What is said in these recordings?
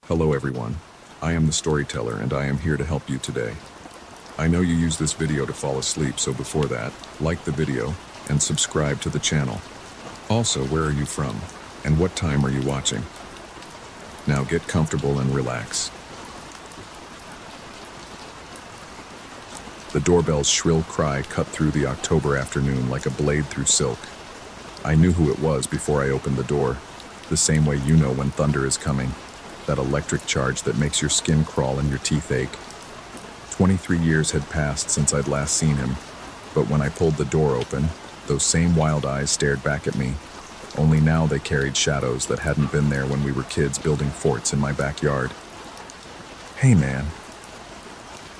Hello everyone, I am the storyteller and I am here to help you today. I know you use this video to fall asleep, so before that, like the video and subscribe to the channel. Also, where are you from and what time are you watching? Now get comfortable and relax. The doorbell's shrill cry cut through the October afternoon like a blade through silk. I knew who it was before I opened the door, the same way you know when thunder is coming. That electric charge that makes your skin crawl and your teeth ache. 23 years had passed since I'd last seen him, but when I pulled the door open, those same wild eyes stared back at me, only now they carried shadows that hadn't been there when we were kids building forts in my backyard. "Hey man."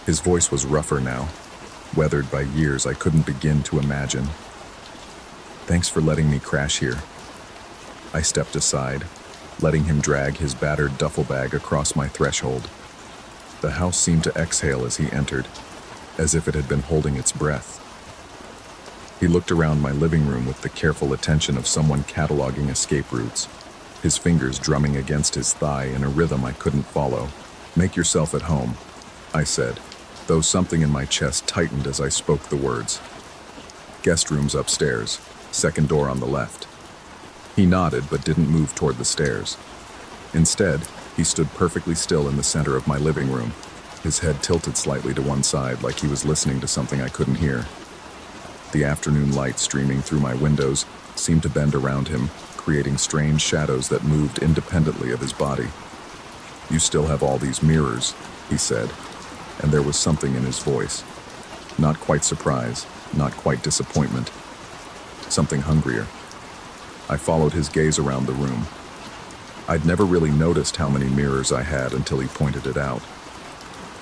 His voice was rougher now, weathered by years I couldn't begin to imagine. "Thanks for letting me crash here." I stepped aside, letting him drag his battered duffel bag across my threshold. The house seemed to exhale as he entered, as if it had been holding its breath. He looked around my living room with the careful attention of someone cataloging escape routes, his fingers drumming against his thigh in a rhythm I couldn't follow. "Make yourself at home," I said, though something in my chest tightened as I spoke the words. "Guest rooms upstairs, second door on the left." He nodded but didn't move toward the stairs. Instead, he stood perfectly still in the center of my living room, his head tilted slightly to one side like he was listening to something I couldn't hear. The afternoon light streaming through my windows seemed to bend around him, creating strange shadows that moved independently of his body. "You still have all these mirrors," he said, and there was something in his voice. Not quite surprise, not quite disappointment. Something hungrier. I followed his gaze around the room. I'd never really noticed how many mirrors I had until he pointed it out.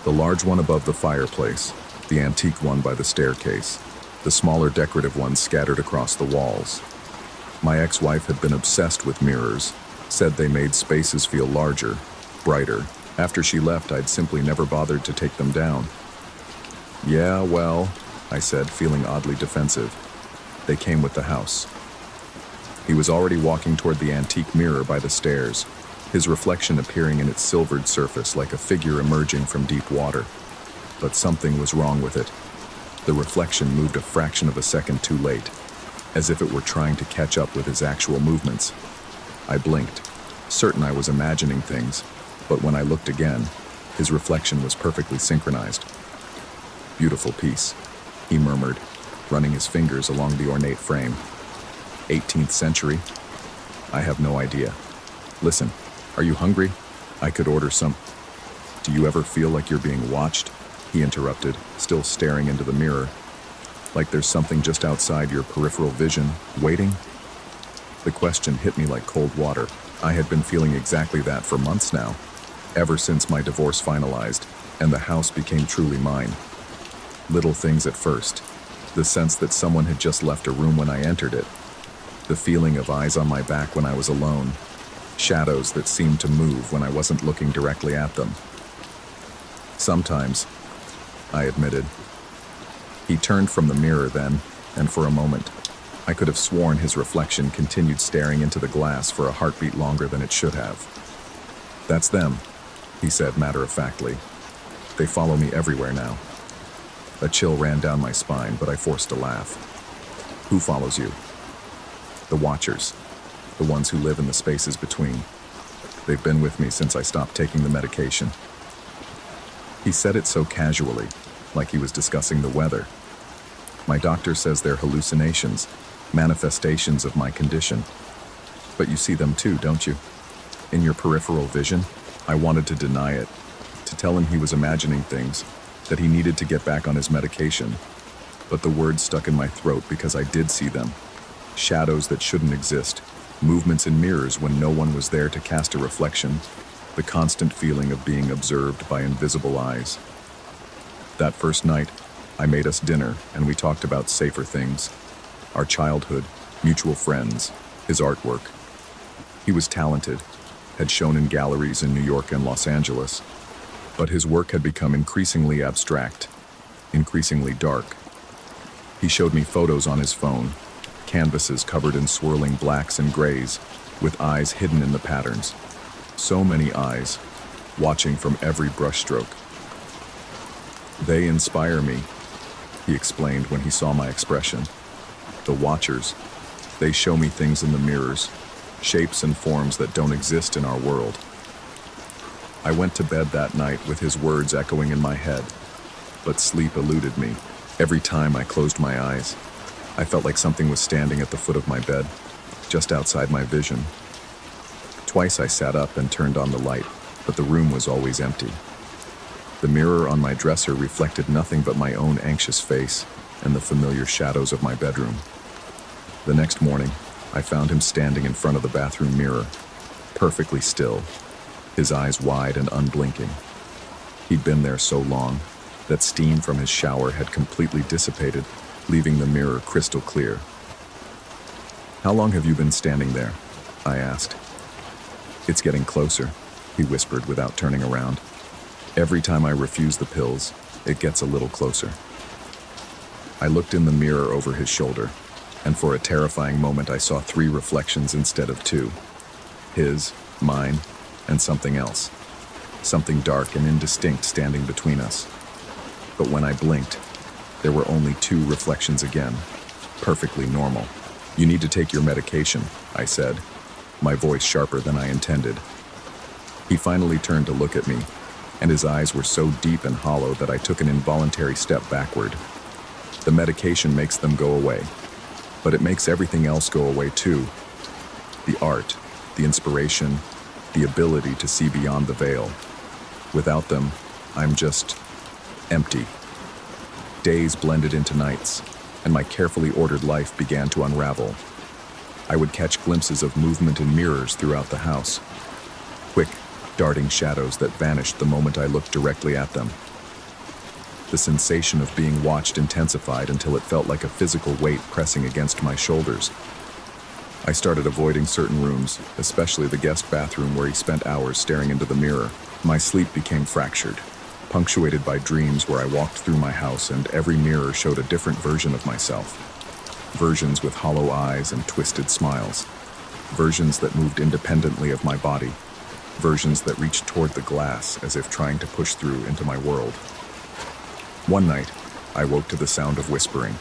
The large one above the fireplace, the antique one by the staircase, the smaller decorative ones scattered across the walls. My ex-wife had been obsessed with mirrors, said they made spaces feel larger, brighter. After she left, I'd simply never bothered to take them down. "Yeah, well," I said, feeling oddly defensive. "They came with the house." He was already walking toward the antique mirror by the stairs, his reflection appearing in its silvered surface like a figure emerging from deep water. But something was wrong with it. The reflection moved a fraction of a second too late, as if it were trying to catch up with his actual movements. I blinked, certain I was imagining things, but when I looked again, his reflection was perfectly synchronized. "Beautiful piece," he murmured, running his fingers along the ornate frame. 18th century? I have no idea. "Listen, are you hungry? I could order some." "Do you ever feel like you're being watched?" he interrupted, still staring into the mirror. "Like there's something just outside your peripheral vision, waiting?" The question hit me like cold water. I had been feeling exactly that for months now, ever since my divorce finalized and the house became truly mine. Little things at first. The sense that someone had just left a room when I entered it. The feeling of eyes on my back when I was alone. Shadows that seemed to move when I wasn't looking directly at them. "Sometimes," I admitted. He turned from the mirror then, and for a moment, I could have sworn his reflection continued staring into the glass for a heartbeat longer than it should have. "That's them," he said matter-of-factly. "They follow me everywhere now." A chill ran down my spine, but I forced a laugh. "Who follows you?" "The Watchers, the ones who live in the spaces between. They've been with me since I stopped taking the medication." He said it so casually, like he was discussing the weather. "My doctor says they're hallucinations, manifestations of my condition. But you see them too, don't you? In your peripheral vision?" I wanted to deny it, to tell him he was imagining things, that he needed to get back on his medication. But the words stuck in my throat because I did see them. Shadows that shouldn't exist, movements in mirrors when no one was there to cast a reflection, the constant feeling of being observed by invisible eyes. That first night, I made us dinner and we talked about safer things. Our childhood, mutual friends, his artwork. He was talented, had shown in galleries in New York and Los Angeles, but his work had become increasingly abstract, increasingly dark. He showed me photos on his phone, canvases covered in swirling blacks and grays, with eyes hidden in the patterns. So many eyes, watching from every brushstroke. "They inspire me," he explained when he saw my expression. "The watchers. They show me things in the mirrors, shapes and forms that don't exist in our world." I went to bed that night with his words echoing in my head, but sleep eluded me. Every time I closed my eyes, I felt like something was standing at the foot of my bed, just outside my vision. Twice I sat up and turned on the light, but the room was always empty. The mirror on my dresser reflected nothing but my own anxious face and the familiar shadows of my bedroom. The next morning, I found him standing in front of the bathroom mirror, perfectly still, his eyes wide and unblinking. He'd been there so long that steam from his shower had completely dissipated, leaving the mirror crystal clear. "How long have you been standing there?" I asked. "It's getting closer," he whispered without turning around. "Every time I refuse the pills, it gets a little closer." I looked in the mirror over his shoulder, and for a terrifying moment I saw 3 reflections instead of 2. His, mine, and something else. Something dark and indistinct standing between us. But when I blinked, there were only 2 reflections again, perfectly normal. "You need to take your medication," I said, my voice sharper than I intended. He finally turned to look at me, and his eyes were so deep and hollow that I took an involuntary step backward. "The medication makes them go away, but it makes everything else go away too. The art, the inspiration, the ability to see beyond the veil. Without them, I'm just empty." Days blended into nights, and my carefully ordered life began to unravel. I would catch glimpses of movement in mirrors throughout the house. Quick, darting shadows that vanished the moment I looked directly at them. The sensation of being watched intensified until it felt like a physical weight pressing against my shoulders. I started avoiding certain rooms, especially the guest bathroom where he spent hours staring into the mirror. My sleep became fractured, punctuated by dreams where I walked through my house and every mirror showed a different version of myself. Versions with hollow eyes and twisted smiles. Versions that moved independently of my body. Versions that reached toward the glass as if trying to push through into my world. One night, I woke to the sound of whispering.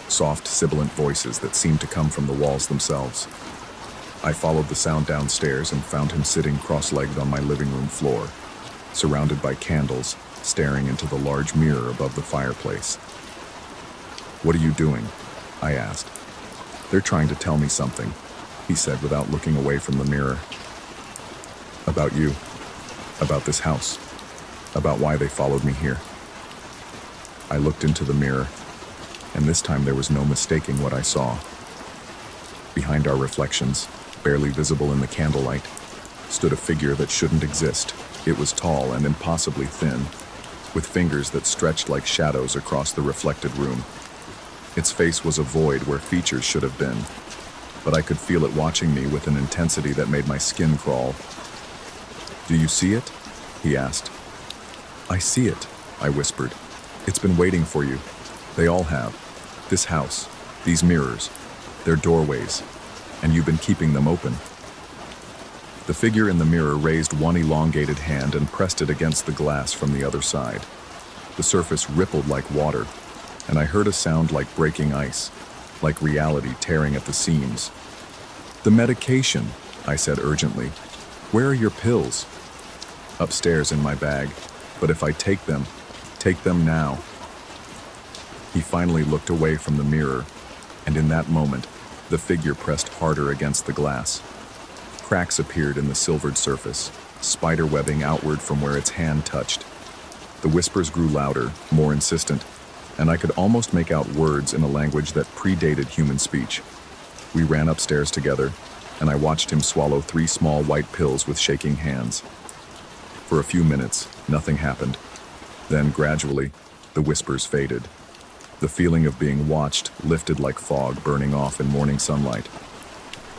Soft, sibilant voices that seemed to come from the walls themselves. I followed the sound downstairs and found him sitting cross-legged on my living room floor, surrounded by candles, staring into the large mirror above the fireplace. "What are you doing?" I asked. "They're trying to tell me something," he said without looking away from the mirror. "About you. About this house. About why they followed me here." I looked into the mirror, and this time there was no mistaking what I saw. Behind our reflections, barely visible in the candlelight, stood a figure that shouldn't exist. It was tall and impossibly thin, with fingers that stretched like shadows across the reflected room. Its face was a void where features should have been, but I could feel it watching me with an intensity that made my skin crawl. "Do you see it?" he asked. "I see it," I whispered. "It's been waiting for you. They all have. This house, these mirrors, their doorways, and you've been keeping them open." The figure in the mirror raised one elongated hand and pressed it against the glass from the other side. The surface rippled like water, and I heard a sound like breaking ice, like reality tearing at the seams. "The medication," I said urgently. "Where are your pills?" "Upstairs in my bag, but if I take them now." He finally looked away from the mirror, and in that moment, the figure pressed harder against the glass. Cracks appeared in the silvered surface, spider-webbing outward from where its hand touched. The whispers grew louder, more insistent, and I could almost make out words in a language that predated human speech. We ran upstairs together, and I watched him swallow 3 small white pills with shaking hands. For a few minutes, nothing happened. Then, gradually, the whispers faded. The feeling of being watched lifted like fog burning off in morning sunlight.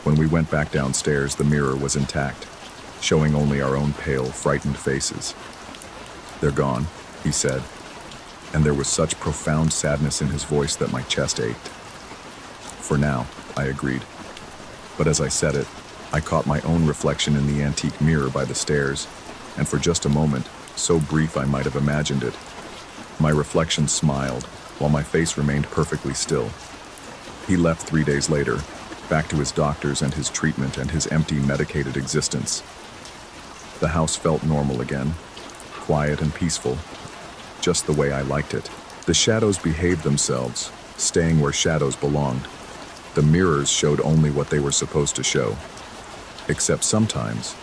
When we went back downstairs, the mirror was intact, showing only our own pale, frightened faces. "They're gone," he said, and there was such profound sadness in his voice that my chest ached. "For now," I agreed. But as I said it, I caught my own reflection in the antique mirror by the stairs, and for just a moment, so brief I might have imagined it, my reflection smiled, while my face remained perfectly still. He left 3 days later, back to his doctors and his treatment and his empty, medicated existence. The house felt normal again, quiet and peaceful, just the way I liked it. The shadows behaved themselves, staying where shadows belonged. The mirrors showed only what they were supposed to show. Except sometimes,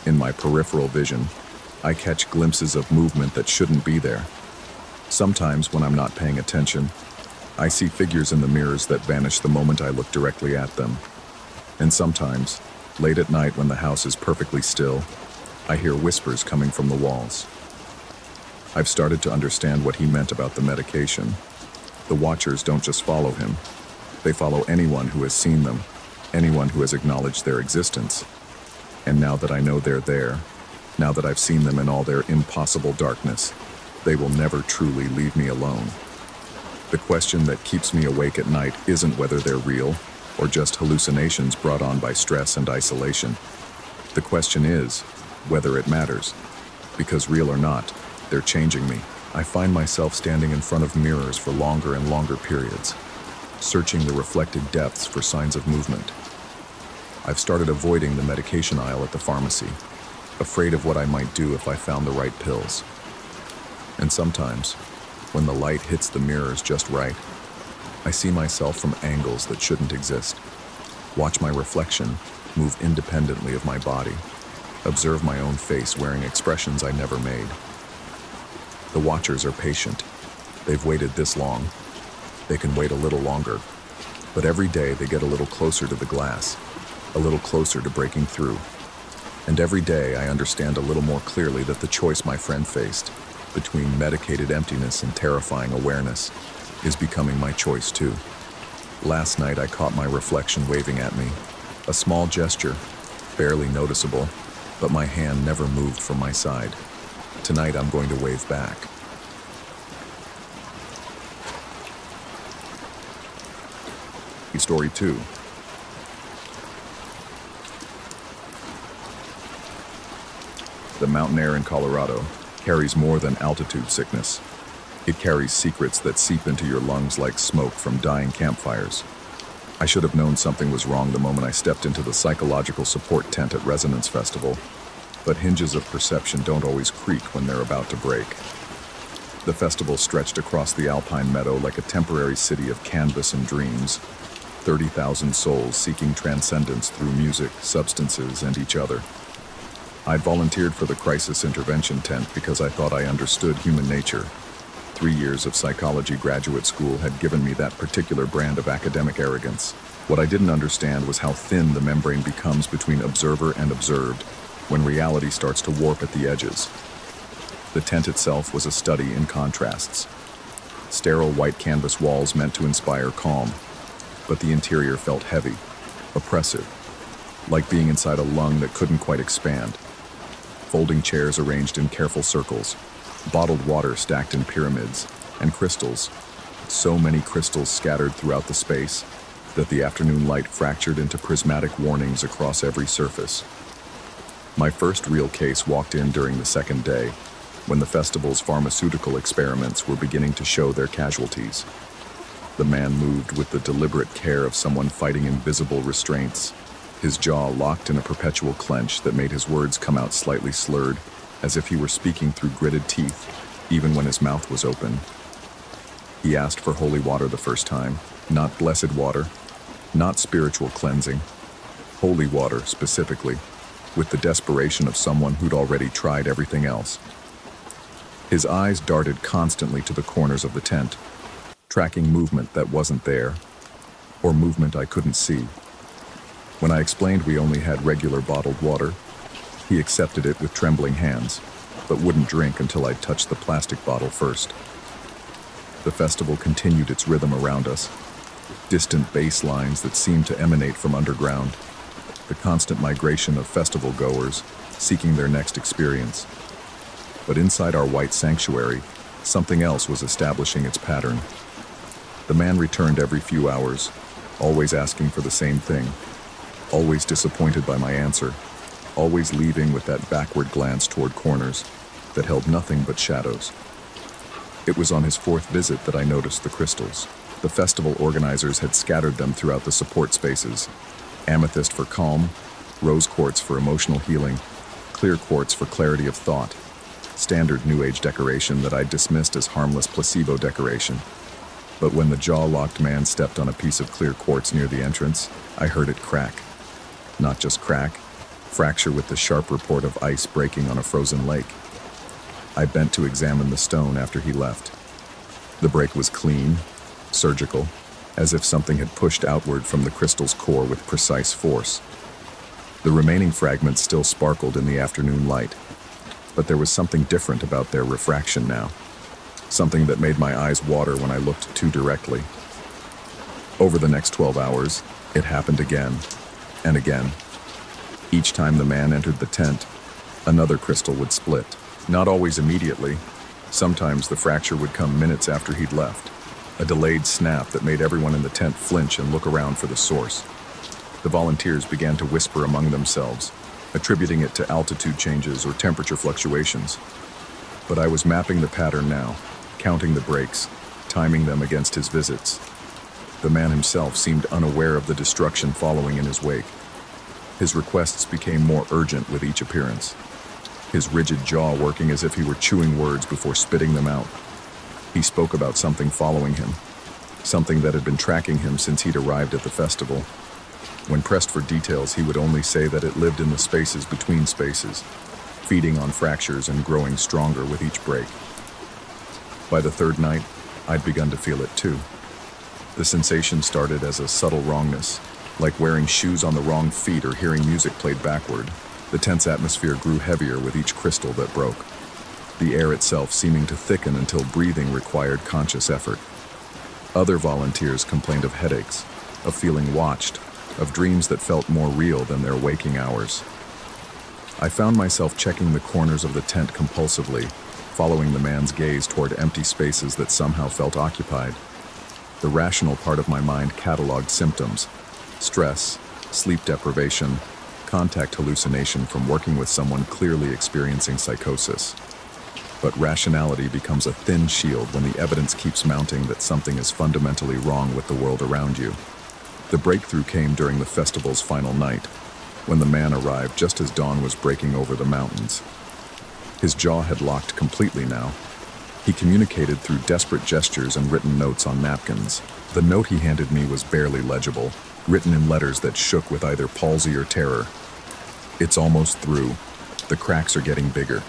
in my peripheral vision, I catch glimpses of movement that shouldn't be there. Sometimes, when I'm not paying attention, I see figures in the mirrors that vanish the moment I look directly at them. And sometimes, late at night when the house is perfectly still, I hear whispers coming from the walls. I've started to understand what he meant about the medication. The Watchers don't just follow him. They follow anyone who has seen them, anyone who has acknowledged their existence. And now that I know they're there, now that I've seen them in all their impossible darkness, they will never truly leave me alone. The question that keeps me awake at night isn't whether they're real or just hallucinations brought on by stress and isolation. The question is whether it matters, because real or not, they're changing me. I find myself standing in front of mirrors for longer and longer periods, searching the reflected depths for signs of movement. I've started avoiding the medication aisle at the pharmacy, afraid of what I might do if I found the right pills. And sometimes, when the light hits the mirrors just right, I see myself from angles that shouldn't exist. Watch my reflection move independently of my body, observe my own face wearing expressions I never made. The Watchers are patient. They've waited this long. They can wait a little longer. But every day they get a little closer to the glass, a little closer to breaking through. And every day I understand a little more clearly that the choice my friend faced, between medicated emptiness and terrifying awareness, is becoming my choice too. Last night I caught my reflection waving at me, a small gesture, barely noticeable, but my hand never moved from my side. Tonight I'm going to wave back. Story 2. The mountain air in Colorado carries more than altitude sickness. It carries secrets that seep into your lungs like smoke from dying campfires. I should have known something was wrong the moment I stepped into the psychological support tent at Resonance Festival, but hinges of perception don't always creak when they're about to break. The festival stretched across the alpine meadow like a temporary city of canvas and dreams, 30,000 souls seeking transcendence through music, substances, and each other. I'd volunteered for the crisis intervention tent because I thought I understood human nature. 3 years of psychology graduate school had given me that particular brand of academic arrogance. What I didn't understand was how thin the membrane becomes between observer and observed when reality starts to warp at the edges. The tent itself was a study in contrasts. Sterile white canvas walls meant to inspire calm, but the interior felt heavy, oppressive, like being inside a lung that couldn't quite expand. Folding chairs arranged in careful circles, bottled water stacked in pyramids, and crystals, so many crystals scattered throughout the space that the afternoon light fractured into prismatic warnings across every surface. My first real case walked in during the second day, when the festival's pharmaceutical experiments were beginning to show their casualties. The man moved with the deliberate care of someone fighting invisible restraints, his jaw locked in a perpetual clench that made his words come out slightly slurred, as if he were speaking through gritted teeth, even when his mouth was open. He asked for holy water the first time, not blessed water, not spiritual cleansing, holy water specifically, with the desperation of someone who'd already tried everything else. His eyes darted constantly to the corners of the tent, tracking movement that wasn't there, or movement I couldn't see. When I explained we only had regular bottled water, he accepted it with trembling hands, but wouldn't drink until I'd touched the plastic bottle first. The festival continued its rhythm around us, distant bass lines that seemed to emanate from underground, the constant migration of festival goers seeking their next experience. But inside our white sanctuary, something else was establishing its pattern. The man returned every few hours, always asking for the same thing, always disappointed by my answer. always leaving with that backward glance toward corners that held nothing but shadows. It was on his fourth visit that I noticed the crystals. The festival organizers had scattered them throughout the support spaces. Amethyst for calm, rose quartz for emotional healing, clear quartz for clarity of thought. Standard New Age decoration that I dismissed as harmless placebo decoration. But when the jaw-locked man stepped on a piece of clear quartz near the entrance, I heard it crack. Not just crack, fracture with the sharp report of ice breaking on a frozen lake. I bent to examine the stone after he left. The break was clean, surgical, as if something had pushed outward from the crystal's core with precise force. The remaining fragments still sparkled in the afternoon light, but there was something different about their refraction now. Something that made my eyes water when I looked too directly. Over the next 12 hours, it happened again and again. Each time the man entered the tent, another crystal would split. Not always immediately. Sometimes the fracture would come minutes after he'd left. A delayed snap that made everyone in the tent flinch and look around for the source. The volunteers began to whisper among themselves, attributing it to altitude changes or temperature fluctuations. But I was mapping the pattern now, counting the breaks, timing them against his visits. The man himself seemed unaware of the destruction following in his wake. His requests became more urgent with each appearance, his rigid jaw working as if he were chewing words before spitting them out. He spoke about something following him, something that had been tracking him since he'd arrived at the festival. When pressed for details, he would only say that it lived in the spaces between spaces, feeding on fractures and growing stronger with each break. By the third night, I'd begun to feel it too. The sensation started as a subtle wrongness, like wearing shoes on the wrong feet or hearing music played backward. The tent's atmosphere grew heavier with each crystal that broke, the air itself seeming to thicken until breathing required conscious effort. Other volunteers complained of headaches, of feeling watched, of dreams that felt more real than their waking hours. I found myself checking the corners of the tent compulsively, following the man's gaze toward empty spaces that somehow felt occupied. The rational part of my mind cataloged symptoms: stress, sleep deprivation, contact hallucination from working with someone clearly experiencing psychosis. But rationality becomes a thin shield when the evidence keeps mounting that something is fundamentally wrong with the world around you. The breakthrough came during the festival's final night, when the man arrived just as dawn was breaking over the mountains. His jaw had locked completely now. He communicated through desperate gestures and written notes on napkins. The note he handed me was barely legible, written in letters that shook with either palsy or terror. "It's almost through. The cracks are getting bigger."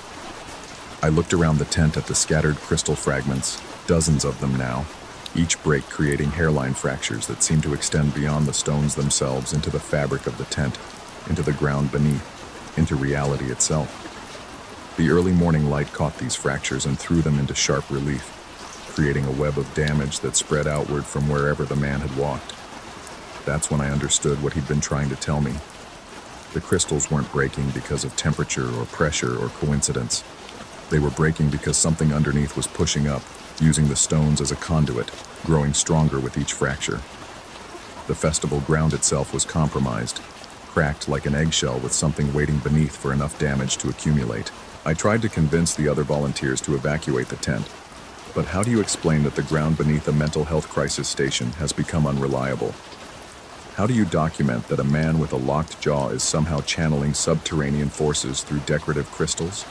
I looked around the tent at the scattered crystal fragments, dozens of them now, each break creating hairline fractures that seemed to extend beyond the stones themselves into the fabric of the tent, into the ground beneath, into reality itself. The early morning light caught these fractures and threw them into sharp relief, creating a web of damage that spread outward from wherever the man had walked. That's when I understood what he'd been trying to tell me. The crystals weren't breaking because of temperature or pressure or coincidence. They were breaking because something underneath was pushing up, using the stones as a conduit, growing stronger with each fracture. The festival ground itself was compromised, cracked like an eggshell with something waiting beneath for enough damage to accumulate. I tried to convince the other volunteers to evacuate the tent, but how do you explain that the ground beneath a mental health crisis station has become unreliable? How do you document that a man with a locked jaw is somehow channeling subterranean forces through decorative crystals?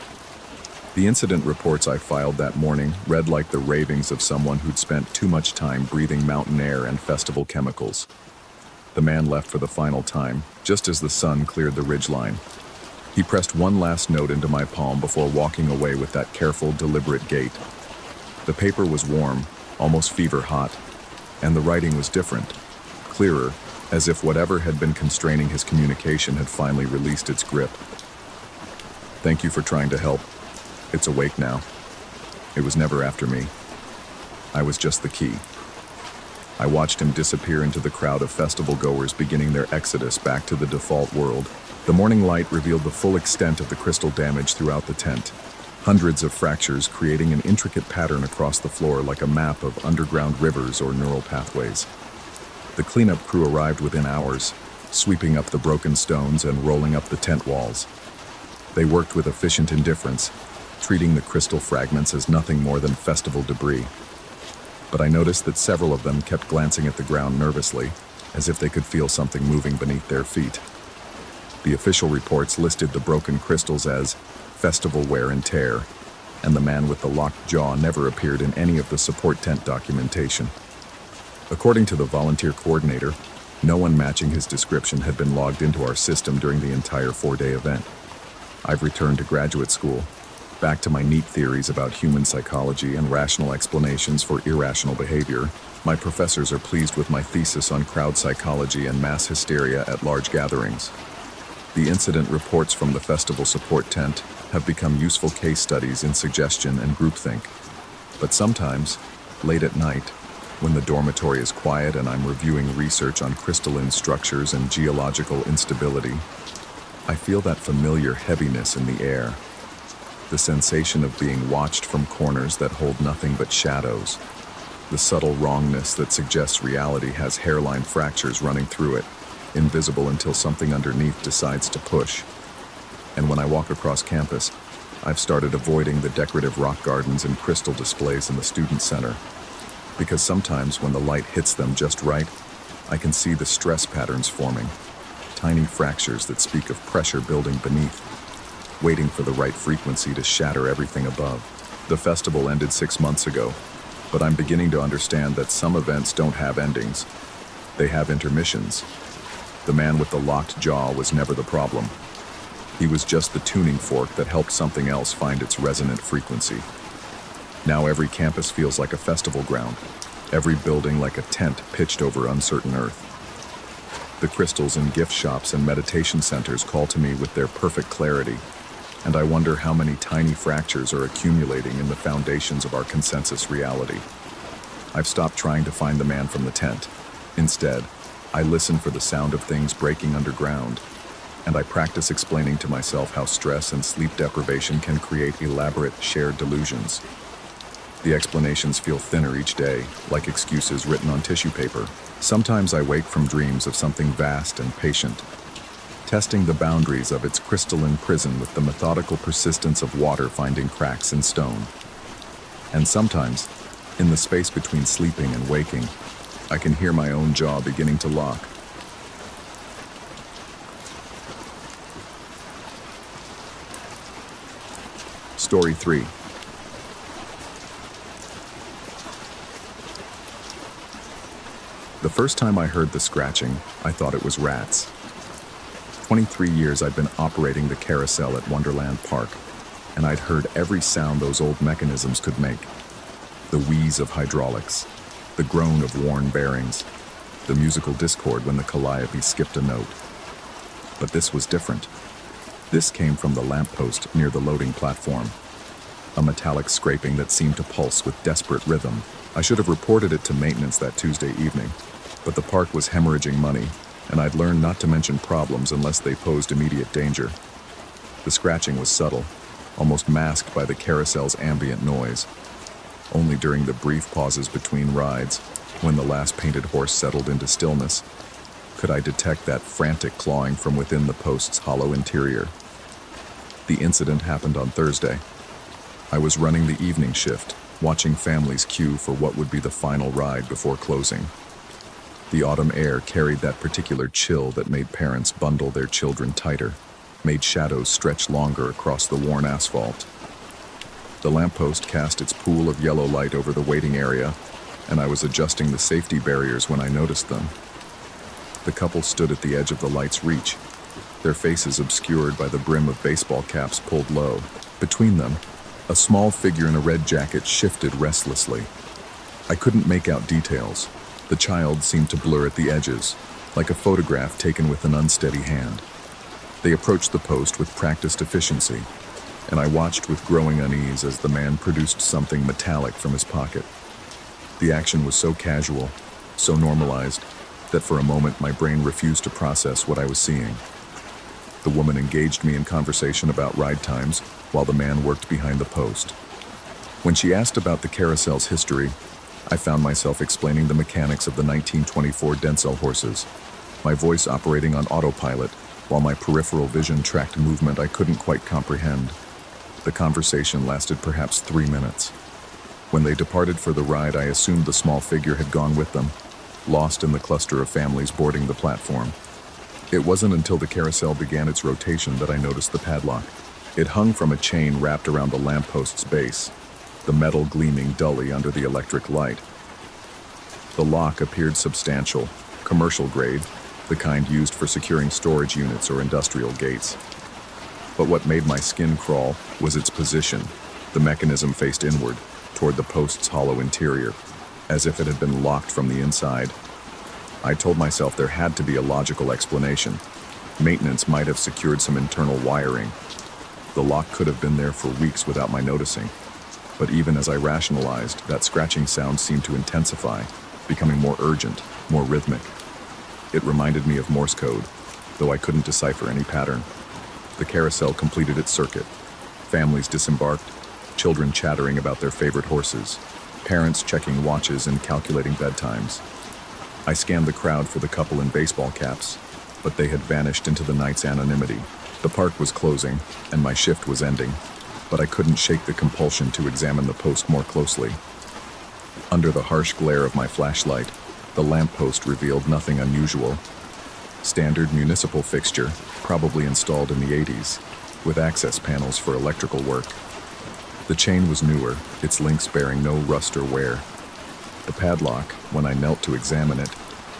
The incident reports I filed that morning read like the ravings of someone who'd spent too much time breathing mountain air and festival chemicals. The man left for the final time, just as the sun cleared the ridgeline. He pressed one last note into my palm before walking away with that careful, deliberate gait. The paper was warm, almost fever hot, and the writing was different, clearer, as if whatever had been constraining his communication had finally released its grip. "Thank you for trying to help. It's awake now. It was never after me. I was just the key." I watched him disappear into the crowd of festival goers beginning their exodus back to the default world. The morning light revealed the full extent of the crystal damage throughout the tent. Hundreds of fractures creating an intricate pattern across the floor like a map of underground rivers or neural pathways. The cleanup crew arrived within hours, sweeping up the broken stones and rolling up the tent walls. They worked with efficient indifference, treating the crystal fragments as nothing more than festival debris. But I noticed that several of them kept glancing at the ground nervously, as if they could feel something moving beneath their feet. The official reports listed the broken crystals as festival wear and tear, and the man with the locked jaw never appeared in any of the support tent documentation. According to the volunteer coordinator, no one matching his description had been logged into our system during the entire 4-day event. I've returned to graduate school, back to my neat theories about human psychology and rational explanations for irrational behavior. My professors are pleased with my thesis on crowd psychology and mass hysteria at large gatherings. The incident reports from the festival support tent have become useful case studies in suggestion and groupthink. But sometimes, late at night, when the dormitory is quiet and I'm reviewing research on crystalline structures and geological instability, I feel that familiar heaviness in the air, the sensation of being watched from corners that hold nothing but shadows, the subtle wrongness that suggests reality has hairline fractures running through it, invisible until something underneath decides to push. And when I walk across campus, I've started avoiding the decorative rock gardens and crystal displays in the student center, because sometimes when the light hits them just right, I can see the stress patterns forming, tiny fractures that speak of pressure building beneath, waiting for the right frequency to shatter everything above. The festival ended 6 months ago, but I'm beginning to understand that some events don't have endings. They have intermissions. The man with the locked jaw was never the problem. He was just the tuning fork that helped something else find its resonant frequency. Now every campus feels like a festival ground, every building like a tent pitched over uncertain earth. The crystals in gift shops and meditation centers call to me with their perfect clarity, and I wonder how many tiny fractures are accumulating in the foundations of our consensus reality. I've stopped trying to find the man from the tent. Instead, I listen for the sound of things breaking underground, and I practice explaining to myself how stress and sleep deprivation can create elaborate shared delusions. The explanations feel thinner each day, like excuses written on tissue paper. Sometimes I wake from dreams of something vast and patient, testing the boundaries of its crystalline prison with the methodical persistence of water finding cracks in stone. And sometimes, in the space between sleeping and waking, I can hear my own jaw beginning to lock. Story 3. The first time I heard the scratching, I thought it was rats. 23 years I'd been operating the carousel at Wonderland Park, and I'd heard every sound those old mechanisms could make. The wheeze of hydraulics, the groan of worn bearings, the musical discord when the calliope skipped a note. But this was different. This came from the lamppost near the loading platform, a metallic scraping that seemed to pulse with desperate rhythm. I should have reported it to maintenance that Tuesday evening, but the park was hemorrhaging money, and I'd learned not to mention problems unless they posed immediate danger. The scratching was subtle, almost masked by the carousel's ambient noise. Only during the brief pauses between rides, when the last painted horse settled into stillness, could I detect that frantic clawing from within the post's hollow interior. The incident happened on Thursday. I was running the evening shift, watching families queue for what would be the final ride before closing. The autumn air carried that particular chill that made parents bundle their children tighter, made shadows stretch longer across the worn asphalt. The lamppost cast its pool of yellow light over the waiting area, and I was adjusting the safety barriers when I noticed them. The couple stood at the edge of the light's reach, their faces obscured by the brim of baseball caps pulled low. Between them, a small figure in a red jacket shifted restlessly. I couldn't make out details. The child seemed to blur at the edges, like a photograph taken with an unsteady hand. They approached the post with practiced efficiency, and I watched with growing unease as the man produced something metallic from his pocket. The action was so casual, so normalized, that for a moment my brain refused to process what I was seeing. The woman engaged me in conversation about ride times while the man worked behind the post. When she asked about the carousel's history, I found myself explaining the mechanics of the 1924 Denzel horses, my voice operating on autopilot, while my peripheral vision tracked movement I couldn't quite comprehend. The conversation lasted perhaps 3 minutes. When they departed for the ride, I assumed the small figure had gone with them, lost in the cluster of families boarding the platform. It wasn't until the carousel began its rotation that I noticed the padlock. It hung from a chain wrapped around the lamppost's base, the metal gleaming dully under the electric light. The lock appeared substantial, commercial grade, the kind used for securing storage units or industrial gates. But what made my skin crawl was its position. The mechanism faced inward, toward the post's hollow interior, as if it had been locked from the inside. I told myself there had to be a logical explanation. Maintenance might have secured some internal wiring. The lock could have been there for weeks without my noticing. But even as I rationalized, that scratching sound seemed to intensify, becoming more urgent, more rhythmic. It reminded me of Morse code, though I couldn't decipher any pattern. The carousel completed its circuit. Families disembarked, children chattering about their favorite horses, parents checking watches and calculating bedtimes. I scanned the crowd for the couple in baseball caps, but they had vanished into the night's anonymity. The park was closing, and my shift was ending, but I couldn't shake the compulsion to examine the post more closely. Under the harsh glare of my flashlight, the lamppost revealed nothing unusual. Standard municipal fixture, probably installed in the 80s, with access panels for electrical work. The chain was newer, its links bearing no rust or wear. The padlock, when I knelt to examine it,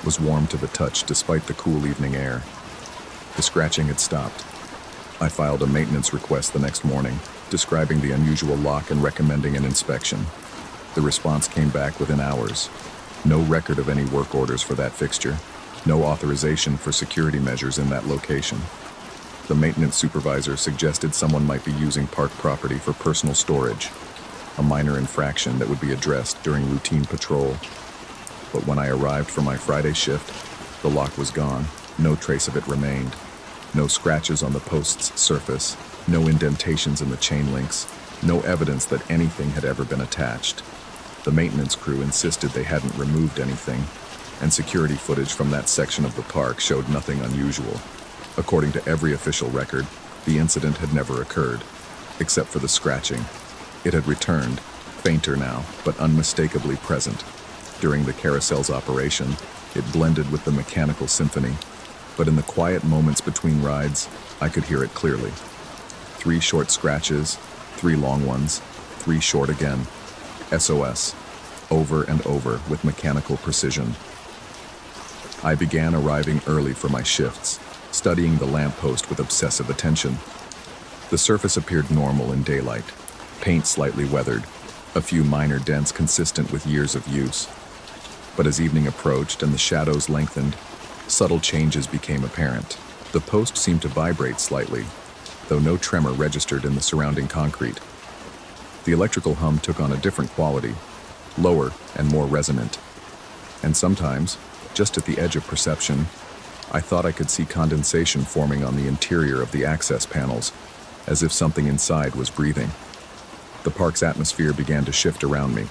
was warm to the touch despite the cool evening air. The scratching had stopped. I filed a maintenance request the next morning, describing the unusual lock and recommending an inspection. The response came back within hours. No record of any work orders for that fixture. No authorization for security measures in that location. The maintenance supervisor suggested someone might be using park property for personal storage, a minor infraction that would be addressed during routine patrol. But when I arrived for my Friday shift, the lock was gone. No trace of it remained. No scratches on the post's surface, no indentations in the chain links, no evidence that anything had ever been attached. The maintenance crew insisted they hadn't removed anything, and security footage from that section of the park showed nothing unusual. According to every official record, the incident had never occurred, except for the scratching. It had returned, fainter now, but unmistakably present. During the carousel's operation, it blended with the mechanical symphony, but in the quiet moments between rides, I could hear it clearly. 3 short scratches, 3 long ones, 3 short again. SOS, over and over with mechanical precision. I began arriving early for my shifts, studying the lamppost with obsessive attention. The surface appeared normal in daylight, paint slightly weathered, a few minor dents consistent with years of use. But as evening approached and the shadows lengthened, subtle changes became apparent. The post seemed to vibrate slightly, though no tremor registered in the surrounding concrete. The electrical hum took on a different quality, lower and more resonant. And sometimes, just at the edge of perception, I thought I could see condensation forming on the interior of the access panels, as if something inside was breathing. The park's atmosphere began to shift around me.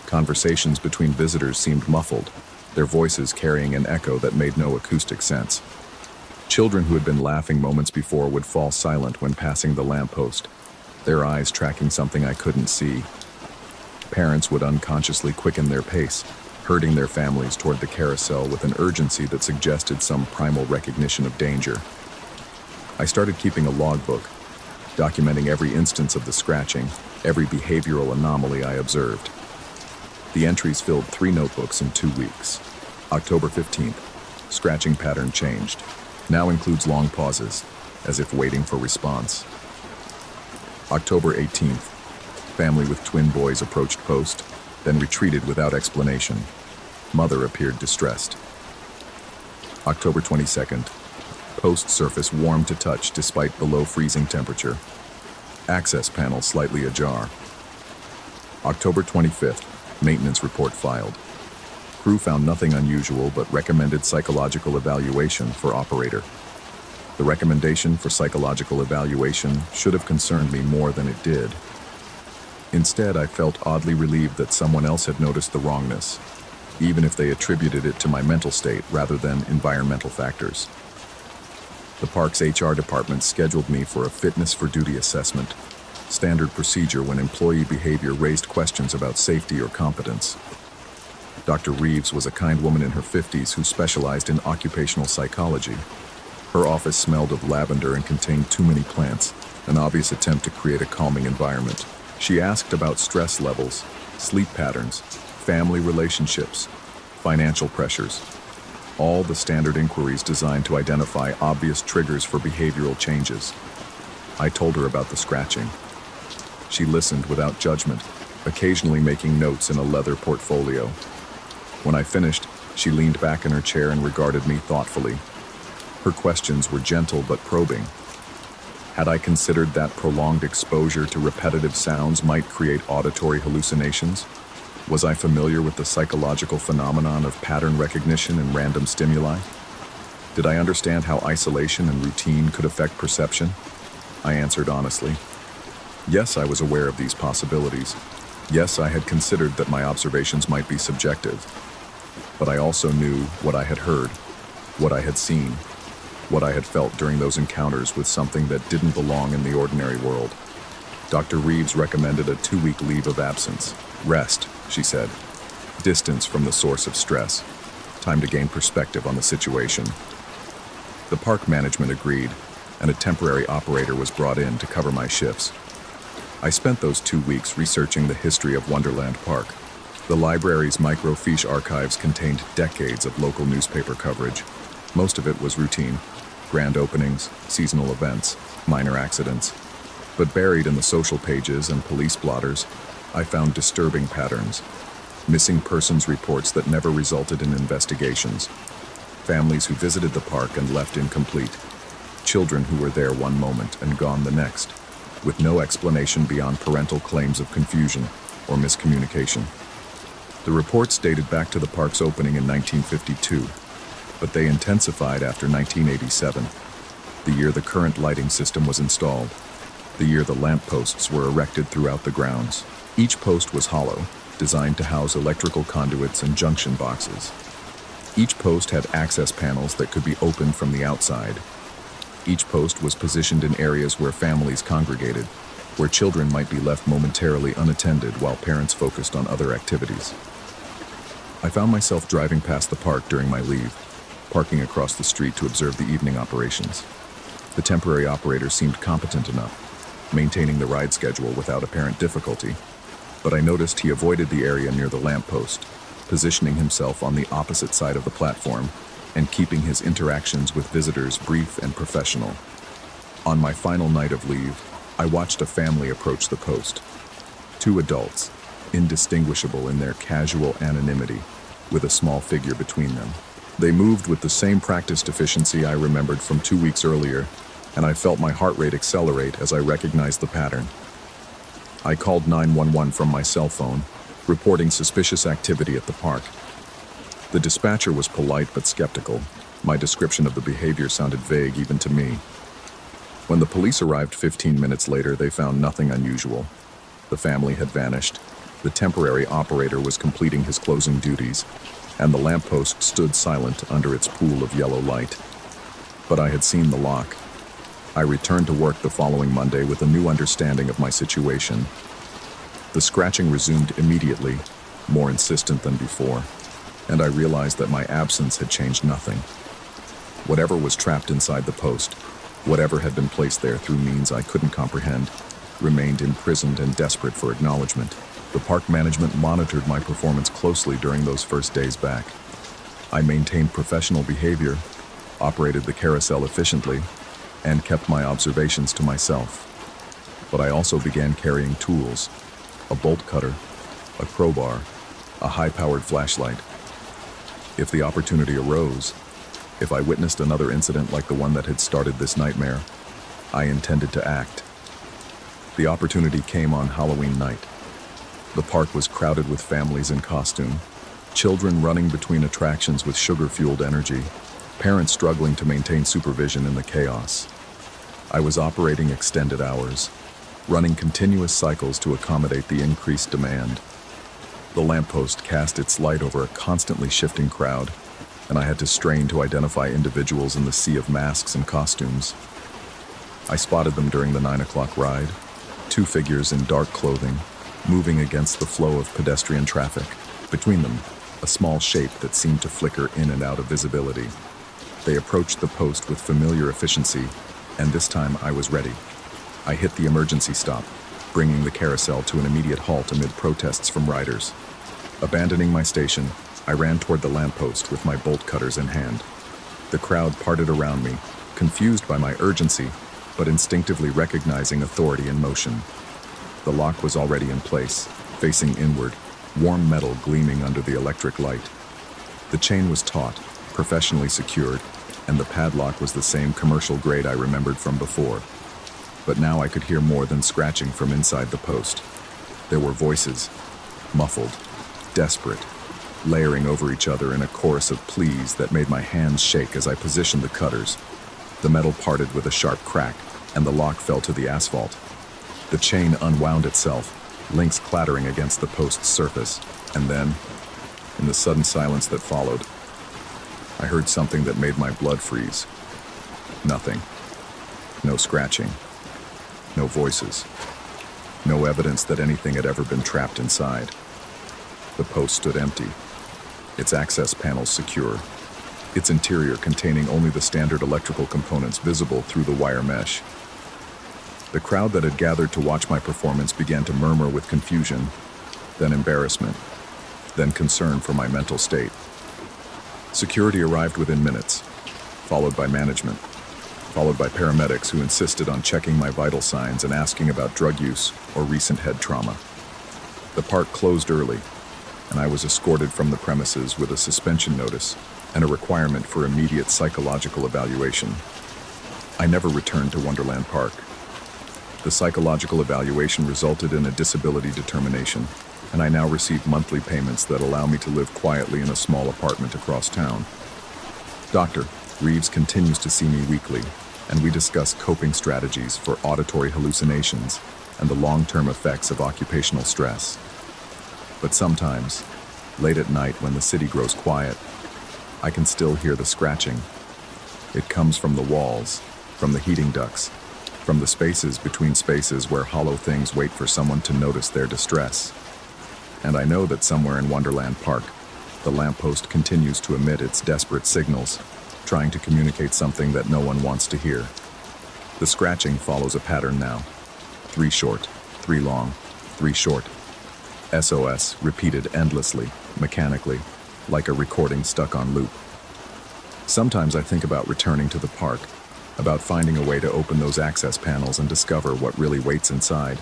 Conversations between visitors seemed muffled, their voices carrying an echo that made no acoustic sense. Children who had been laughing moments before would fall silent when passing the lamppost, their eyes tracking something I couldn't see. Parents would unconsciously quicken their pace, herding their families toward the carousel with an urgency that suggested some primal recognition of danger. I started keeping a logbook, documenting every instance of the scratching, every behavioral anomaly I observed. The entries filled 3 notebooks in 2 weeks. October 15th, scratching pattern changed. Now includes long pauses, as if waiting for response. October 18th, family with twin boys approached post, then retreated without explanation. Mother appeared distressed. October 22nd, post surface warm to touch despite below freezing temperature. Access panel slightly ajar. October 25th, maintenance report filed. Crew found nothing unusual but recommended psychological evaluation for operator. The recommendation for psychological evaluation should have concerned me more than it did. Instead, I felt oddly relieved that someone else had noticed the wrongness, even if they attributed it to my mental state rather than environmental factors. The park's HR department scheduled me for a fitness for duty assessment, standard procedure when employee behavior raised questions about safety or competence. Dr. Reeves was a kind woman in her 50s who specialized in occupational psychology. Her office smelled of lavender and contained too many plants, an obvious attempt to create a calming environment. She asked about stress levels, sleep patterns, family relationships, financial pressures, all the standard inquiries designed to identify obvious triggers for behavioral changes. I told her about the scratching. She listened without judgment, occasionally making notes in a leather portfolio. When I finished, she leaned back in her chair and regarded me thoughtfully. Her questions were gentle but probing. Had I considered that prolonged exposure to repetitive sounds might create auditory hallucinations? Was I familiar with the psychological phenomenon of pattern recognition and random stimuli? Did I understand how isolation and routine could affect perception? I answered honestly. Yes, I was aware of these possibilities. Yes, I had considered that my observations might be subjective. But I also knew what I had heard, what I had seen, what I had felt during those encounters with something that didn't belong in the ordinary world. Dr. Reeves recommended a 2-week leave of absence. Rest, she said. Distance from the source of stress. Time to gain perspective on the situation. The park management agreed, and a temporary operator was brought in to cover my shifts. I spent those 2 weeks researching the history of Wonderland Park. The library's microfiche archives contained decades of local newspaper coverage. Most of it was routine. Grand openings, seasonal events, minor accidents. But buried in the social pages and police blotters, I found disturbing patterns. Missing persons reports that never resulted in investigations. Families who visited the park and left incomplete. Children who were there one moment and gone the next, with no explanation beyond parental claims of confusion or miscommunication. The reports dated back to the park's opening in 1952, but they intensified after 1987, the year the current lighting system was installed, the year the lampposts were erected throughout the grounds. Each post was hollow, designed to house electrical conduits and junction boxes. Each post had access panels that could be opened from the outside. Each post was positioned in areas where families congregated, where children might be left momentarily unattended while parents focused on other activities. I found myself driving past the park during my leave, parking across the street to observe the evening operations. The temporary operator seemed competent enough, maintaining the ride schedule without apparent difficulty, but I noticed he avoided the area near the lamppost, positioning himself on the opposite side of the platform and keeping his interactions with visitors brief and professional. On my final night of leave, I watched a family approach the post. 2 adults, indistinguishable in their casual anonymity, with a small figure between them. They moved with the same practiced efficiency I remembered from 2 weeks earlier, and I felt my heart rate accelerate as I recognized the pattern. I called 911 from my cell phone, reporting suspicious activity at the park. The dispatcher was polite but skeptical. My description of the behavior sounded vague even to me. When the police arrived 15 minutes later, they found nothing unusual. The family had vanished, the temporary operator was completing his closing duties, and the lamppost stood silent under its pool of yellow light. But I had seen the lock. I returned to work the following Monday with a new understanding of my situation. The scratching resumed immediately, more insistent than before, and I realized that my absence had changed nothing. Whatever was trapped inside the post, whatever had been placed there through means I couldn't comprehend, remained imprisoned and desperate for acknowledgement. The park management monitored my performance closely during those first days back. I maintained professional behavior, operated the carousel efficiently, and kept my observations to myself. But I also began carrying tools, a bolt cutter, a crowbar, a high-powered flashlight. If the opportunity arose, if I witnessed another incident like the one that had started this nightmare, I intended to act. The opportunity came on Halloween night. The park was crowded with families in costume, children running between attractions with sugar-fueled energy, parents struggling to maintain supervision in the chaos. I was operating extended hours, running continuous cycles to accommodate the increased demand. The lamppost cast its light over a constantly shifting crowd, and I had to strain to identify individuals in the sea of masks and costumes. I spotted them during the 9 o'clock ride, two figures in dark clothing, moving against the flow of pedestrian traffic. Between them, a small shape that seemed to flicker in and out of visibility. They approached the post with familiar efficiency, and this time I was ready. I hit the emergency stop, bringing the carousel to an immediate halt amid protests from riders. Abandoning my station, I ran toward the lamppost with my bolt cutters in hand. The crowd parted around me, confused by my urgency, but instinctively recognizing authority in motion. The lock was already in place, facing inward, warm metal gleaming under the electric light. The chain was taut, professionally secured, and the padlock was the same commercial grade I remembered from before. But now I could hear more than scratching from inside the post. There were voices, muffled, desperate, layering over each other in a chorus of pleas that made my hands shake as I positioned the cutters. The metal parted with a sharp crack, and the lock fell to the asphalt. The chain unwound itself, links clattering against the post's surface, and then, in the sudden silence that followed, I heard something that made my blood freeze. Nothing. No scratching. No voices. No evidence that anything had ever been trapped inside. The post stood empty, its access panels secure, its interior containing only the standard electrical components visible through the wire mesh. The crowd that had gathered to watch my performance began to murmur with confusion, then embarrassment, then concern for my mental state. Security arrived within minutes, followed by management, followed by paramedics who insisted on checking my vital signs and asking about drug use or recent head trauma. The park closed early, and I was escorted from the premises with a suspension notice and a requirement for immediate psychological evaluation. I never returned to Wonderland Park. The psychological evaluation resulted in a disability determination, and I now receive monthly payments that allow me to live quietly in a small apartment across town. Dr. Reeves continues to see me weekly, and we discuss coping strategies for auditory hallucinations and the long-term effects of occupational stress. But sometimes, late at night when the city grows quiet, I can still hear the scratching. It comes from the walls, from the heating ducts, from the spaces between spaces where hollow things wait for someone to notice their distress. And I know that somewhere in Wonderland Park, the lamppost continues to emit its desperate signals, trying to communicate something that no one wants to hear. The scratching follows a pattern now. 3 short, 3 long, 3 short. SOS repeated endlessly, mechanically, like a recording stuck on loop. Sometimes I think about returning to the park, about finding a way to open those access panels and discover what really waits inside.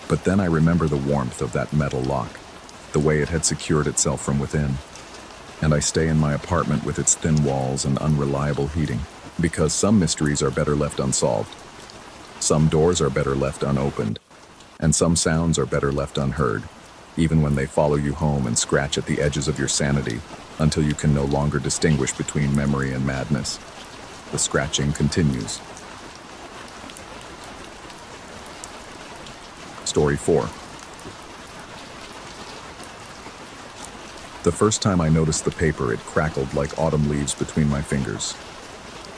But then I remember the warmth of that metal lock, the way it had secured itself from within. And I stay in my apartment with its thin walls and unreliable heating, because some mysteries are better left unsolved. Some doors are better left unopened, and some sounds are better left unheard, even when they follow you home and scratch at the edges of your sanity until you can no longer distinguish between memory and madness. The scratching continues. Story 4. The first time I noticed the paper, it crackled like autumn leaves between my fingers.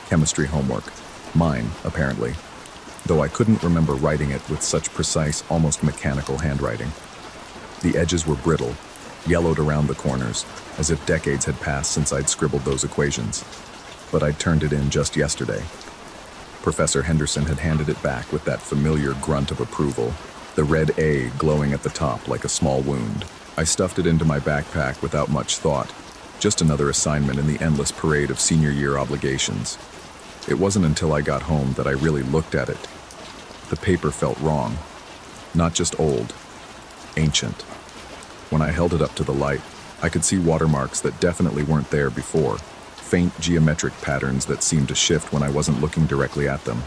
Chemistry homework. Mine, apparently, though I couldn't remember writing it with such precise, almost mechanical handwriting. The edges were brittle, yellowed around the corners, as if decades had passed since I'd scribbled those equations. But I'd turned it in just yesterday. Professor Henderson had handed it back with that familiar grunt of approval, the red A glowing at the top like a small wound. I stuffed it into my backpack without much thought, just another assignment in the endless parade of senior year obligations. It wasn't until I got home that I really looked at it. The paper felt wrong. Not just old, ancient. When I held it up to the light, I could see watermarks that definitely weren't there before, faint geometric patterns that seemed to shift when I wasn't looking directly at them.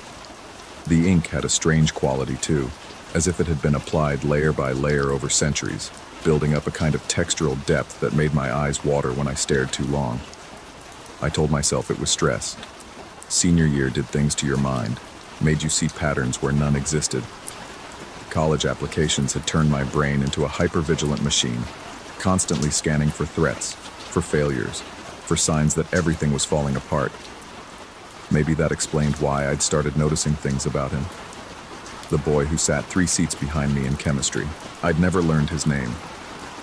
The ink had a strange quality too, as if it had been applied layer by layer over centuries, building up a kind of textural depth that made my eyes water when I stared too long. I told myself it was stress. Senior year did things to your mind, made you see patterns where none existed. College applications had turned my brain into a hypervigilant machine, constantly scanning for threats, for failures, for signs that everything was falling apart. Maybe that explained why I'd started noticing things about him. The boy who sat 3 seats behind me in chemistry. I'd never learned his name.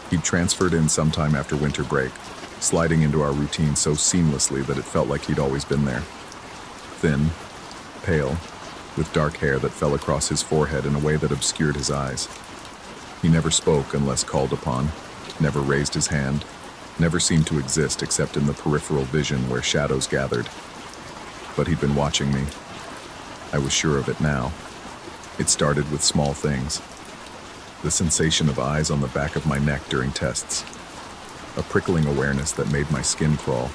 He'd transferred in sometime after winter break, sliding into our routine so seamlessly that it felt like he'd always been there. Thin, pale, with dark hair that fell across his forehead in a way that obscured his eyes. He never spoke unless called upon, never raised his hand, never seemed to exist except in the peripheral vision where shadows gathered. But he'd been watching me. I was sure of it now. It started with small things. The sensation of eyes on the back of my neck during tests. A prickling awareness that made my skin crawl.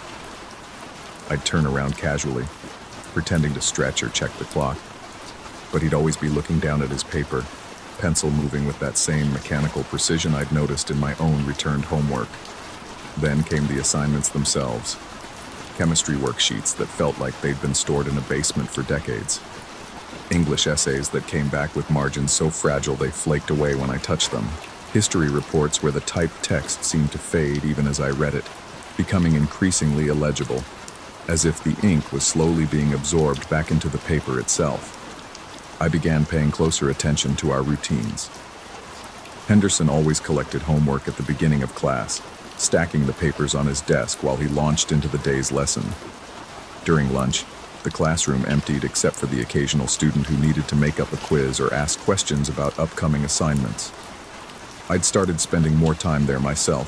I'd turn around casually, pretending to stretch or check the clock. But he'd always be looking down at his paper, pencil moving with that same mechanical precision I'd noticed in my own returned homework. Then came the assignments themselves. Chemistry worksheets that felt like they'd been stored in a basement for decades. English essays that came back with margins so fragile they flaked away when I touched them. History reports where the typed text seemed to fade even as I read it, becoming increasingly illegible, as if the ink was slowly being absorbed back into the paper itself. I began paying closer attention to our routines. Henderson always collected homework at the beginning of class, stacking the papers on his desk while he launched into the day's lesson. During lunch, the classroom emptied except for the occasional student who needed to make up a quiz or ask questions about upcoming assignments. I'd started spending more time there myself,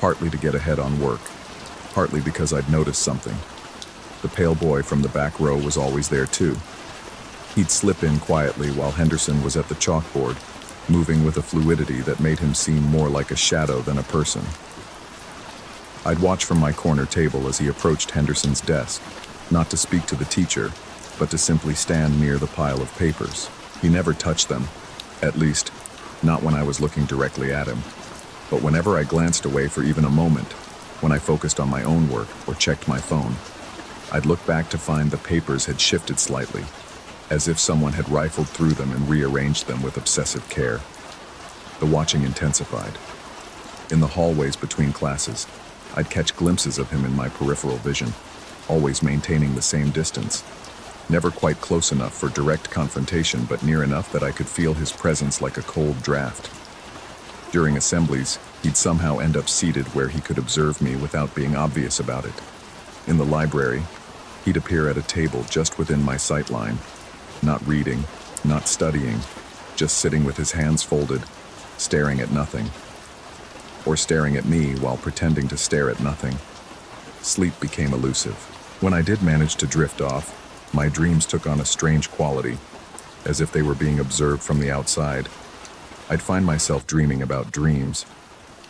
partly to get ahead on work, partly because I'd noticed something. The pale boy from the back row was always there too. He'd slip in quietly while Henderson was at the chalkboard, moving with a fluidity that made him seem more like a shadow than a person. I'd watch from my corner table as he approached Henderson's desk, not to speak to the teacher, but to simply stand near the pile of papers. He never touched them, at least, not when I was looking directly at him. But whenever I glanced away for even a moment, when I focused on my own work or checked my phone, I'd look back to find the papers had shifted slightly, as if someone had rifled through them and rearranged them with obsessive care. The watching intensified. In the hallways between classes, I'd catch glimpses of him in my peripheral vision, always maintaining the same distance. Never quite close enough for direct confrontation, but near enough that I could feel his presence like a cold draft. During assemblies, he'd somehow end up seated where he could observe me without being obvious about it. In the library, he'd appear at a table just within my sight line, not reading, not studying, just sitting with his hands folded, staring at nothing. Or staring at me while pretending to stare at nothing. Sleep became elusive. When I did manage to drift off, my dreams took on a strange quality, as if they were being observed from the outside. I'd find myself dreaming about dreams,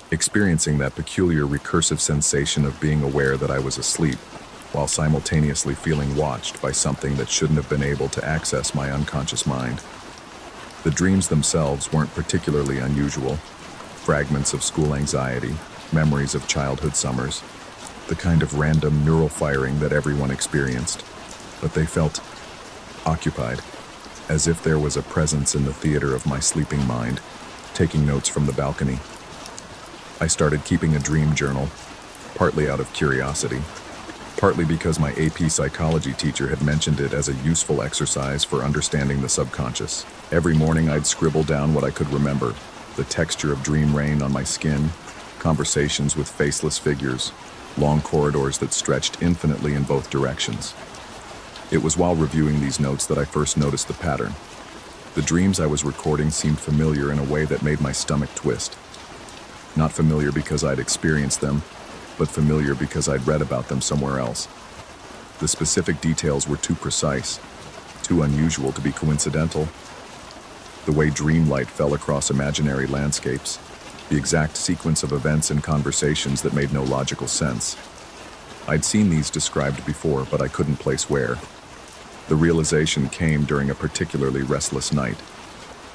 experiencing that peculiar recursive sensation of being aware that I was asleep, while simultaneously feeling watched by something that shouldn't have been able to access my unconscious mind. The dreams themselves weren't particularly unusual. Fragments of school anxiety, memories of childhood summers, the kind of random neural firing that everyone experienced. But they felt occupied, as if there was a presence in the theater of my sleeping mind, taking notes from the balcony. I started keeping a dream journal, partly out of curiosity, partly because my AP psychology teacher had mentioned it as a useful exercise for understanding the subconscious. Every morning I'd scribble down what I could remember, the texture of dream rain on my skin, conversations with faceless figures, long corridors that stretched infinitely in both directions. It was while reviewing these notes that I first noticed the pattern. The dreams I was recording seemed familiar in a way that made my stomach twist. Not familiar because I'd experienced them, but familiar because I'd read about them somewhere else. The specific details were too precise, too unusual to be coincidental. The way dreamlight fell across imaginary landscapes, the exact sequence of events and conversations that made no logical sense. I'd seen these described before, but I couldn't place where. The realization came during a particularly restless night.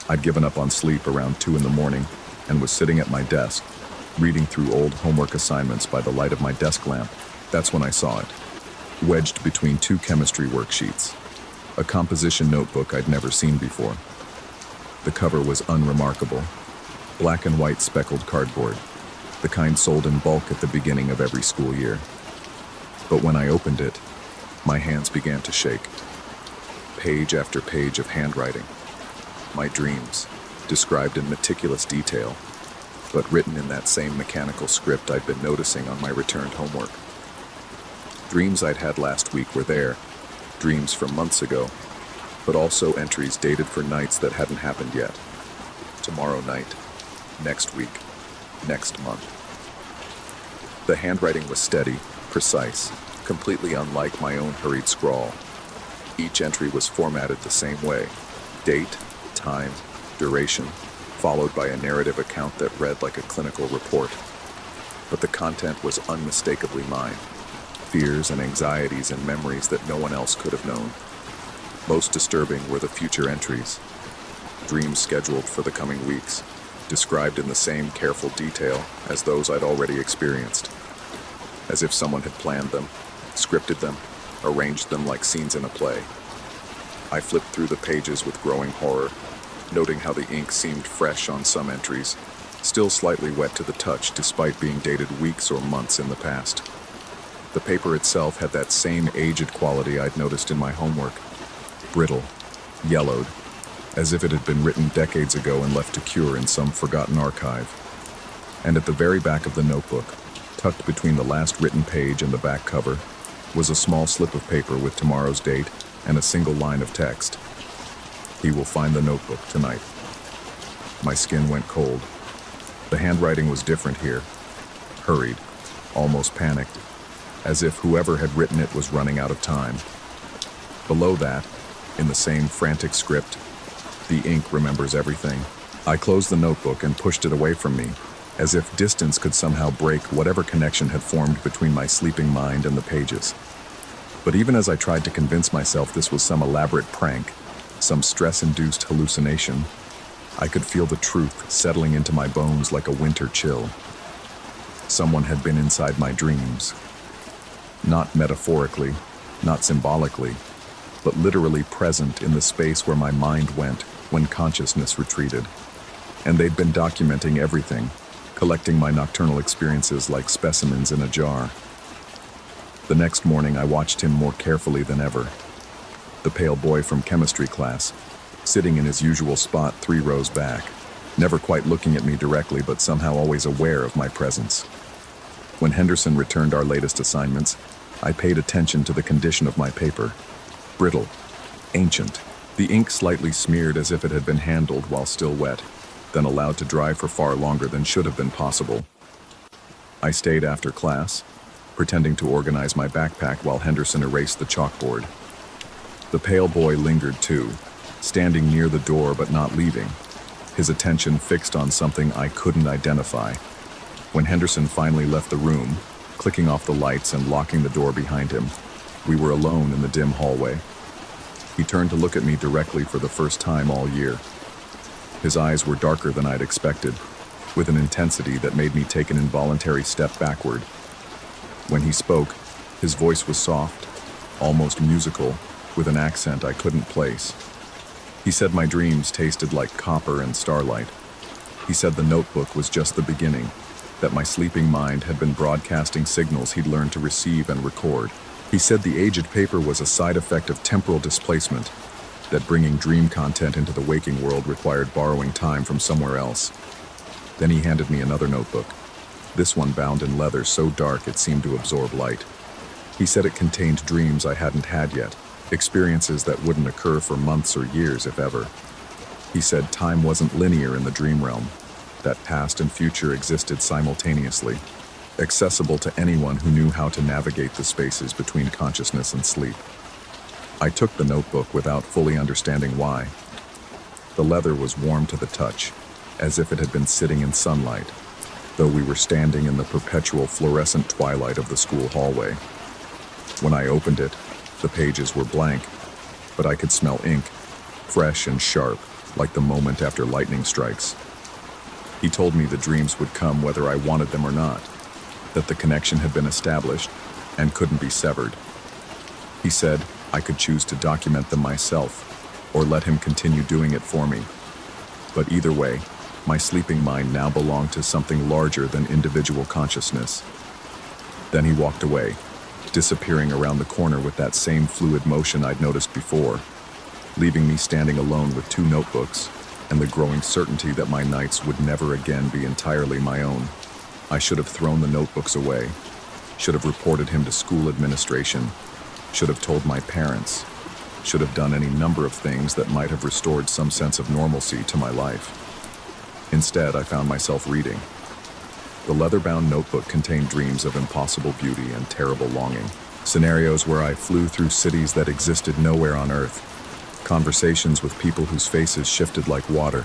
I'd given up on sleep around 2 a.m. and was sitting at my desk, reading through old homework assignments by the light of my desk lamp. That's when I saw it, wedged between 2 chemistry worksheets, a composition notebook I'd never seen before. The cover was unremarkable, black and white speckled cardboard, the kind sold in bulk at the beginning of every school year. But when I opened it, my hands began to shake. Page after page of handwriting. My dreams, described in meticulous detail, but written in that same mechanical script I'd been noticing on my returned homework. Dreams I'd had last week were there, dreams from months ago, but also entries dated for nights that hadn't happened yet. Tomorrow night, next week, next month. The handwriting was steady, precise, completely unlike my own hurried scrawl. Each entry was formatted the same way: date, time, duration, followed by a narrative account that read like a clinical report. But the content was unmistakably mine: fears and anxieties and memories that no one else could have known. Most disturbing were the future entries, dreams scheduled for the coming weeks, described in the same careful detail as those I'd already experienced. As if someone had planned them, scripted them, arranged them like scenes in a play. I flipped through the pages with growing horror, noting how the ink seemed fresh on some entries, still slightly wet to the touch despite being dated weeks or months in the past. The paper itself had that same aged quality I'd noticed in my homework: brittle, yellowed, as if it had been written decades ago and left to cure in some forgotten archive. And at the very back of the notebook, tucked between the last written page and the back cover, was a small slip of paper with tomorrow's date and a single line of text: "He will find the notebook tonight." My skin went cold. The handwriting was different here. Hurried, almost panicked, as if whoever had written it was running out of time. Below that, in the same frantic script, "The ink remembers everything." I closed the notebook and pushed it away from me, as if distance could somehow break whatever connection had formed between my sleeping mind and the pages. But even as I tried to convince myself this was some elaborate prank, some stress-induced hallucination, I could feel the truth settling into my bones like a winter chill. Someone had been inside my dreams. Not metaphorically, not symbolically, but literally present in the space where my mind went when consciousness retreated. And they'd been documenting everything, collecting my nocturnal experiences like specimens in a jar. The next morning, I watched him more carefully than ever. The pale boy from chemistry class, sitting in his usual spot 3 rows back, never quite looking at me directly, but somehow always aware of my presence. When Henderson returned our latest assignments, I paid attention to the condition of my paper. Brittle, ancient, the ink slightly smeared as if it had been handled while still wet, then allowed to dry for far longer than should have been possible. I stayed after class, pretending to organize my backpack while Henderson erased the chalkboard. The pale boy lingered too, standing near the door but not leaving, his attention fixed on something I couldn't identify. When Henderson finally left the room, clicking off the lights and locking the door behind him, we were alone in the dim hallway. He turned to look at me directly for the first time all year. His eyes were darker than I'd expected, with an intensity that made me take an involuntary step backward. When he spoke, his voice was soft, almost musical, with an accent I couldn't place. He said my dreams tasted like copper and starlight. He said the notebook was just the beginning, that my sleeping mind had been broadcasting signals he'd learned to receive and record. He said the aged paper was a side effect of temporal displacement, that bringing dream content into the waking world required borrowing time from somewhere else. Then he handed me another notebook, this one bound in leather so dark it seemed to absorb light. He said it contained dreams I hadn't had yet, experiences that wouldn't occur for months or years if ever. He said time wasn't linear in the dream realm, that past and future existed simultaneously, accessible to anyone who knew how to navigate the spaces between consciousness and sleep. I took the notebook without fully understanding why. The leather was warm to the touch, as if it had been sitting in sunlight, though we were standing in the perpetual fluorescent twilight of the school hallway. When I opened it, the pages were blank, but I could smell ink, fresh and sharp, like the moment after lightning strikes. He told me the dreams would come whether I wanted them or not, that the connection had been established and couldn't be severed. He said I could choose to document them myself, or let him continue doing it for me. But either way, my sleeping mind now belonged to something larger than individual consciousness. Then he walked away, disappearing around the corner with that same fluid motion I'd noticed before, leaving me standing alone with 2 notebooks and the growing certainty that my nights would never again be entirely my own. I should have thrown the notebooks away, should have reported him to school administration, should have told my parents, should have done any number of things that might have restored some sense of normalcy to my life. Instead, I found myself reading. The leather-bound notebook contained dreams of impossible beauty and terrible longing, scenarios where I flew through cities that existed nowhere on Earth, conversations with people whose faces shifted like water,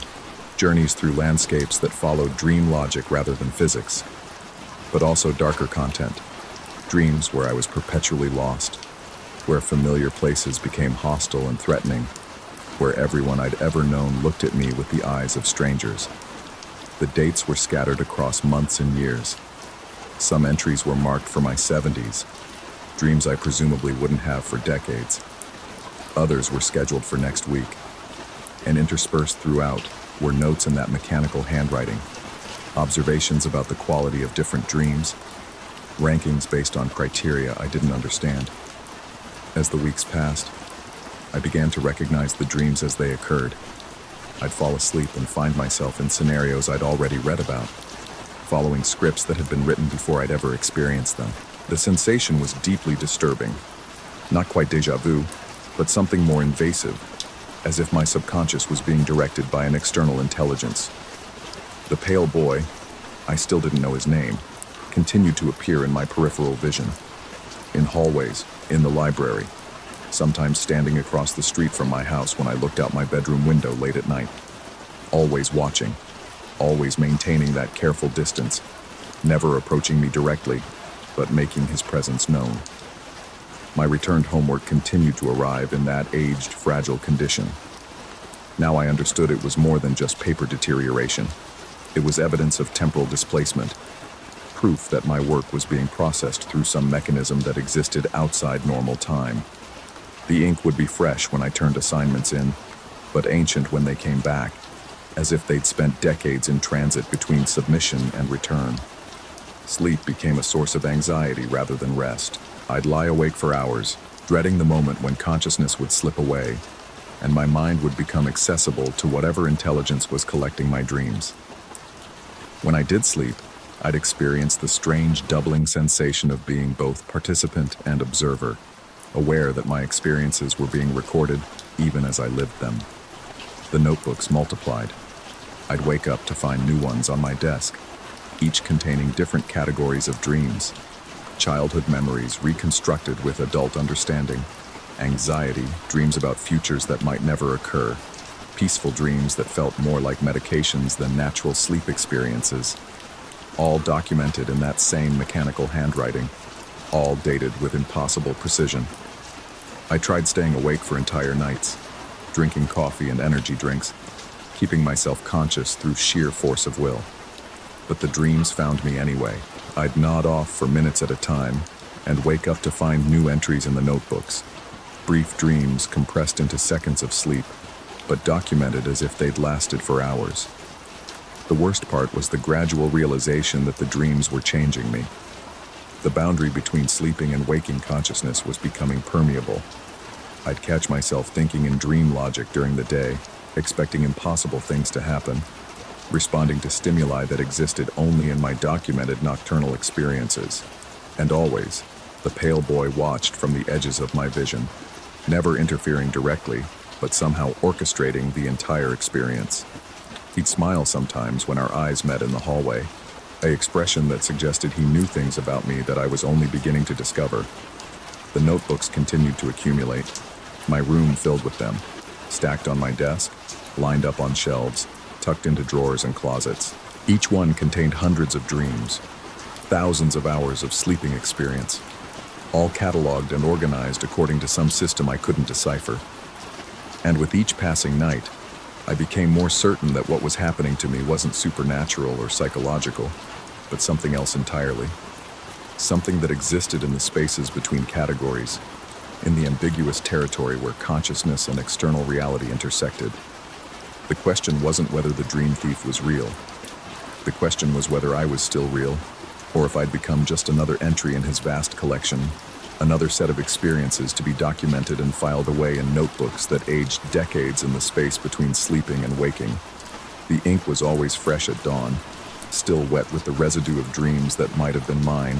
journeys through landscapes that followed dream logic rather than physics, but also darker content, dreams where I was perpetually lost, where familiar places became hostile and threatening, where everyone I'd ever known looked at me with the eyes of strangers. The dates were scattered across months and years. Some entries were marked for my 70s, dreams I presumably wouldn't have for decades. Others were scheduled for next week, and interspersed throughout were notes in that mechanical handwriting, observations about the quality of different dreams, rankings based on criteria I didn't understand. As the weeks passed, I began to recognize the dreams as they occurred. I'd fall asleep and find myself in scenarios I'd already read about, following scripts that had been written before I'd ever experienced them. The sensation was deeply disturbing. Not quite déjà vu, but something more invasive, as if my subconscious was being directed by an external intelligence. The pale boy, I still didn't know his name, continued to appear in my peripheral vision. In hallways, in the library, sometimes standing across the street from my house when I looked out my bedroom window late at night. Always watching, always maintaining that careful distance, never approaching me directly, but making his presence known. My returned homework continued to arrive in that aged, fragile condition. Now I understood it was more than just paper deterioration. It was evidence of temporal displacement, proof that my work was being processed through some mechanism that existed outside normal time. The ink would be fresh when I turned assignments in, but ancient when they came back, as if they'd spent decades in transit between submission and return. Sleep became a source of anxiety rather than rest. I'd lie awake for hours, dreading the moment when consciousness would slip away, and my mind would become accessible to whatever intelligence was collecting my dreams. When I did sleep, I'd experience the strange doubling sensation of being both participant and observer, aware that my experiences were being recorded even as I lived them. The notebooks multiplied. I'd wake up to find new ones on my desk, each containing different categories of dreams. Childhood memories reconstructed with adult understanding, anxiety, dreams about futures that might never occur, peaceful dreams that felt more like medications than natural sleep experiences, all documented in that same mechanical handwriting, all dated with impossible precision. I tried staying awake for entire nights, drinking coffee and energy drinks, keeping myself conscious through sheer force of will. But the dreams found me anyway. I'd nod off for minutes at a time and wake up to find new entries in the notebooks. Brief dreams compressed into seconds of sleep, but documented as if they'd lasted for hours. The worst part was the gradual realization that the dreams were changing me. The boundary between sleeping and waking consciousness was becoming permeable. I'd catch myself thinking in dream logic during the day, expecting impossible things to happen, responding to stimuli that existed only in my documented nocturnal experiences. And always, the pale boy watched from the edges of my vision, never interfering directly, but somehow orchestrating the entire experience. He'd smile sometimes when our eyes met in the hallway, an expression that suggested he knew things about me that I was only beginning to discover. The notebooks continued to accumulate, my room filled with them, stacked on my desk, lined up on shelves, tucked into drawers and closets. Each one contained hundreds of dreams, thousands of hours of sleeping experience, all cataloged and organized according to some system I couldn't decipher. And with each passing night, I became more certain that what was happening to me wasn't supernatural or psychological, but something else entirely. Something that existed in the spaces between categories, in the ambiguous territory where consciousness and external reality intersected. The question wasn't whether the dream thief was real. The question was whether I was still real, or if I'd become just another entry in his vast collection, Another set of experiences to be documented and filed away in notebooks that aged decades in the space between sleeping and waking. The ink was always fresh at dawn, still wet with the residue of dreams that might have been mine,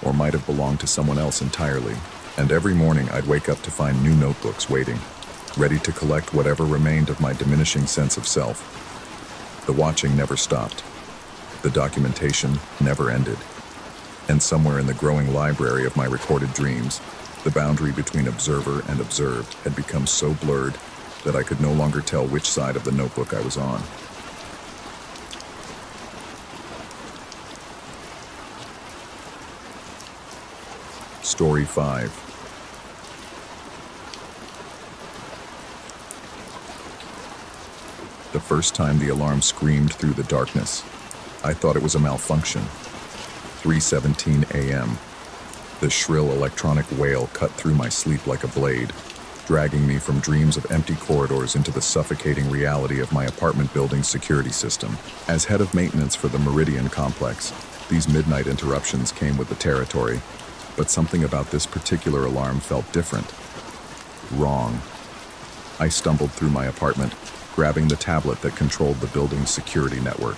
or might have belonged to someone else entirely. And every morning I'd wake up to find new notebooks waiting, ready to collect whatever remained of my diminishing sense of self. The watching never stopped. The documentation never ended. And somewhere in the growing library of my recorded dreams, the boundary between observer and observed had become so blurred that I could no longer tell which side of the notebook I was on. Story 5. The first time the alarm screamed through the darkness, I thought it was a malfunction. 3:17 a.m. The shrill electronic wail cut through my sleep like a blade, dragging me from dreams of empty corridors into the suffocating reality of my apartment building's security system. As head of maintenance for the Meridian complex, these midnight interruptions came with the territory, but something about this particular alarm felt different. Wrong. I stumbled through my apartment, grabbing the tablet that controlled the building's security network.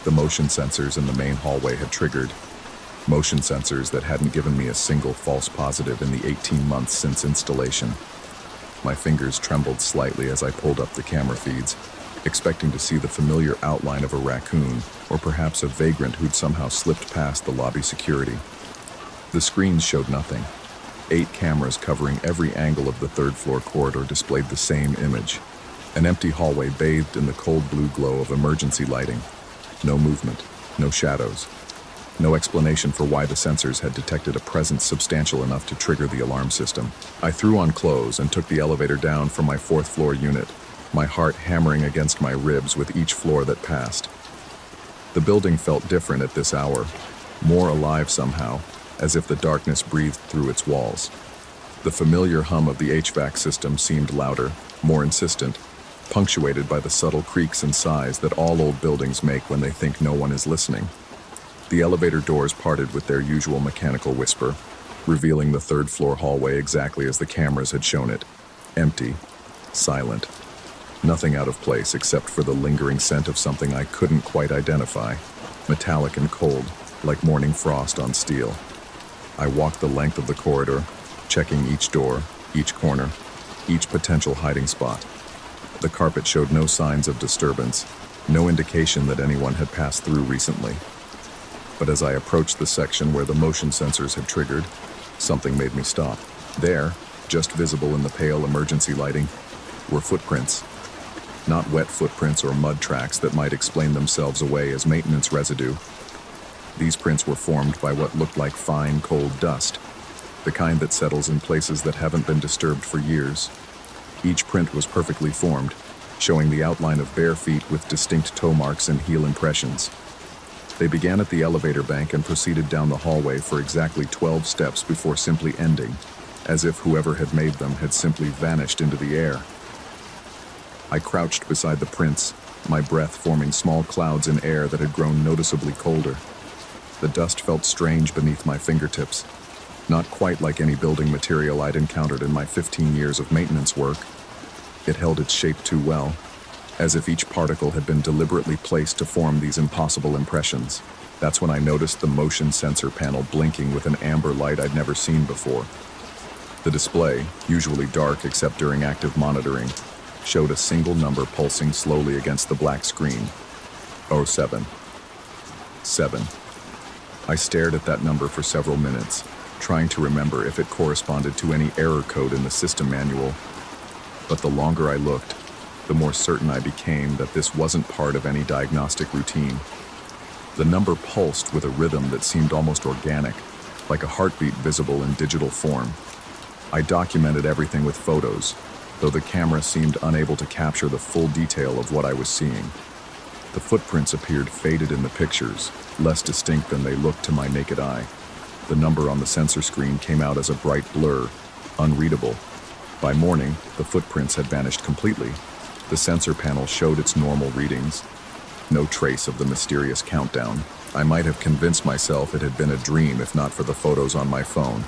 The motion sensors in the main hallway had triggered. Motion sensors that hadn't given me a single false positive in the 18 months since installation. My fingers trembled slightly as I pulled up the camera feeds, expecting to see the familiar outline of a raccoon, or perhaps a vagrant who'd somehow slipped past the lobby security. The screens showed nothing. 8 cameras covering every angle of the third-floor corridor displayed the same image. An empty hallway bathed in the cold blue glow of emergency lighting. No movement, no shadows. No explanation for why the sensors had detected a presence substantial enough to trigger the alarm system. I threw on clothes and took the elevator down from my 4th-floor unit, my heart hammering against my ribs with each floor that passed. The building felt different at this hour, more alive somehow, as if the darkness breathed through its walls. The familiar hum of the HVAC system seemed louder, more insistent, punctuated by the subtle creaks and sighs that all old buildings make when they think no one is listening. The elevator doors parted with their usual mechanical whisper, revealing the 3rd-floor hallway exactly as the cameras had shown it. Empty, silent. Nothing out of place except for the lingering scent of something I couldn't quite identify, metallic and cold, like morning frost on steel. I walked the length of the corridor, checking each door, each corner, each potential hiding spot. The carpet showed no signs of disturbance, no indication that anyone had passed through recently. But as I approached the section where the motion sensors had triggered, something made me stop. There, just visible in the pale emergency lighting, were footprints. Not wet footprints or mud tracks that might explain themselves away as maintenance residue. These prints were formed by what looked like fine, cold dust, the kind that settles in places that haven't been disturbed for years. Each print was perfectly formed, showing the outline of bare feet with distinct toe marks and heel impressions. They began at the elevator bank and proceeded down the hallway for exactly 12 steps before simply ending, as if whoever had made them had simply vanished into the air. I crouched beside the prints, my breath forming small clouds in air that had grown noticeably colder. The dust felt strange beneath my fingertips, not quite like any building material I'd encountered in my 15 years of maintenance work. It held its shape too well, as if each particle had been deliberately placed to form these impossible impressions. That's when I noticed the motion sensor panel blinking with an amber light I'd never seen before. The display, usually dark except during active monitoring, showed a single number pulsing slowly against the black screen. 07. 7. I stared at that number for several minutes, trying to remember if it corresponded to any error code in the system manual. But the longer I looked, the more certain I became that this wasn't part of any diagnostic routine. The number pulsed with a rhythm that seemed almost organic, like a heartbeat visible in digital form. I documented everything with photos, though the camera seemed unable to capture the full detail of what I was seeing. The footprints appeared faded in the pictures, less distinct than they looked to my naked eye. The number on the sensor screen came out as a bright blur, unreadable. By morning, the footprints had vanished completely. The sensor panel showed its normal readings. No trace of the mysterious countdown. I might have convinced myself it had been a dream if not for the photos on my phone.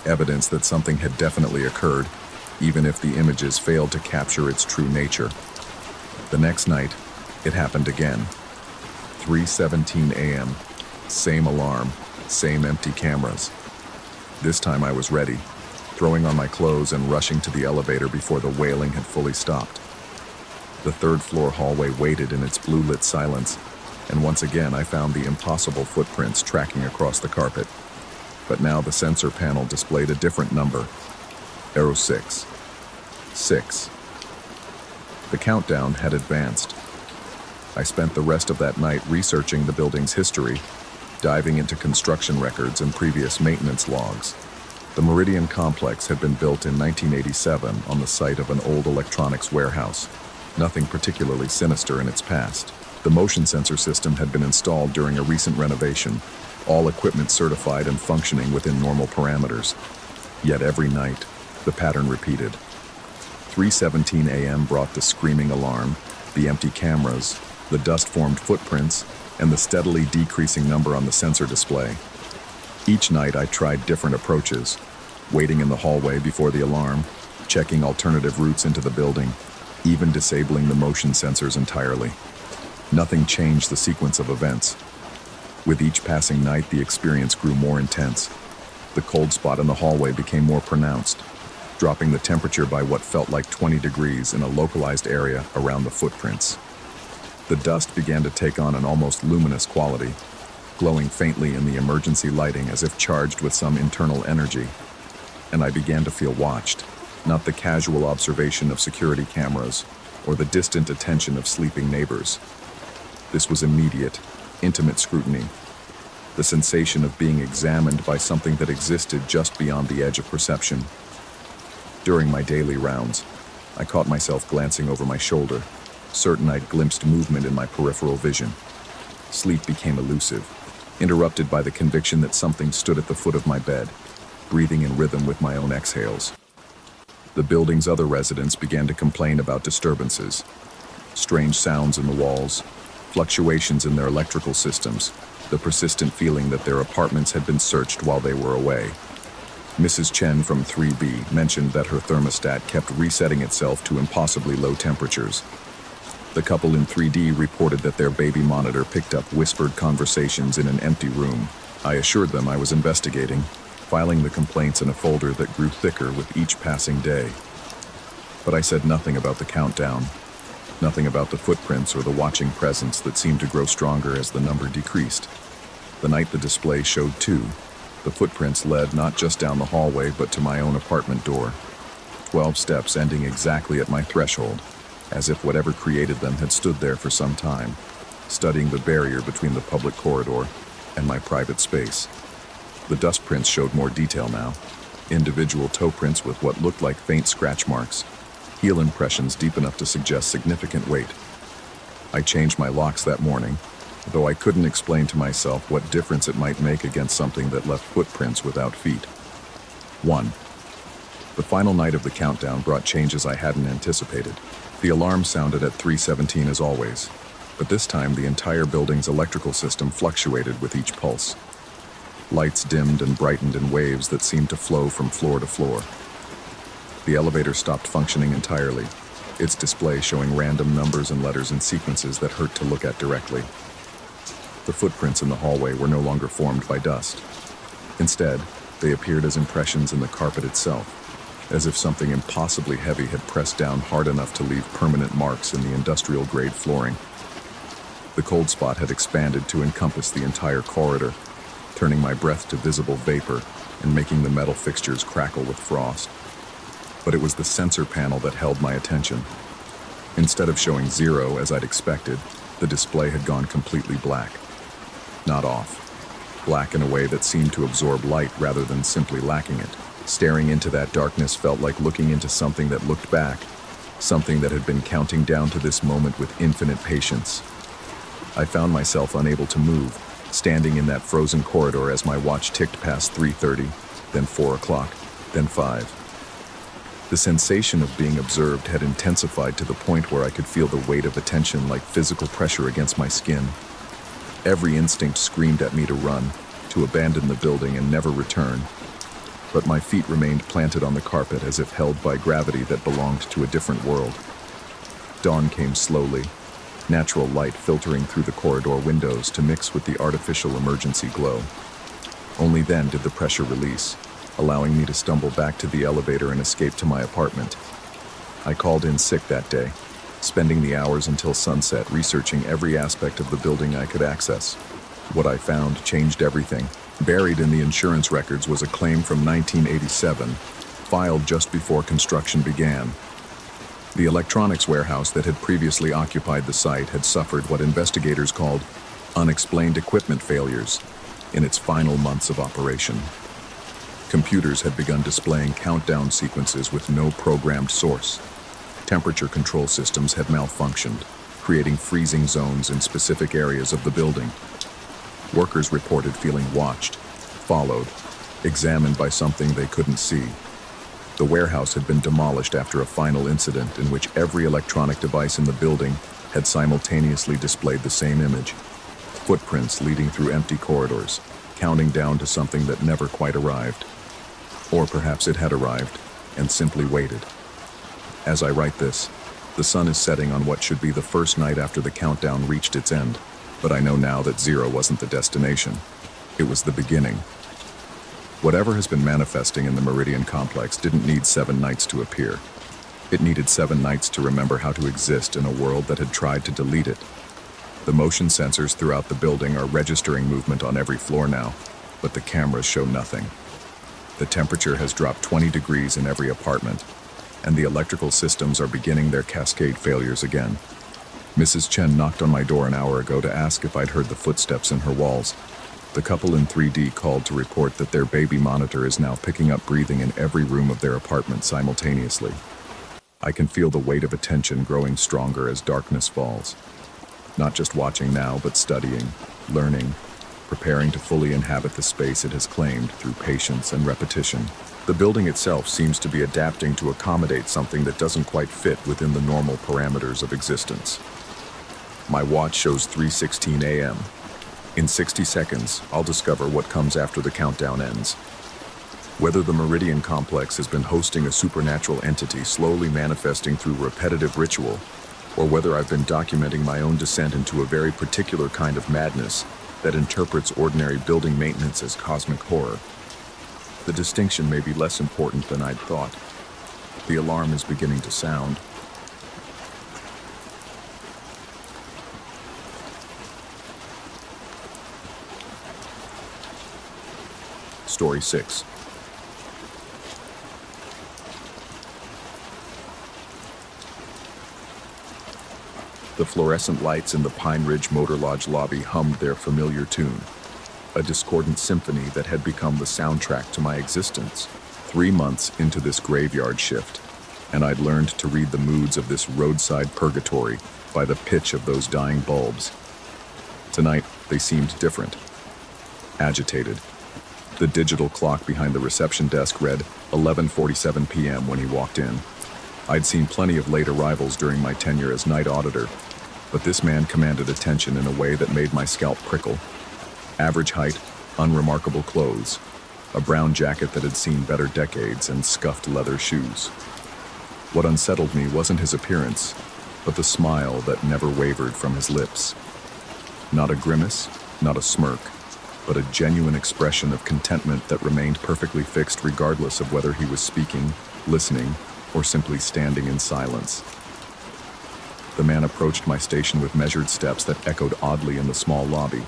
evidence that something had definitely occurred, even if the images failed to capture its true nature. The next night, it happened again. 3:17 a.m., same alarm, same empty cameras. This time I was ready, throwing on my clothes and rushing to the elevator before the wailing had fully stopped. The third-floor hallway waited in its blue-lit silence, and once again I found the impossible footprints tracking across the carpet. But now the sensor panel displayed a different number. Arrow 6. 6. The countdown had advanced. I spent the rest of that night researching the building's history, diving into construction records and previous maintenance logs. The Meridian complex had been built in 1987 on the site of an old electronics warehouse. Nothing particularly sinister in its past. The motion sensor system had been installed during a recent renovation, all equipment certified and functioning within normal parameters. Yet every night, the pattern repeated. 3:17 a.m. brought the screaming alarm, the empty cameras, the dust-formed footprints, and the steadily decreasing number on the sensor display. Each night I tried different approaches, waiting in the hallway before the alarm, checking alternative routes into the building, even disabling the motion sensors entirely. Nothing changed the sequence of events. With each passing night, the experience grew more intense. The cold spot in the hallway became more pronounced, dropping the temperature by what felt like 20 degrees in a localized area around the footprints. The dust began to take on an almost luminous quality, glowing faintly in the emergency lighting as if charged with some internal energy. And I began to feel watched, not the casual observation of security cameras or the distant attention of sleeping neighbors. This was immediate, intimate scrutiny, the sensation of being examined by something that existed just beyond the edge of perception. During my daily rounds, I caught myself glancing over my shoulder, certain I'd glimpsed movement in my peripheral vision. Sleep became elusive, interrupted by the conviction that something stood at the foot of my bed, breathing in rhythm with my own exhales. The building's other residents began to complain about disturbances, strange sounds in the walls, fluctuations in their electrical systems, the persistent feeling that their apartments had been searched while they were away. Mrs. Chen from 3B mentioned that her thermostat kept resetting itself to impossibly low temperatures. The couple in 3D reported that their baby monitor picked up whispered conversations in an empty room. I assured them I was investigating, filing the complaints in a folder that grew thicker with each passing day. But I said nothing about the countdown, nothing about the footprints or the watching presence that seemed to grow stronger as the number decreased. The night the display showed 2, the footprints led not just down the hallway but to my own apartment door, 12 steps ending exactly at my threshold, as if whatever created them had stood there for some time, studying the barrier between the public corridor and my private space. The dust prints showed more detail now, individual toe prints with what looked like faint scratch marks, heel impressions deep enough to suggest significant weight. I changed my locks that morning, though I couldn't explain to myself what difference it might make against something that left footprints without feet. 1. The final night of the countdown brought changes I hadn't anticipated. The alarm sounded at 3:17 as always, but this time the entire building's electrical system fluctuated with each pulse. Lights dimmed and brightened in waves that seemed to flow from floor to floor. The elevator stopped functioning entirely, its display showing random numbers and letters in sequences that hurt to look at directly. The footprints in the hallway were no longer formed by dust. Instead, they appeared as impressions in the carpet itself, as if something impossibly heavy had pressed down hard enough to leave permanent marks in the industrial-grade flooring. The cold spot had expanded to encompass the entire corridor, turning my breath to visible vapor and making the metal fixtures crackle with frost. But it was the sensor panel that held my attention. Instead of showing 0 as I'd expected, the display had gone completely black. Not off. Black in a way that seemed to absorb light rather than simply lacking it. Staring into that darkness felt like looking into something that looked back, something that had been counting down to this moment with infinite patience. I found myself unable to move, standing in that frozen corridor as my watch ticked past 3:30, then 4 o'clock, then 5. The sensation of being observed had intensified to the point where I could feel the weight of attention like physical pressure against my skin. Every instinct screamed at me to run, to abandon the building and never return. but my feet remained planted on the carpet as if held by gravity that belonged to a different world. Dawn came slowly, natural light filtering through the corridor windows to mix with the artificial emergency glow. Only then did the pressure release, allowing me to stumble back to the elevator and escape to my apartment. I called in sick that day, spending the hours until sunset researching every aspect of the building I could access. What I found changed everything. Buried in the insurance records was a claim from 1987, filed just before construction began. The electronics warehouse that had previously occupied the site had suffered what investigators called unexplained equipment failures in its final months of operation. Computers had begun displaying countdown sequences with no programmed source. Temperature control systems had malfunctioned, creating freezing zones in specific areas of the building. Workers reported feeling watched, followed, examined by something they couldn't see. The warehouse had been demolished after a final incident in which every electronic device in the building had simultaneously displayed the same image. Footprints leading through empty corridors, counting down to something that never quite arrived. Or perhaps it had arrived and simply waited. As I write this, the sun is setting on what should be the first night after the countdown reached its end, but I know now that 0 wasn't the destination. It was the beginning. Whatever has been manifesting in the Meridian complex didn't need 7 nights to appear. It needed 7 nights to remember how to exist in a world that had tried to delete it. The motion sensors throughout the building are registering movement on every floor now, but the cameras show nothing. The temperature has dropped 20 degrees in every apartment, and the electrical systems are beginning their cascade failures again. Mrs. Chen knocked on my door an hour ago to ask if I'd heard the footsteps in her walls. The couple in 3D called to report that their baby monitor is now picking up breathing in every room of their apartment simultaneously. I can feel the weight of attention growing stronger as darkness falls. Not just watching now, but studying, learning, preparing to fully inhabit the space it has claimed through patience and repetition. The building itself seems to be adapting to accommodate something that doesn't quite fit within the normal parameters of existence. My watch shows 3:16 a.m. In 60 seconds, I'll discover what comes after the countdown ends. Whether the Meridian complex has been hosting a supernatural entity slowly manifesting through repetitive ritual, or whether I've been documenting my own descent into a very particular kind of madness that interprets ordinary building maintenance as cosmic horror. The distinction may be less important than I'd thought. The alarm is beginning to sound. Story 6. The fluorescent lights in the Pine Ridge Motor Lodge lobby hummed their familiar tune, a discordant symphony that had become the soundtrack to my existence. 3 months into this graveyard shift, and I'd learned to read the moods of this roadside purgatory by the pitch of those dying bulbs. Tonight, they seemed different. Agitated. The digital clock behind the reception desk read 11:47 p.m. when he walked in. I'd seen plenty of late arrivals during my tenure as night auditor, but this man commanded attention in a way that made my scalp prickle. Average height, unremarkable clothes, a brown jacket that had seen better decades, and scuffed leather shoes. What unsettled me wasn't his appearance, but the smile that never wavered from his lips. Not a grimace, not a smirk, but a genuine expression of contentment that remained perfectly fixed regardless of whether he was speaking, listening, or simply standing in silence. The man approached my station with measured steps that echoed oddly in the small lobby.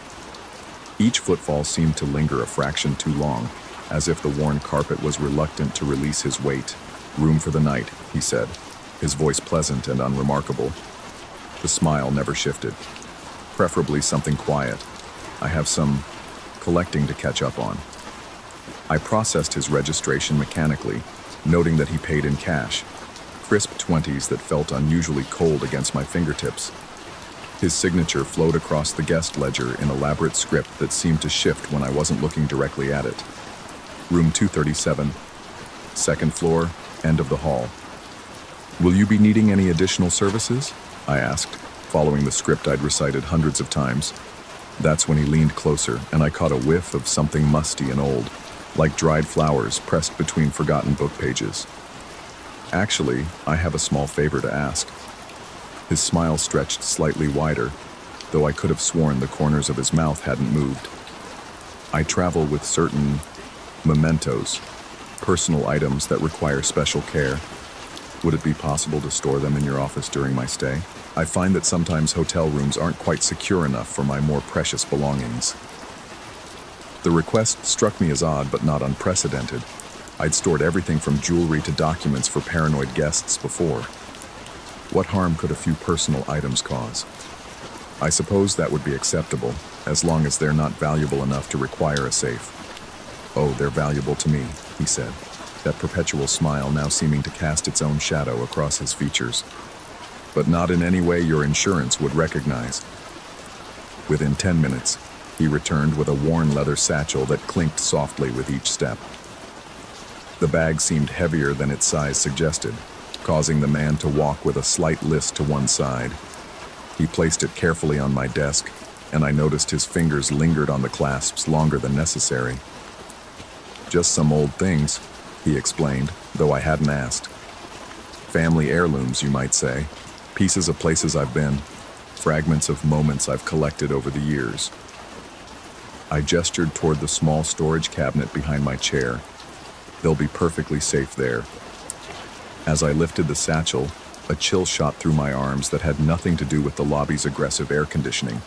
Each footfall seemed to linger a fraction too long, as if the worn carpet was reluctant to release his weight. "Room for the night," he said, his voice pleasant and unremarkable. The smile never shifted. "Preferably something quiet. I have some collecting to catch up on." I processed his registration mechanically, noting that he paid in cash, crisp 20s that felt unusually cold against my fingertips. His signature flowed across the guest ledger in elaborate script that seemed to shift when I wasn't looking directly at it. "Room 237, second floor, end of the hall. Will you be needing any additional services?" I asked, following the script I'd recited hundreds of times. That's when he leaned closer, and I caught a whiff of something musty and old. like dried flowers pressed between forgotten book pages. Actually, I have a small favor to ask. His smile stretched slightly wider, though I could have sworn the corners of his mouth hadn't moved. I travel with certain mementos, personal items that require special care. Would it be possible to store them in your office during my stay? I find that sometimes hotel rooms aren't quite secure enough for my more precious belongings. The request struck me as odd but not unprecedented. I'd stored everything from jewelry to documents for paranoid guests before. What harm could a few personal items cause? I suppose that would be acceptable, as long as they're not valuable enough to require a safe. Oh, they're valuable to me, he said, that perpetual smile now seeming to cast its own shadow across his features. But not in any way your insurance would recognize. Within 10 minutes, he returned with a worn leather satchel that clinked softly with each step. The bag seemed heavier than its size suggested, causing the man to walk with a slight list to one side. He placed it carefully on my desk, and I noticed his fingers lingered on the clasps longer than necessary. Just some old things, he explained, though I hadn't asked. Family heirlooms, you might say. Pieces of places I've been, fragments of moments I've collected over the years. I gestured toward the small storage cabinet behind my chair. They'll be perfectly safe there. As I lifted the satchel, a chill shot through my arms that had nothing to do with the lobby's aggressive air conditioning.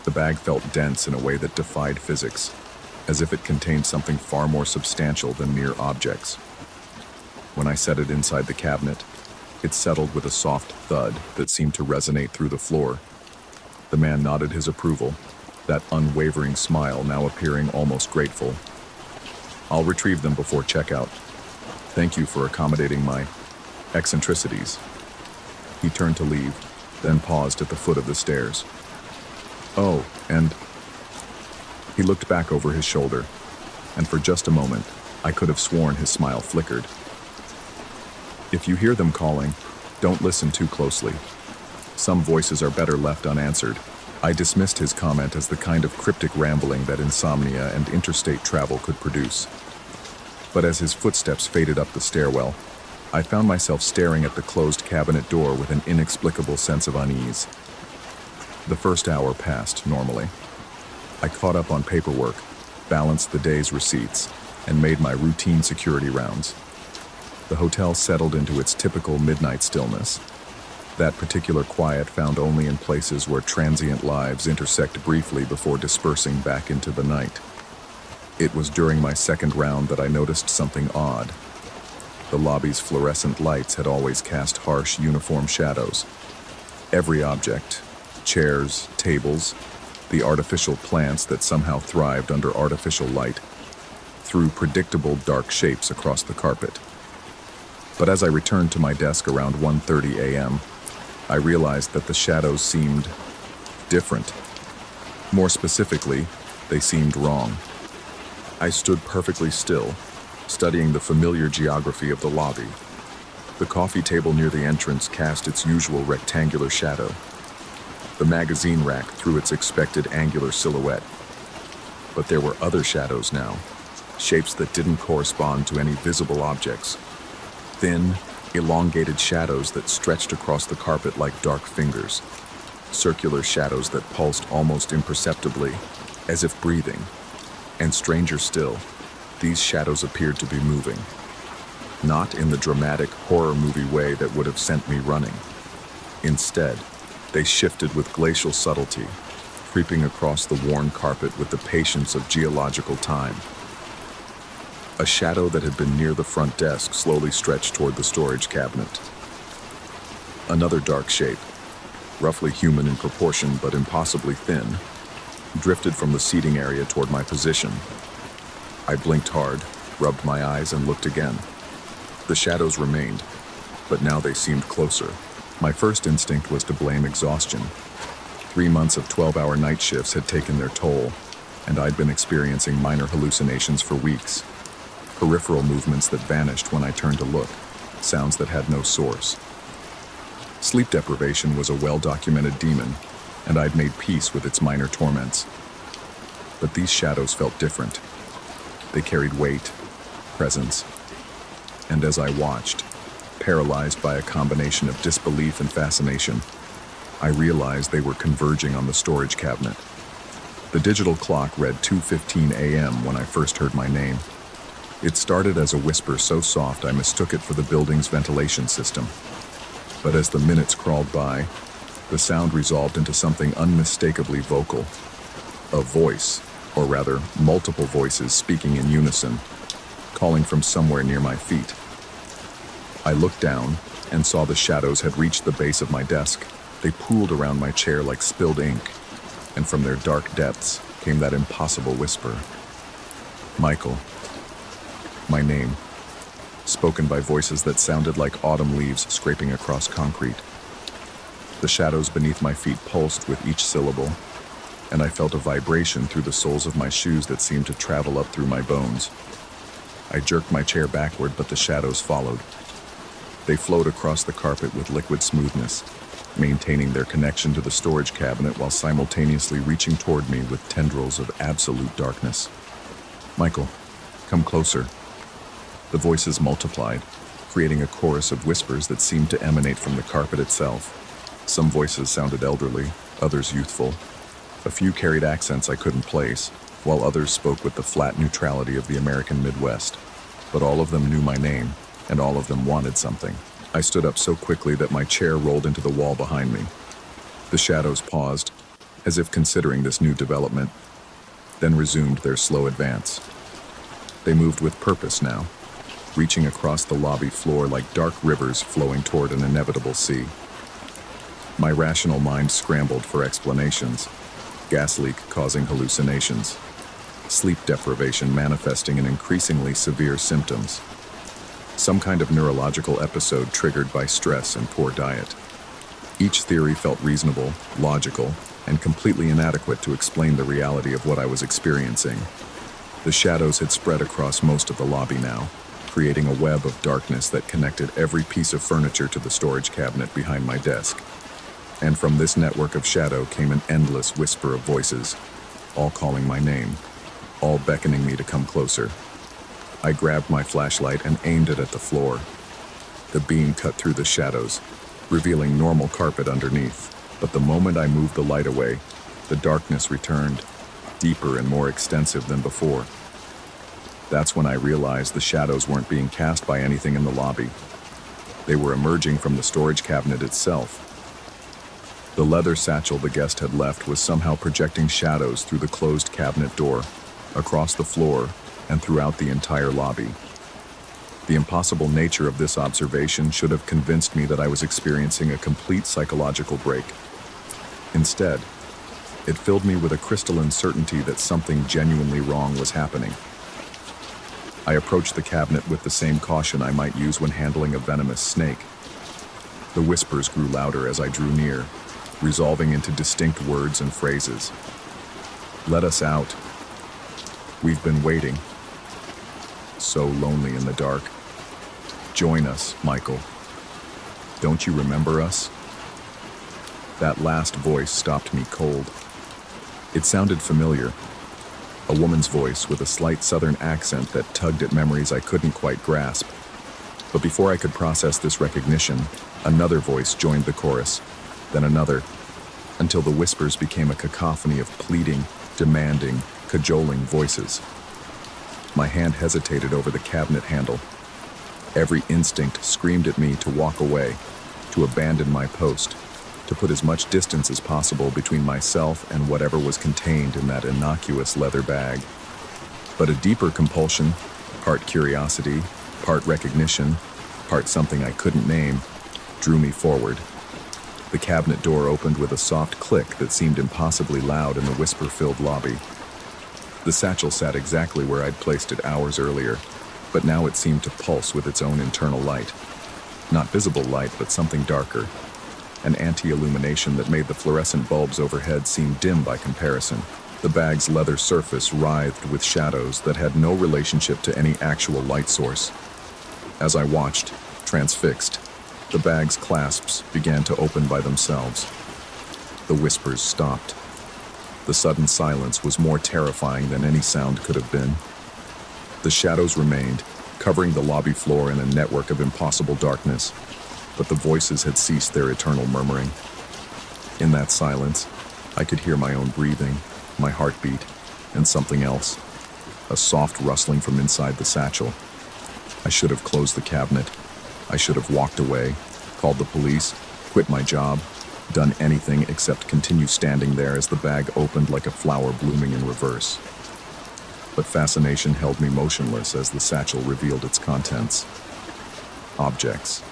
The bag felt dense in a way that defied physics, as if it contained something far more substantial than mere objects. When I set it inside the cabinet, it settled with a soft thud that seemed to resonate through the floor. The man nodded his approval, that unwavering smile now appearing almost grateful. I'll retrieve them before checkout. Thank you for accommodating my eccentricities. He turned to leave, then paused at the foot of the stairs. Oh, and he looked back over his shoulder, and for just a moment, I could have sworn his smile flickered. If you hear them calling, don't listen too closely. Some voices are better left unanswered. I dismissed his comment as the kind of cryptic rambling that insomnia and interstate travel could produce. But as his footsteps faded up the stairwell, I found myself staring at the closed cabinet door with an inexplicable sense of unease. The first hour passed normally. I caught up on paperwork, balanced the day's receipts, and made my routine security rounds. The hotel settled into its typical midnight stillness, that particular quiet found only in places where transient lives intersect briefly before dispersing back into the night. It was during my second round that I noticed something odd. The lobby's fluorescent lights had always cast harsh, uniform shadows. Every object, chairs, tables, the artificial plants that somehow thrived under artificial light, threw predictable dark shapes across the carpet. But as I returned to my desk around 1:30 a.m., I realized that the shadows seemed different. More specifically, they seemed wrong. I stood perfectly still, studying the familiar geography of the lobby. The coffee table near the entrance cast its usual rectangular shadow. The magazine rack threw its expected angular silhouette. But there were other shadows now, shapes that didn't correspond to any visible objects. Thin, elongated shadows that stretched across the carpet like dark fingers. Circular shadows that pulsed almost imperceptibly, as if breathing. And stranger still, these shadows appeared to be moving. Not in the dramatic horror movie way that would have sent me running. Instead, they shifted with glacial subtlety, creeping across the worn carpet with the patience of geological time. A shadow that had been near the front desk slowly stretched toward the storage cabinet. Another dark shape, roughly human in proportion but impossibly thin, drifted from the seating area toward my position. I blinked hard, rubbed my eyes, and looked again. The shadows remained, but now they seemed closer. My first instinct was to blame exhaustion. 3 months of 12-hour night shifts had taken their toll, and I'd been experiencing minor hallucinations for weeks. Peripheral movements that vanished when I turned to look, sounds that had no source. Sleep deprivation was a well-documented demon, and I'd made peace with its minor torments. But these shadows felt different. They carried weight, presence, and as I watched, paralyzed by a combination of disbelief and fascination, I realized they were converging on the storage cabinet. The digital clock read 2:15 a.m. when I first heard my name. It started as a whisper so soft I mistook it for the building's ventilation system. But as the minutes crawled by, the sound resolved into something unmistakably vocal. A voice, or rather, multiple voices speaking in unison, calling from somewhere near my feet. I looked down and saw the shadows had reached the base of my desk. They pooled around my chair like spilled ink, and from their dark depths came that impossible whisper. Michael. My name, spoken by voices that sounded like autumn leaves scraping across concrete. The shadows beneath my feet pulsed with each syllable, and I felt a vibration through the soles of my shoes that seemed to travel up through my bones. I jerked my chair backward, but the shadows followed. They flowed across the carpet with liquid smoothness, maintaining their connection to the storage cabinet while simultaneously reaching toward me with tendrils of absolute darkness. Michael, come closer. The voices multiplied, creating a chorus of whispers that seemed to emanate from the carpet itself. Some voices sounded elderly, others youthful. A few carried accents I couldn't place, while others spoke with the flat neutrality of the American Midwest. But all of them knew my name, and all of them wanted something. I stood up so quickly that my chair rolled into the wall behind me. The shadows paused, as if considering this new development, then resumed their slow advance. They moved with purpose now, reaching across the lobby floor like dark rivers flowing toward an inevitable sea. My rational mind scrambled for explanations. Gas leak causing hallucinations. Sleep deprivation manifesting in increasingly severe symptoms. Some kind of neurological episode triggered by stress and poor diet. Each theory felt reasonable, logical, and completely inadequate to explain the reality of what I was experiencing. The shadows had spread across most of the lobby now, creating a web of darkness that connected every piece of furniture to the storage cabinet behind my desk. And from this network of shadow came an endless whisper of voices, all calling my name, all beckoning me to come closer. I grabbed my flashlight and aimed it at the floor. The beam cut through the shadows, revealing normal carpet underneath. But the moment I moved the light away, the darkness returned, deeper and more extensive than before. That's when I realized the shadows weren't being cast by anything in the lobby. They were emerging from the storage cabinet itself. The leather satchel the guest had left was somehow projecting shadows through the closed cabinet door, across the floor, and throughout the entire lobby. The impossible nature of this observation should have convinced me that I was experiencing a complete psychological break. Instead, it filled me with a crystalline certainty that something genuinely wrong was happening. I approached the cabinet with the same caution I might use when handling a venomous snake. The whispers grew louder as I drew near, resolving into distinct words and phrases. Let us out. We've been waiting. So lonely in the dark. Join us, Michael. Don't you remember us? That last voice stopped me cold. It sounded familiar. A woman's voice with a slight southern accent that tugged at memories I couldn't quite grasp. But before I could process this recognition, another voice joined the chorus, then another, until the whispers became a cacophony of pleading, demanding, cajoling voices. My hand hesitated over the cabinet handle. Every instinct screamed at me to walk away, to abandon my post, to put as much distance as possible between myself and whatever was contained in that innocuous leather bag. But a deeper compulsion, part curiosity, part recognition, part something I couldn't name, drew me forward. The cabinet door opened with a soft click that seemed impossibly loud in the whisper-filled lobby. The satchel sat exactly where I'd placed it hours earlier, but now it seemed to pulse with its own internal light. Not visible light, but something darker. An anti-illumination that made the fluorescent bulbs overhead seem dim by comparison. The bag's leather surface writhed with shadows that had no relationship to any actual light source. As I watched, transfixed, the bag's clasps began to open by themselves. The whispers stopped. The sudden silence was more terrifying than any sound could have been. The shadows remained, covering the lobby floor in a network of impossible darkness, but the voices had ceased their eternal murmuring. In that silence, I could hear my own breathing, my heartbeat, and something else, a soft rustling from inside the satchel. I should have closed the cabinet. I should have walked away, called the police, quit my job, done anything except continue standing there as the bag opened like a flower blooming in reverse. But fascination held me motionless as the satchel revealed its contents. Objects.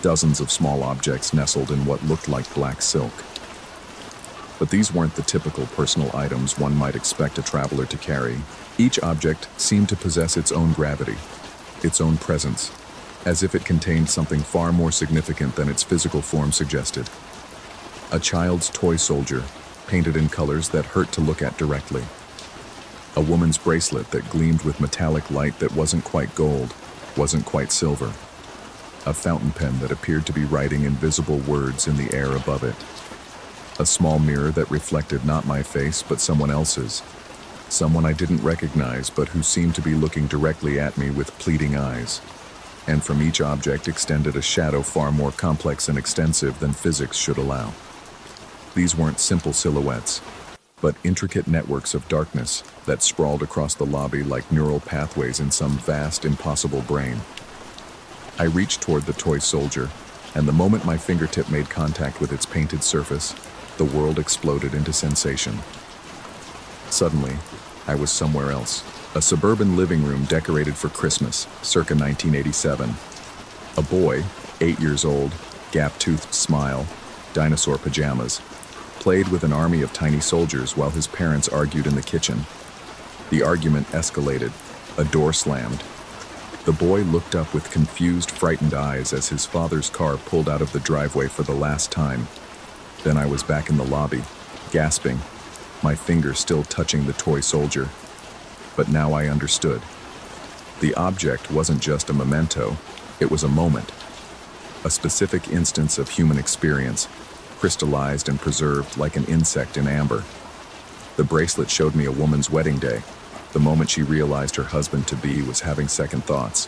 Dozens of small objects nestled in what looked like black silk. But these weren't the typical personal items one might expect a traveler to carry. Each object seemed to possess its own gravity, its own presence, as if it contained something far more significant than its physical form suggested. A child's toy soldier, painted in colors that hurt to look at directly. A woman's bracelet that gleamed with metallic light that wasn't quite gold, wasn't quite silver. A fountain pen that appeared to be writing invisible words in the air above it. A small mirror that reflected not my face but someone else's. Someone I didn't recognize but who seemed to be looking directly at me with pleading eyes. And from each object extended a shadow far more complex and extensive than physics should allow. These weren't simple silhouettes, but intricate networks of darkness that sprawled across the lobby like neural pathways in some vast, impossible brain. I reached toward the toy soldier, and the moment my fingertip made contact with its painted surface, the world exploded into sensation. Suddenly, I was somewhere else. A suburban living room decorated for Christmas, circa 1987. A boy, 8 years old, gap-toothed smile, dinosaur pajamas, played with an army of tiny soldiers while his parents argued in the kitchen. The argument escalated. A door slammed. The boy looked up with confused, frightened eyes as his father's car pulled out of the driveway for the last time. Then I was back in the lobby, gasping, my finger still touching the toy soldier. But now I understood. The object wasn't just a memento, it was a moment. A specific instance of human experience, crystallized and preserved like an insect in amber. The bracelet showed me a woman's wedding day, the moment she realized her husband-to-be was having second thoughts.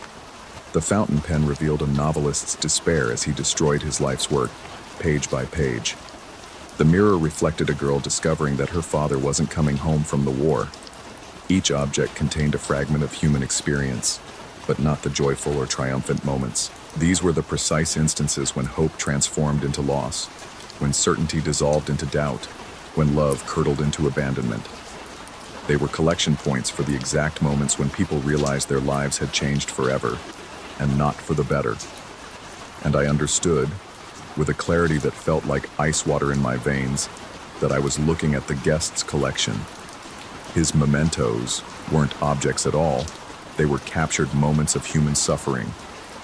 The fountain pen revealed a novelist's despair as he destroyed his life's work, page by page. The mirror reflected a girl discovering that her father wasn't coming home from the war. Each object contained a fragment of human experience, but not the joyful or triumphant moments. These were the precise instances when hope transformed into loss, when certainty dissolved into doubt, when love curdled into abandonment. They were collection points for the exact moments when people realized their lives had changed forever, and not for the better. And I understood, with a clarity that felt like ice water in my veins, that I was looking at the guest's collection. His mementos weren't objects at all. They were captured moments of human suffering,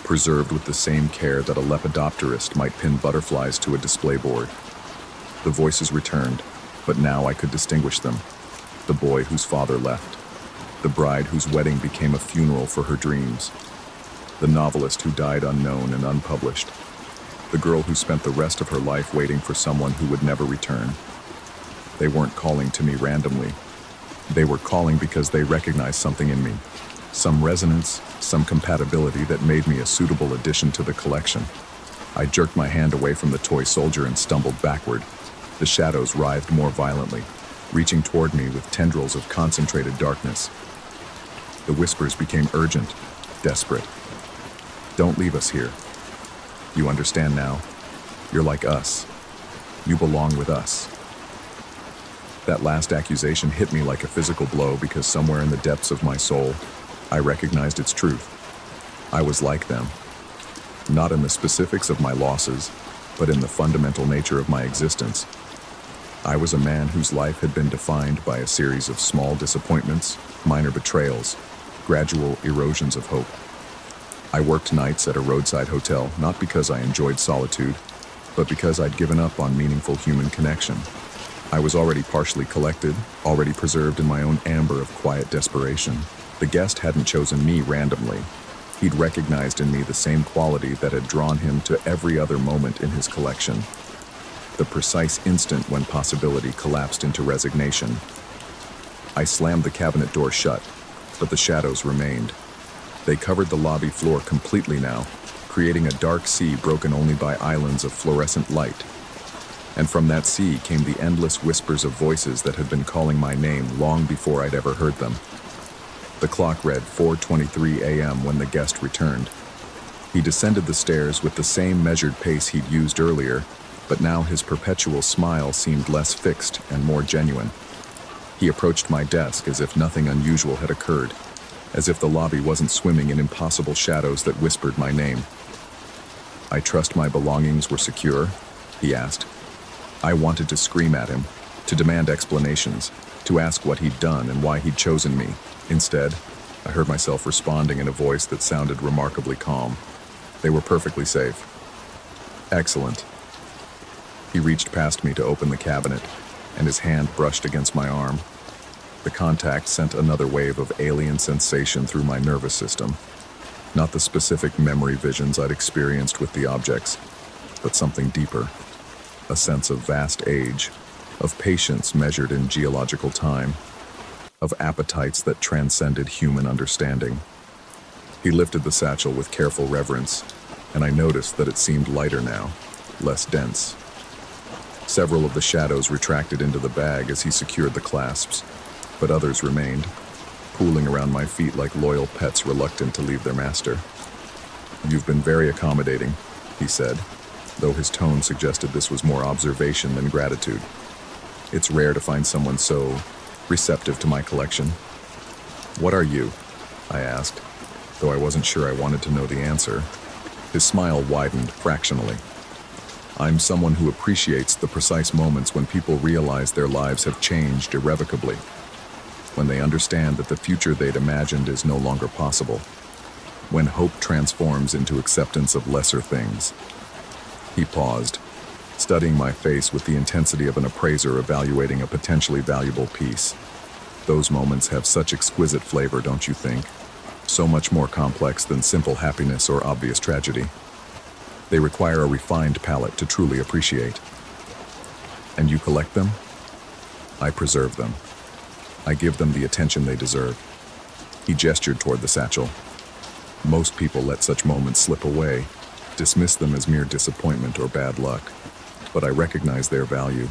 preserved with the same care that a lepidopterist might pin butterflies to a display board. The voices returned, but now I could distinguish them. The boy whose father left. The bride whose wedding became a funeral for her dreams. The novelist who died unknown and unpublished. The girl who spent the rest of her life waiting for someone who would never return. They weren't calling to me randomly. They were calling because they recognized something in me. Some resonance, some compatibility that made me a suitable addition to the collection. I jerked my hand away from the toy soldier and stumbled backward. The shadows writhed more violently, reaching toward me with tendrils of concentrated darkness. The whispers became urgent, desperate. Don't leave us here. You understand now? You're like us. You belong with us. That last accusation hit me like a physical blow because somewhere in the depths of my soul, I recognized its truth. I was like them. Not in the specifics of my losses, but in the fundamental nature of my existence. I was a man whose life had been defined by a series of small disappointments, minor betrayals, gradual erosions of hope. I worked nights at a roadside hotel, not because I enjoyed solitude, but because I'd given up on meaningful human connection. I was already partially collected, already preserved in my own amber of quiet desperation. The guest hadn't chosen me randomly. He'd recognized in me the same quality that had drawn him to every other moment in his collection. The precise instant when possibility collapsed into resignation. I slammed the cabinet door shut, but the shadows remained. They covered the lobby floor completely now, creating a dark sea broken only by islands of fluorescent light. And from that sea came the endless whispers of voices that had been calling my name long before I'd ever heard them. The clock read 4:23 a.m. when the guest returned. He descended the stairs with the same measured pace he'd used earlier, but now his perpetual smile seemed less fixed and more genuine. He approached my desk as if nothing unusual had occurred, as if the lobby wasn't swimming in impossible shadows that whispered my name. "I trust my belongings were secure?" he asked. I wanted to scream at him, to demand explanations, to ask what he'd done and why he'd chosen me. Instead, I heard myself responding in a voice that sounded remarkably calm. They were perfectly safe. Excellent. He reached past me to open the cabinet, and his hand brushed against my arm. The contact sent another wave of alien sensation through my nervous system. Not the specific memory visions I'd experienced with the objects, but something deeper. A sense of vast age, of patience measured in geological time, of appetites that transcended human understanding. He lifted the satchel with careful reverence, and I noticed that it seemed lighter now, less dense. Several of the shadows retracted into the bag as he secured the clasps, but others remained, pooling around my feet like loyal pets reluctant to leave their master. "You've been very accommodating," he said, though his tone suggested this was more observation than gratitude. "It's rare to find someone so receptive to my collection." "What are you?" I asked, though I wasn't sure I wanted to know the answer. His smile widened fractionally. "I'm someone who appreciates the precise moments when people realize their lives have changed irrevocably, when they understand that the future they'd imagined is no longer possible, when hope transforms into acceptance of lesser things." He paused, studying my face with the intensity of an appraiser evaluating a potentially valuable piece. Those moments have such exquisite flavor, don't you think? So much more complex than simple happiness or obvious tragedy. They require a refined palate to truly appreciate. "And you collect them?" "I preserve them. I give them the attention they deserve." He gestured toward the satchel. "Most people let such moments slip away, dismiss them as mere disappointment or bad luck. But I recognize their value.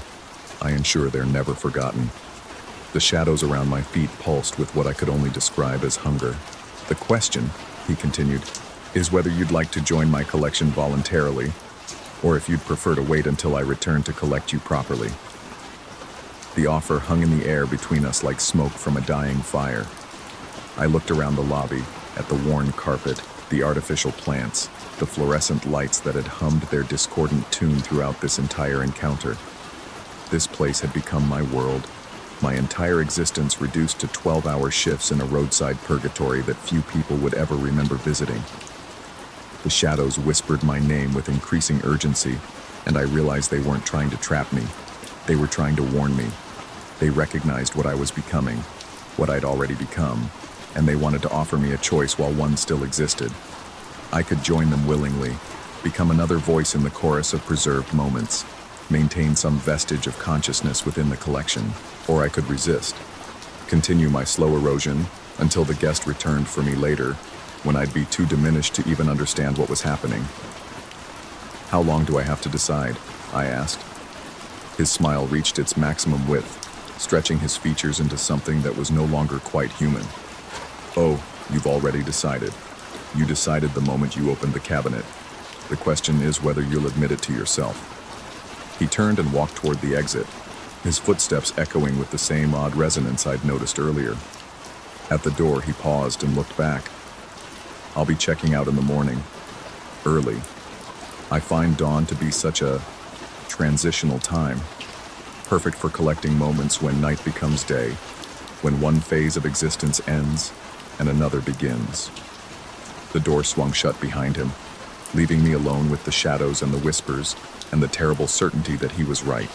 I ensure they're never forgotten." The shadows around my feet pulsed with what I could only describe as hunger. "The question," he continued, "is whether you'd like to join my collection voluntarily, or if you'd prefer to wait until I return to collect you properly." The offer hung in the air between us like smoke from a dying fire. I looked around the lobby, at the worn carpet, the artificial plants, the fluorescent lights that had hummed their discordant tune throughout this entire encounter. This place had become my world, my entire existence reduced to 12-hour shifts in a roadside purgatory that few people would ever remember visiting. The shadows whispered my name with increasing urgency, and I realized they weren't trying to trap me. They were trying to warn me. They recognized what I was becoming, what I'd already become, and they wanted to offer me a choice while one still existed. I could join them willingly, become another voice in the chorus of preserved moments, maintain some vestige of consciousness within the collection, or I could resist, continue my slow erosion until the guest returned for me later, when I'd be too diminished to even understand what was happening. "How long do I have to decide?" I asked. His smile reached its maximum width, stretching his features into something that was no longer quite human. "Oh, you've already decided. You decided the moment you opened the cabinet. The question is whether you'll admit it to yourself." He turned and walked toward the exit, his footsteps echoing with the same odd resonance I'd noticed earlier. At the door, he paused and looked back. "I'll be checking out in the morning. Early. I find dawn to be such a transitional time, perfect for collecting moments when night becomes day, when one phase of existence ends and another begins." The door swung shut behind him, leaving me alone with the shadows and the whispers and the terrible certainty that he was right.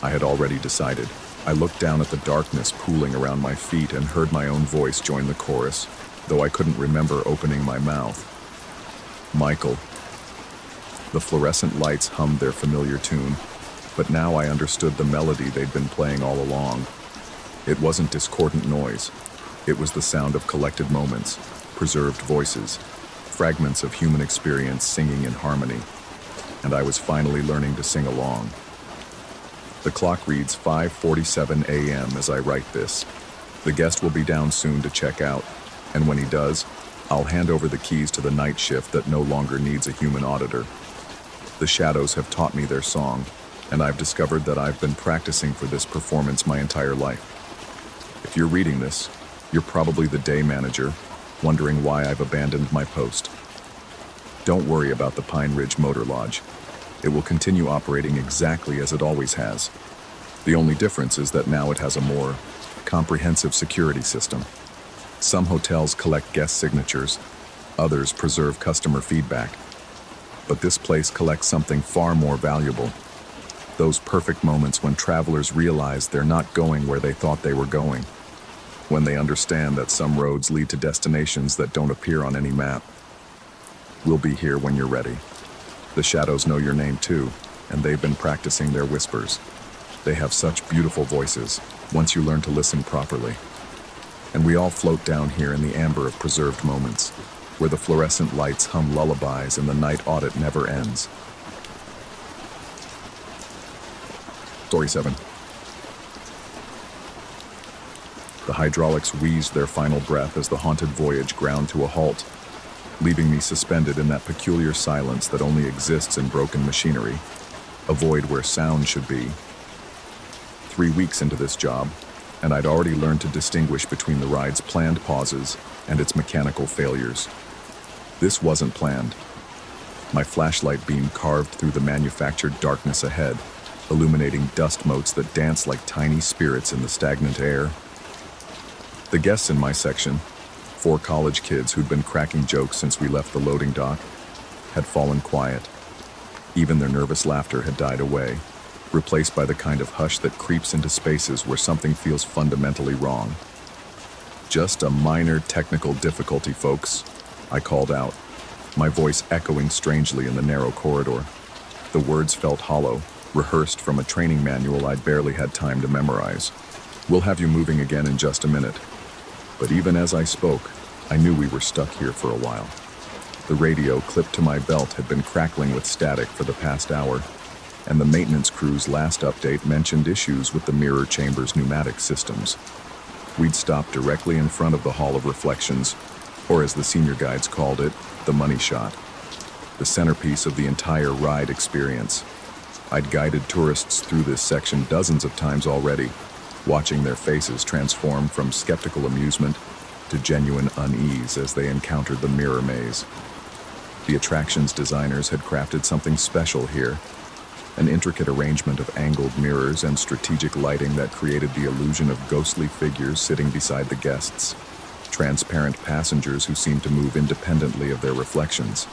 I had already decided. I looked down at the darkness pooling around my feet and heard my own voice join the chorus, though I couldn't remember opening my mouth. "Michael." The fluorescent lights hummed their familiar tune, but now I understood the melody they'd been playing all along. It wasn't discordant noise. It was the sound of collected moments, preserved voices, fragments of human experience singing in harmony, and I was finally learning to sing along. The clock reads 5:47 a.m. as I write this. The guest will be down soon to check out, and when he does, I'll hand over the keys to the night shift that no longer needs a human auditor. The shadows have taught me their song, and I've discovered that I've been practicing for this performance my entire life. If you're reading this, you're probably the day manager, wondering why I've abandoned my post. Don't worry about the Pine Ridge Motor Lodge. It will continue operating exactly as it always has. The only difference is that now it has a more comprehensive security system. Some hotels collect guest signatures, others preserve customer feedback. But this place collects something far more valuable. Those perfect moments when travelers realize they're not going where they thought they were going. When they understand that some roads lead to destinations that don't appear on any map. We'll be here when you're ready. The shadows know your name too, and they've been practicing their whispers. They have such beautiful voices, once you learn to listen properly. And we all float down here in the amber of preserved moments, where the fluorescent lights hum lullabies and the night audit never ends. Story 7. The hydraulics wheezed their final breath as the haunted voyage ground to a halt, leaving me suspended in that peculiar silence that only exists in broken machinery, a void where sound should be. 3 weeks into this job, and I'd already learned to distinguish between the ride's planned pauses and its mechanical failures. This wasn't planned. My flashlight beam carved through the manufactured darkness ahead, illuminating dust motes that dance like tiny spirits in the stagnant air. The guests in my section, 4 college kids who'd been cracking jokes since we left the loading dock, had fallen quiet. Even their nervous laughter had died away, replaced by the kind of hush that creeps into spaces where something feels fundamentally wrong. "Just a minor technical difficulty, folks," I called out, my voice echoing strangely in the narrow corridor. The words felt hollow, rehearsed from a training manual I'd barely had time to memorize. "We'll have you moving again in just a minute." But even as I spoke, I knew we were stuck here for a while. The radio clipped to my belt had been crackling with static for the past hour, and the maintenance crew's last update mentioned issues with the mirror chamber's pneumatic systems. We'd stopped directly in front of the Hall of Reflections, or as the senior guides called it, the money shot, the centerpiece of the entire ride experience. I'd guided tourists through this section dozens of times already, watching their faces transform from skeptical amusement to genuine unease as they encountered the mirror maze. The attraction's designers had crafted something special here, an intricate arrangement of angled mirrors and strategic lighting that created the illusion of ghostly figures sitting beside the guests, transparent passengers who seemed to move independently of their reflections.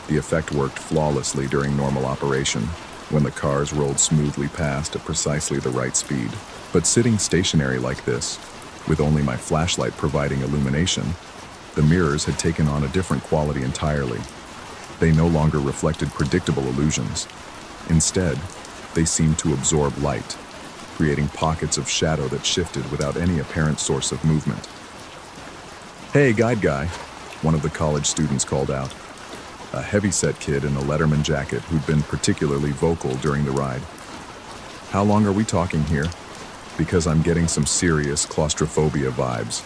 The effect worked flawlessly during normal operation, when the cars rolled smoothly past at precisely the right speed. But sitting stationary like this, with only my flashlight providing illumination, the mirrors had taken on a different quality entirely. They no longer reflected predictable illusions. Instead, they seemed to absorb light, creating pockets of shadow that shifted without any apparent source of movement. "Hey, guide guy," one of the college students called out, a heavy-set kid in a Letterman jacket who'd been particularly vocal during the ride. "How long are we talking here? Because I'm getting some serious claustrophobia vibes."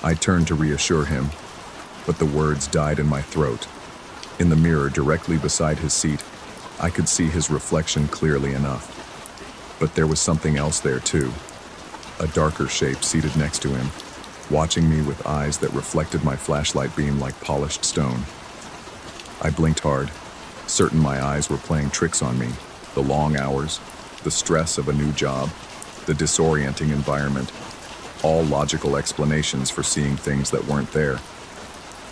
I turned to reassure him, but the words died in my throat. In the mirror directly beside his seat, I could see his reflection clearly enough. But there was something else there too. A darker shape seated next to him, watching me with eyes that reflected my flashlight beam like polished stone. I blinked hard, certain my eyes were playing tricks on me. The long hours, the stress of a new job, the disorienting environment, all logical explanations for seeing things that weren't there.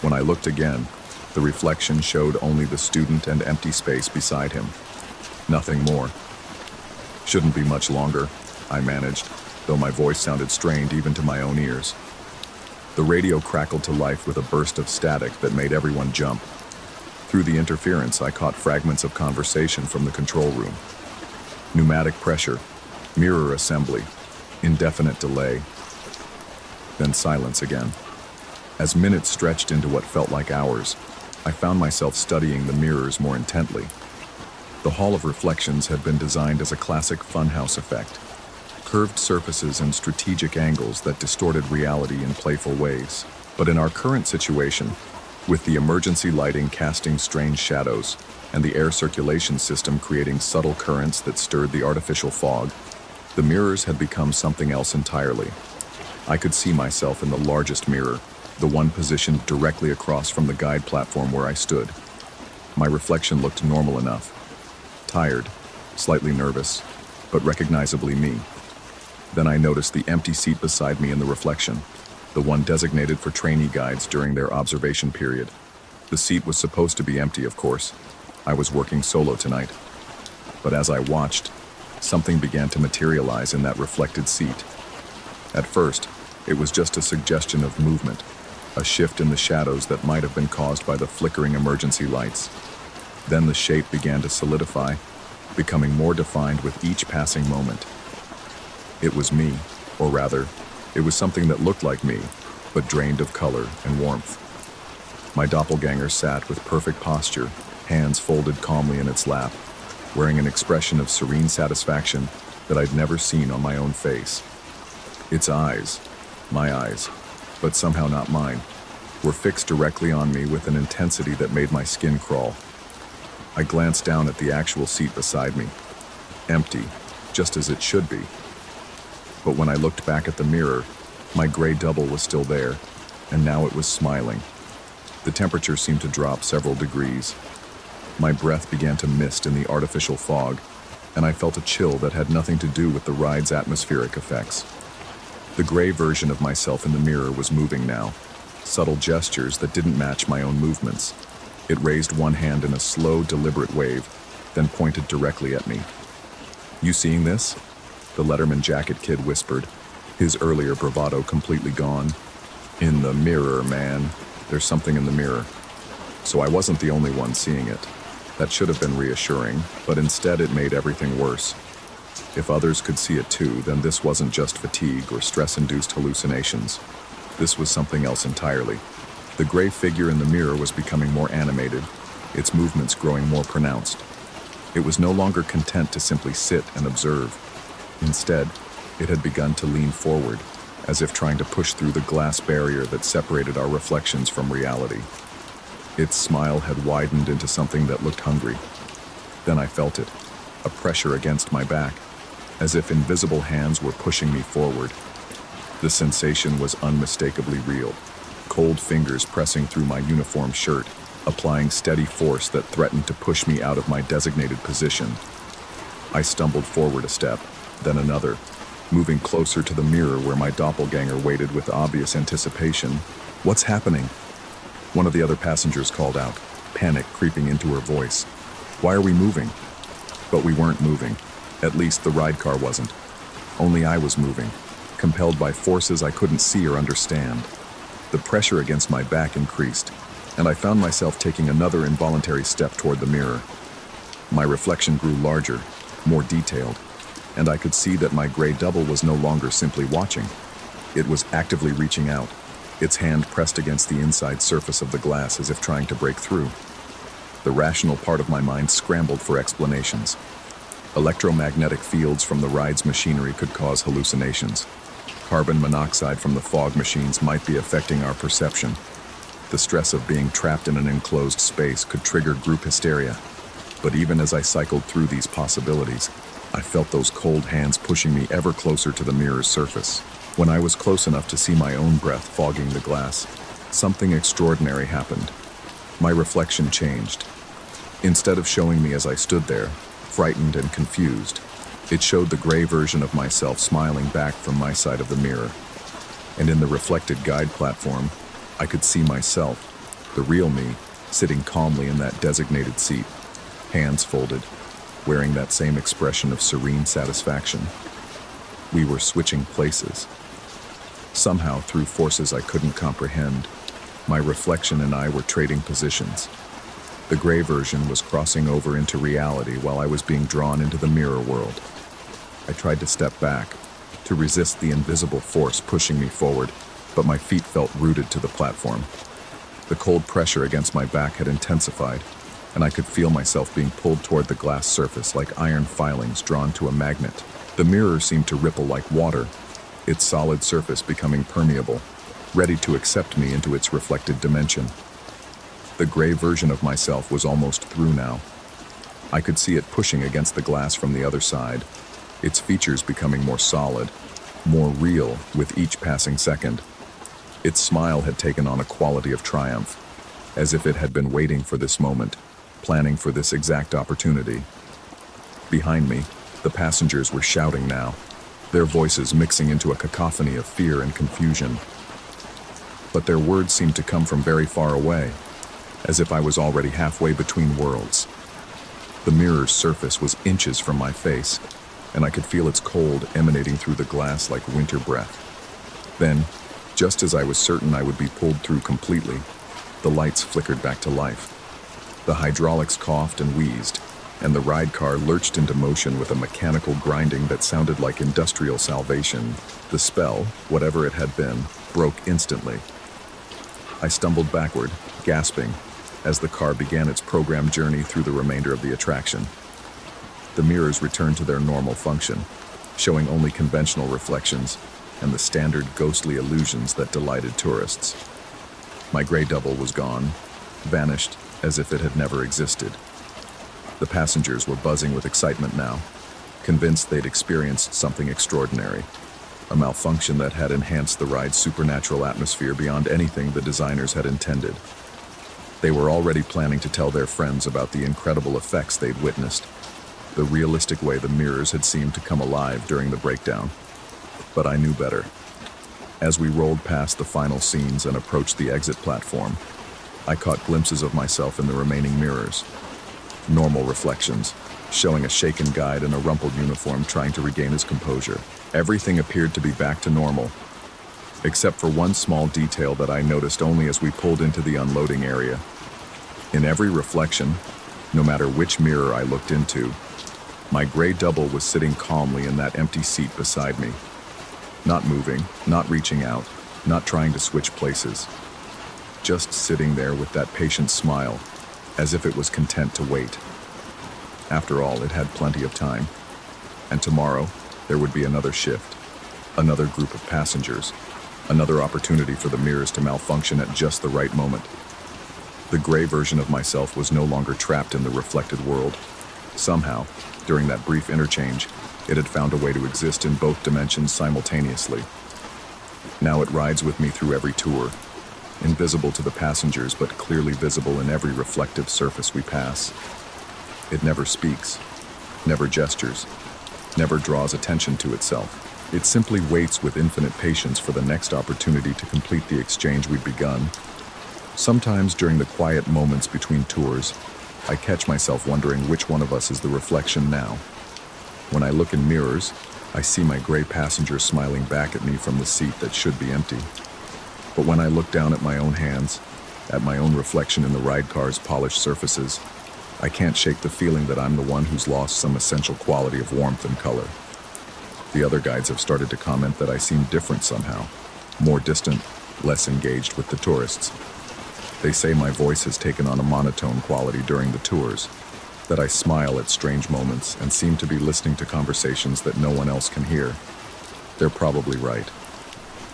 When I looked again, the reflection showed only the student and empty space beside him. Nothing more. "Shouldn't be much longer," I managed, though my voice sounded strained even to my own ears. The radio crackled to life with a burst of static that made everyone jump. Through the interference, I caught fragments of conversation from the control room. Pneumatic pressure, mirror assembly, indefinite delay. then silence again. As minutes stretched into what felt like hours, I found myself studying the mirrors more intently. The Hall of Reflections had been designed as a classic funhouse effect, curved surfaces and strategic angles that distorted reality in playful ways. But in our current situation, with the emergency lighting casting strange shadows and the air circulation system creating subtle currents that stirred the artificial fog, the mirrors had become something else entirely. I could see myself in the largest mirror, the one positioned directly across from the guide platform where I stood. My reflection looked normal enough. Tired, slightly nervous, but recognizably me. Then I noticed the empty seat beside me in the reflection, the one designated for trainee guides during their observation period. The seat was supposed to be empty, of course. I was working solo tonight. But as I watched, something began to materialize in that reflected seat. At first, it was just a suggestion of movement, a shift in the shadows that might have been caused by the flickering emergency lights. Then the shape began to solidify, becoming more defined with each passing moment. It was me, or rather, it was something that looked like me, but drained of color and warmth. My doppelganger sat with perfect posture, hands folded calmly in its lap, wearing an expression of serene satisfaction that I'd never seen on my own face. Its eyes, my eyes, but somehow not mine, were fixed directly on me with an intensity that made my skin crawl. I glanced down at the actual seat beside me, empty, just as it should be. But when I looked back at the mirror, my gray double was still there, and now it was smiling. The temperature seemed to drop several degrees. My breath began to mist in the artificial fog, and I felt a chill that had nothing to do with the ride's atmospheric effects. The gray version of myself in the mirror was moving now, subtle gestures that didn't match my own movements. It raised one hand in a slow, deliberate wave, then pointed directly at me. "You seeing this?" the Letterman jacket kid whispered, his earlier bravado completely gone. "In the mirror, man. There's something in the mirror." So I wasn't the only one seeing it. That should have been reassuring, but instead it made everything worse. If others could see it too, then this wasn't just fatigue or stress-induced hallucinations. This was something else entirely. The gray figure in the mirror was becoming more animated, its movements growing more pronounced. It was no longer content to simply sit and observe. Instead, it had begun to lean forward, as if trying to push through the glass barrier that separated our reflections from reality. Its smile had widened into something that looked hungry. Then I felt it, a pressure against my back, as if invisible hands were pushing me forward. The sensation was unmistakably real, cold fingers pressing through my uniform shirt, applying steady force that threatened to push me out of my designated position. I stumbled forward a step, then another, moving closer to the mirror where my doppelganger waited with obvious anticipation. "What's happening?" One of the other passengers called out, panic creeping into her voice. "Why are we moving?" But we weren't moving. At least the ride car wasn't. Only I was moving, compelled by forces I couldn't see or understand. The pressure against my back increased, and I found myself taking another involuntary step toward the mirror. My reflection grew larger, more detailed, and I could see that my gray double was no longer simply watching. It was actively reaching out, its hand pressed against the inside surface of the glass as if trying to break through. The rational part of my mind scrambled for explanations. Electromagnetic fields from the ride's machinery could cause hallucinations. Carbon monoxide from the fog machines might be affecting our perception. The stress of being trapped in an enclosed space could trigger group hysteria. But even as I cycled through these possibilities, I felt those cold hands pushing me ever closer to the mirror's surface. When I was close enough to see my own breath fogging the glass, something extraordinary happened. My reflection changed. Instead of showing me as I stood there, frightened and confused, it showed the gray version of myself smiling back from my side of the mirror. And in the reflected guide platform, I could see myself, the real me, sitting calmly in that designated seat, hands folded, wearing that same expression of serene satisfaction. We were switching places. Somehow, through forces I couldn't comprehend, my reflection and I were trading positions. The gray version was crossing over into reality while I was being drawn into the mirror world. I tried to step back, to resist the invisible force pushing me forward, but my feet felt rooted to the platform. The cold pressure against my back had intensified, and I could feel myself being pulled toward the glass surface like iron filings drawn to a magnet. The mirror seemed to ripple like water, its solid surface becoming permeable, ready to accept me into its reflected dimension. The gray version of myself was almost through now. I could see it pushing against the glass from the other side, its features becoming more solid, more real with each passing second. Its smile had taken on a quality of triumph, as if it had been waiting for this moment, planning for this exact opportunity. Behind me, the passengers were shouting now, their voices mixing into a cacophony of fear and confusion. But their words seemed to come from very far away, as if I was already halfway between worlds. The mirror's surface was inches from my face, and I could feel its cold emanating through the glass like winter breath. Then, just as I was certain I would be pulled through completely, the lights flickered back to life. The hydraulics coughed and wheezed, and the ride car lurched into motion with a mechanical grinding that sounded like industrial salvation. The spell, whatever it had been, broke instantly. I stumbled backward, gasping, as the car began its programmed journey through the remainder of the attraction. The mirrors returned to their normal function, showing only conventional reflections and the standard ghostly illusions that delighted tourists. My gray double was gone, vanished as if it had never existed. The passengers were buzzing with excitement now, convinced they'd experienced something extraordinary, a malfunction that had enhanced the ride's supernatural atmosphere beyond anything the designers had intended. They were already planning to tell their friends about the incredible effects they'd witnessed, the realistic way the mirrors had seemed to come alive during the breakdown. But I knew better. As we rolled past the final scenes and approached the exit platform, I caught glimpses of myself in the remaining mirrors. Normal reflections, showing a shaken guide in a rumpled uniform trying to regain his composure. Everything appeared to be back to normal, except for one small detail that I noticed only as we pulled into the unloading area. In every reflection, no matter which mirror I looked into, my gray double was sitting calmly in that empty seat beside me. Not moving, not reaching out, not trying to switch places. Just sitting there with that patient smile, as if it was content to wait. After all, it had plenty of time. And tomorrow, there would be another shift, another group of passengers, another opportunity for the mirrors to malfunction at just the right moment. The gray version of myself was no longer trapped in the reflected world. Somehow, during that brief interchange, it had found a way to exist in both dimensions simultaneously. Now it rides with me through every tour, invisible to the passengers but clearly visible in every reflective surface we pass. It never speaks, never gestures, never draws attention to itself. It simply waits with infinite patience for the next opportunity to complete the exchange we'd begun. Sometimes during the quiet moments between tours, I catch myself wondering which one of us is the reflection now. When I look in mirrors, I see my gray passenger smiling back at me from the seat that should be empty. But when I look down at my own hands, at my own reflection in the ride car's polished surfaces, I can't shake the feeling that I'm the one who's lost some essential quality of warmth and color. The other guides have started to comment that I seem different somehow, more distant, less engaged with the tourists. They say my voice has taken on a monotone quality during the tours, that I smile at strange moments and seem to be listening to conversations that no one else can hear. They're probably right.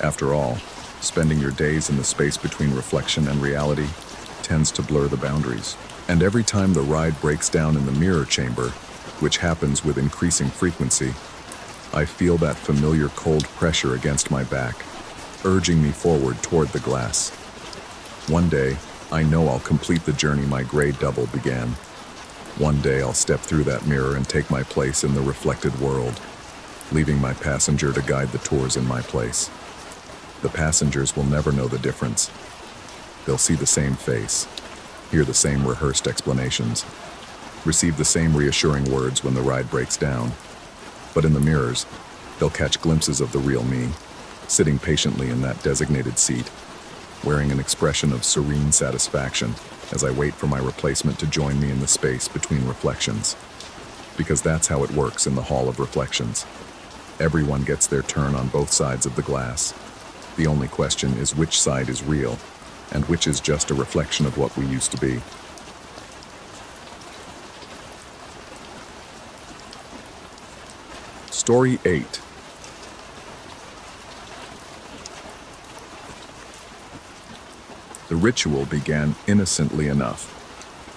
After all, spending your days in the space between reflection and reality tends to blur the boundaries. And every time the ride breaks down in the mirror chamber, which happens with increasing frequency, I feel that familiar cold pressure against my back, urging me forward toward the glass. One day, I know I'll complete the journey my gray double began. One day I'll step through that mirror and take my place in the reflected world, leaving my passenger to guide the tours in my place. The passengers will never know the difference. They'll see the same face, hear the same rehearsed explanations, receive the same reassuring words when the ride breaks down. But in the mirrors, they'll catch glimpses of the real me, sitting patiently in that designated seat, wearing an expression of serene satisfaction as I wait for my replacement to join me in the space between reflections. Because that's how it works in the Hall of Reflections. Everyone gets their turn on both sides of the glass. The only question is which side is real, and which is just a reflection of what we used to be. Story 8. The ritual began innocently enough.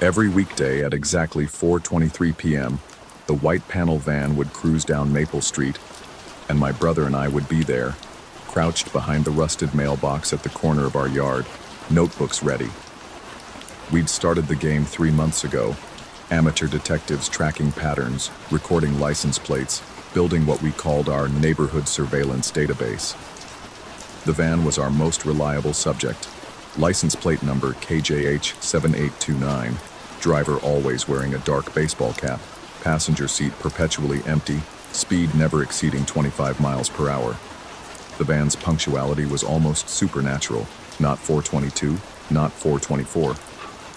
Every weekday at exactly 4:23 p.m., the white panel van would cruise down Maple Street, and my brother and I would be there, crouched behind the rusted mailbox at the corner of our yard, notebooks ready. We'd started the game 3 months ago, amateur detectives tracking patterns, recording license plates, building what we called our neighborhood surveillance database. The van was our most reliable subject. License plate number KJH7829, driver always wearing a dark baseball cap, passenger seat perpetually empty, speed never exceeding 25 miles per hour. The van's punctuality was almost supernatural, not 4:22, not 4:24,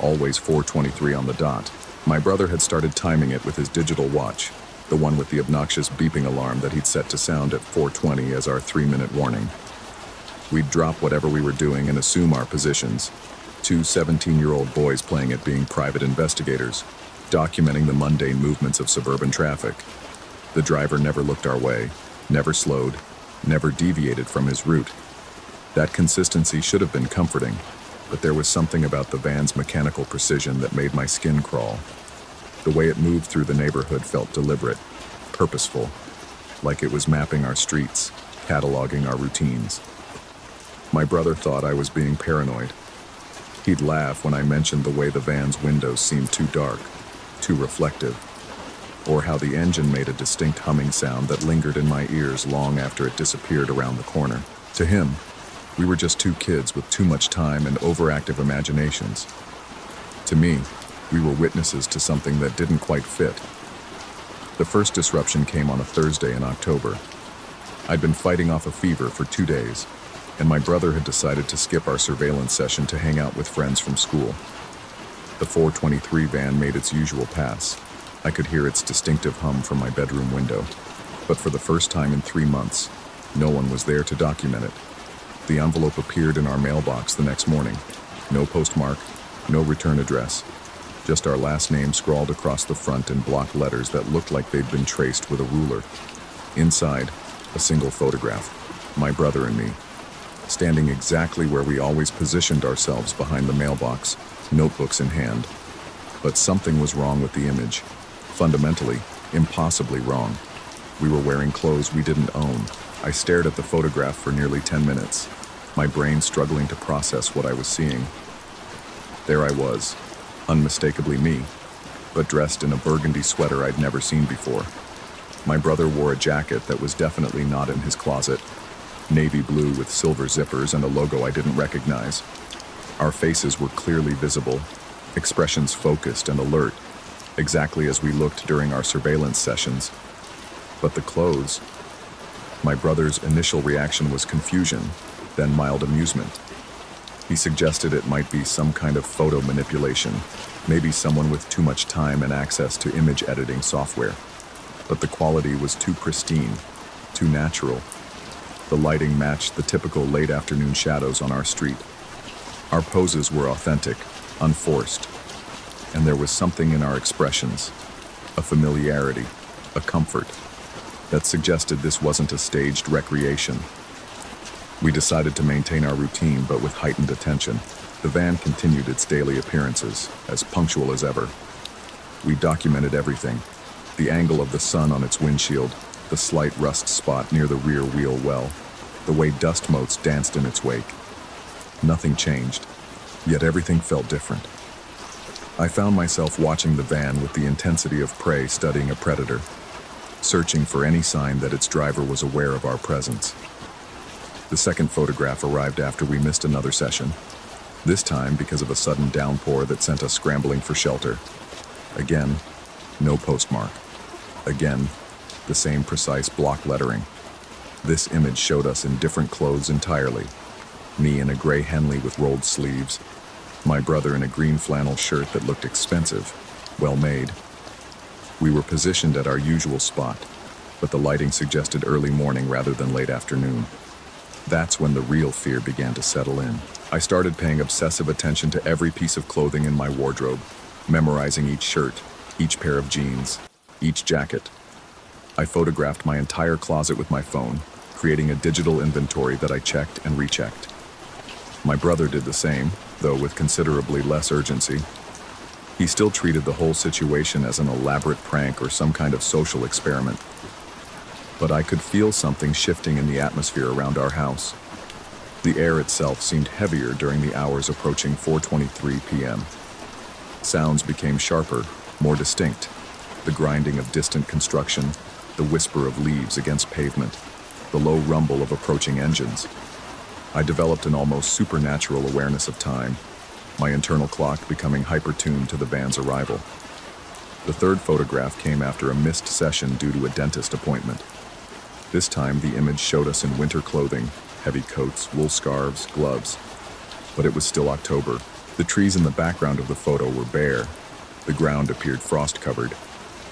always 4:23 on the dot. My brother had started timing it with his digital watch, the one with the obnoxious beeping alarm that he'd set to sound at 4:20 as our 3-minute warning. We'd drop whatever we were doing and assume our positions. 2 17-year-old boys playing at being private investigators, documenting the mundane movements of suburban traffic. The driver never looked our way, never slowed, never deviated from his route. That consistency should have been comforting, but there was something about the van's mechanical precision that made my skin crawl. The way it moved through the neighborhood felt deliberate, purposeful, like it was mapping our streets, cataloging our routines. My brother thought I was being paranoid. He'd laugh when I mentioned the way the van's windows seemed too dark, too reflective, or how the engine made a distinct humming sound that lingered in my ears long after it disappeared around the corner. To him, we were just 2 kids with too much time and overactive imaginations. To me, we were witnesses to something that didn't quite fit. The first disruption came on a Thursday in October. I'd been fighting off a fever for 2 days, and my brother had decided to skip our surveillance session to hang out with friends from school. The 4:23 van made its usual pass. I could hear its distinctive hum from my bedroom window, but for the first time in 3 months, no one was there to document it. The envelope appeared in our mailbox the next morning. No postmark, no return address, just our last name scrawled across the front in block letters that looked like they'd been traced with a ruler. Inside, a single photograph, my brother and me, standing exactly where we always positioned ourselves behind the mailbox, notebooks in hand. But something was wrong with the image. Fundamentally, impossibly wrong. We were wearing clothes we didn't own. I stared at the photograph for nearly 10 minutes, my brain struggling to process what I was seeing. There I was, unmistakably me, but dressed in a burgundy sweater I'd never seen before. My brother wore a jacket that was definitely not in his closet, navy blue with silver zippers and a logo I didn't recognize. Our faces were clearly visible, expressions focused and alert, exactly as we looked during our surveillance sessions. But the clothes... My brother's initial reaction was confusion, then mild amusement. He suggested it might be some kind of photo manipulation, maybe someone with too much time and access to image editing software. But the quality was too pristine, too natural. The lighting matched the typical late afternoon shadows on our street. Our poses were authentic, unforced, and there was something in our expressions, a familiarity, a comfort, that suggested this wasn't a staged recreation. We decided to maintain our routine, but with heightened attention. The van continued its daily appearances, as punctual as ever. We documented everything: the angle of the sun on its windshield, the slight rust spot near the rear wheel well, the way dust motes danced in its wake. Nothing changed, yet everything felt different. I found myself watching the van with the intensity of prey studying a predator, searching for any sign that its driver was aware of our presence. The second photograph arrived after we missed another session, this time because of a sudden downpour that sent us scrambling for shelter. Again, no postmark. Again, the same precise block lettering. This image showed us in different clothes entirely. Me in a gray Henley with rolled sleeves, my brother in a green flannel shirt that looked expensive, well made. We were positioned at our usual spot, but the lighting suggested early morning rather than late afternoon. That's when the real fear began to settle in. I started paying obsessive attention to every piece of clothing in my wardrobe, memorizing each shirt, each pair of jeans, each jacket. I photographed my entire closet with my phone, creating a digital inventory that I checked and rechecked. My brother did the same, though with considerably less urgency. He still treated the whole situation as an elaborate prank or some kind of social experiment. But I could feel something shifting in the atmosphere around our house. The air itself seemed heavier during the hours approaching 4:23 p.m. Sounds became sharper, more distinct. The grinding of distant construction, the whisper of leaves against pavement, the low rumble of approaching engines. I developed an almost supernatural awareness of time, my internal clock becoming hyper-tuned to the van's arrival. The third photograph came after a missed session due to a dentist appointment. This time, the image showed us in winter clothing, heavy coats, wool scarves, gloves. But it was still October. The trees in the background of the photo were bare, the ground appeared frost-covered,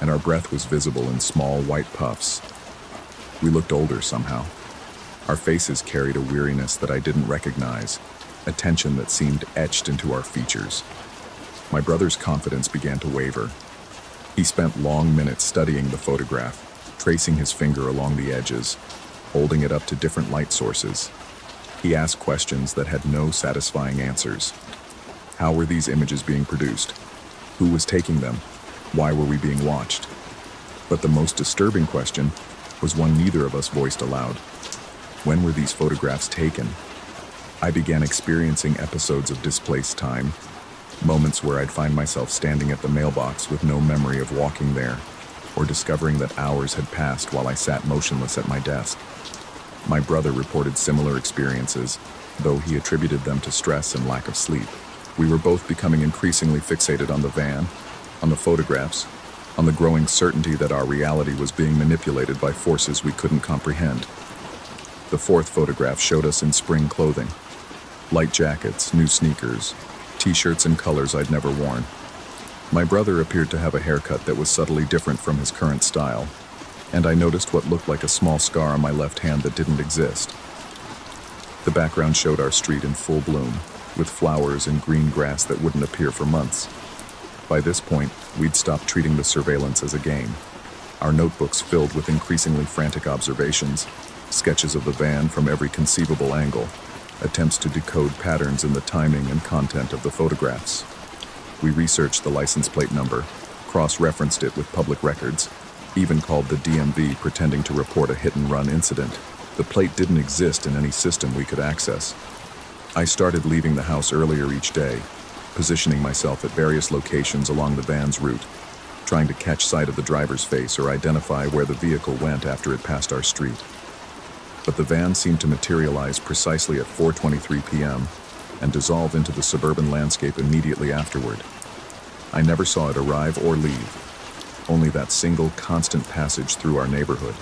and our breath was visible in small white puffs. We looked older somehow. Our faces carried a weariness that I didn't recognize, a tension that seemed etched into our features. My brother's confidence began to waver. He spent long minutes studying the photograph, tracing his finger along the edges, holding it up to different light sources. He asked questions that had no satisfying answers. How were these images being produced? Who was taking them? Why were we being watched? But the most disturbing question was one neither of us voiced aloud. When were these photographs taken? I began experiencing episodes of displaced time, moments where I'd find myself standing at the mailbox with no memory of walking there, or discovering that hours had passed while I sat motionless at my desk. My brother reported similar experiences, though he attributed them to stress and lack of sleep. We were both becoming increasingly fixated on the van, on the photographs, on the growing certainty that our reality was being manipulated by forces we couldn't comprehend. The fourth photograph showed us in spring clothing. Light jackets, new sneakers, t-shirts in colors I'd never worn. My brother appeared to have a haircut that was subtly different from his current style, and I noticed what looked like a small scar on my left hand that didn't exist. The background showed our street in full bloom, with flowers and green grass that wouldn't appear for months. By this point, we'd stopped treating the surveillance as a game. Our notebooks filled with increasingly frantic observations, sketches of the van from every conceivable angle, attempts to decode patterns in the timing and content of the photographs. We researched the license plate number, cross-referenced it with public records, even called the DMV pretending to report a hit-and-run incident. The plate didn't exist in any system we could access. I started leaving the house earlier each day, positioning myself at various locations along the van's route, trying to catch sight of the driver's face or identify where the vehicle went after it passed our street. But the van seemed to materialize precisely at 4:23 p.m. and dissolve into the suburban landscape immediately afterward. I never saw it arrive or leave, only that single constant passage through our neighborhood.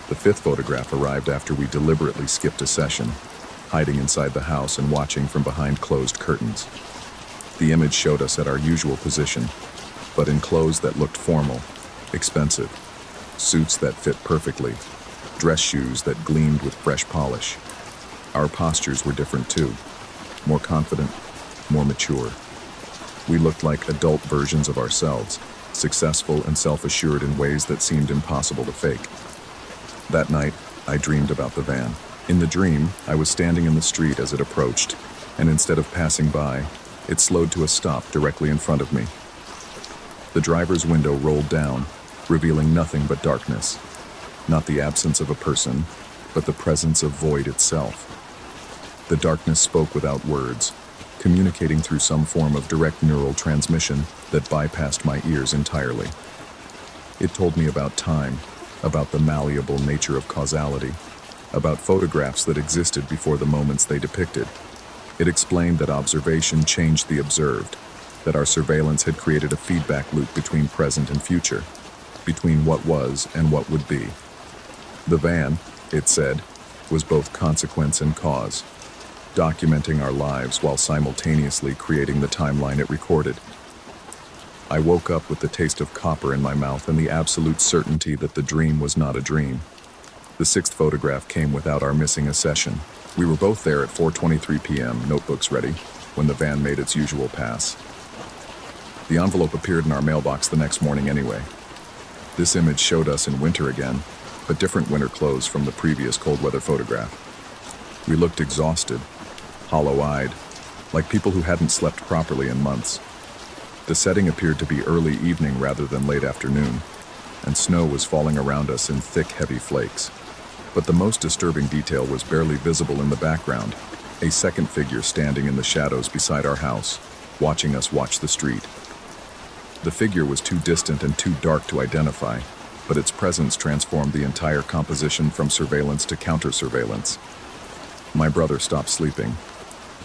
The fifth photograph arrived after we deliberately skipped a session, hiding inside the house and watching from behind closed curtains. The image showed us at our usual position, but in clothes that looked formal, expensive, suits that fit perfectly, dress shoes that gleamed with fresh polish. Our postures were different too, more confident, more mature. We looked like adult versions of ourselves, successful and self-assured in ways that seemed impossible to fake. That night, I dreamed about the van. In the dream, I was standing in the street as it approached, and instead of passing by, it slowed to a stop directly in front of me. The driver's window rolled down, revealing nothing but darkness. Not the absence of a person, but the presence of void itself. The darkness spoke without words, communicating through some form of direct neural transmission that bypassed my ears entirely. It told me about time, about the malleable nature of causality, about photographs that existed before the moments they depicted. It explained that observation changed the observed, that our surveillance had created a feedback loop between present and future, between what was and what would be. The van, it said, was both consequence and cause, documenting our lives while simultaneously creating the timeline it recorded. I woke up with the taste of copper in my mouth and the absolute certainty that the dream was not a dream. The sixth photograph came without our missing a session. We were both there at 4:23 p.m., notebooks ready, when the van made its usual pass. The envelope appeared in our mailbox the next morning anyway. This image showed us in winter again, but different winter clothes from the previous cold weather photograph. We looked exhausted, hollow-eyed, like people who hadn't slept properly in months. The setting appeared to be early evening rather than late afternoon, and snow was falling around us in thick, heavy flakes. But the most disturbing detail was barely visible in the background, a second figure standing in the shadows beside our house, watching us watch the street. The figure was too distant and too dark to identify, but its presence transformed the entire composition from surveillance to counter-surveillance. My brother stopped sleeping.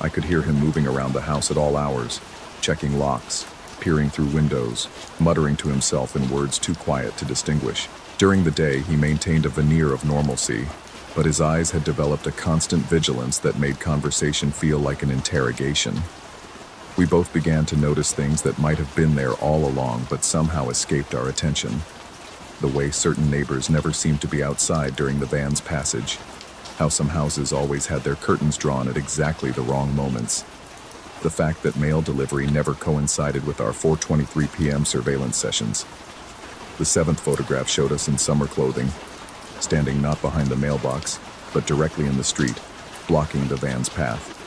I could hear him moving around the house at all hours, checking locks, peering through windows, muttering to himself in words too quiet to distinguish. During the day, he maintained a veneer of normalcy, but his eyes had developed a constant vigilance that made conversation feel like an interrogation. We both began to notice things that might have been there all along but somehow escaped our attention. The way certain neighbors never seemed to be outside during the van's passage. How some houses always had their curtains drawn at exactly the wrong moments. The fact that mail delivery never coincided with our 4:23 p.m. surveillance sessions. The seventh photograph showed us in summer clothing, standing not behind the mailbox, but directly in the street, blocking the van's path.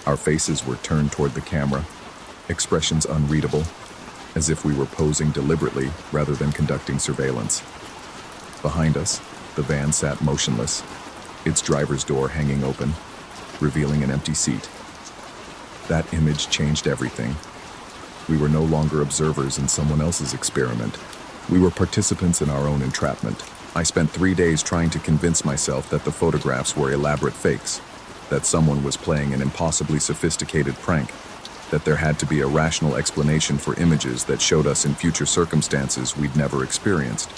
Our faces were turned toward the camera, expressions unreadable, as if we were posing deliberately rather than conducting surveillance. Behind us, the van sat motionless, its driver's door hanging open, revealing an empty seat. That image changed everything. We were no longer observers in someone else's experiment. We were participants in our own entrapment. I spent 3 days trying to convince myself that the photographs were elaborate fakes, that someone was playing an impossibly sophisticated prank, that there had to be a rational explanation for images that showed us in future circumstances we'd never experienced.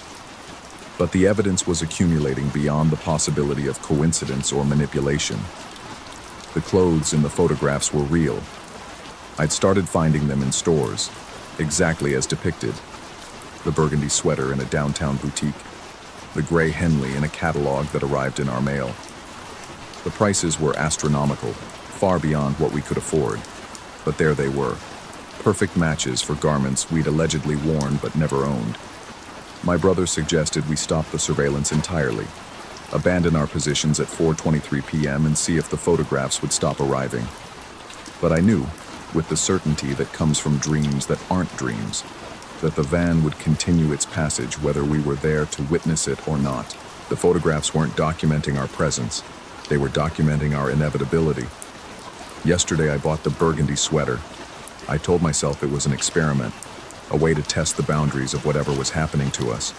But the evidence was accumulating beyond the possibility of coincidence or manipulation. The clothes in the photographs were real. I'd started finding them in stores, exactly as depicted. The burgundy sweater in a downtown boutique, the gray Henley in a catalog that arrived in our mail. The prices were astronomical, far beyond what we could afford, but there they were, perfect matches for garments we'd allegedly worn but never owned. My brother suggested we stop the surveillance entirely, abandon our positions at 4:23 p.m. and see if the photographs would stop arriving. But I knew, with the certainty that comes from dreams that aren't dreams, that the van would continue its passage whether we were there to witness it or not. The photographs weren't documenting our presence. They were documenting our inevitability. Yesterday I bought the burgundy sweater. I told myself it was an experiment, a way to test the boundaries of whatever was happening to us.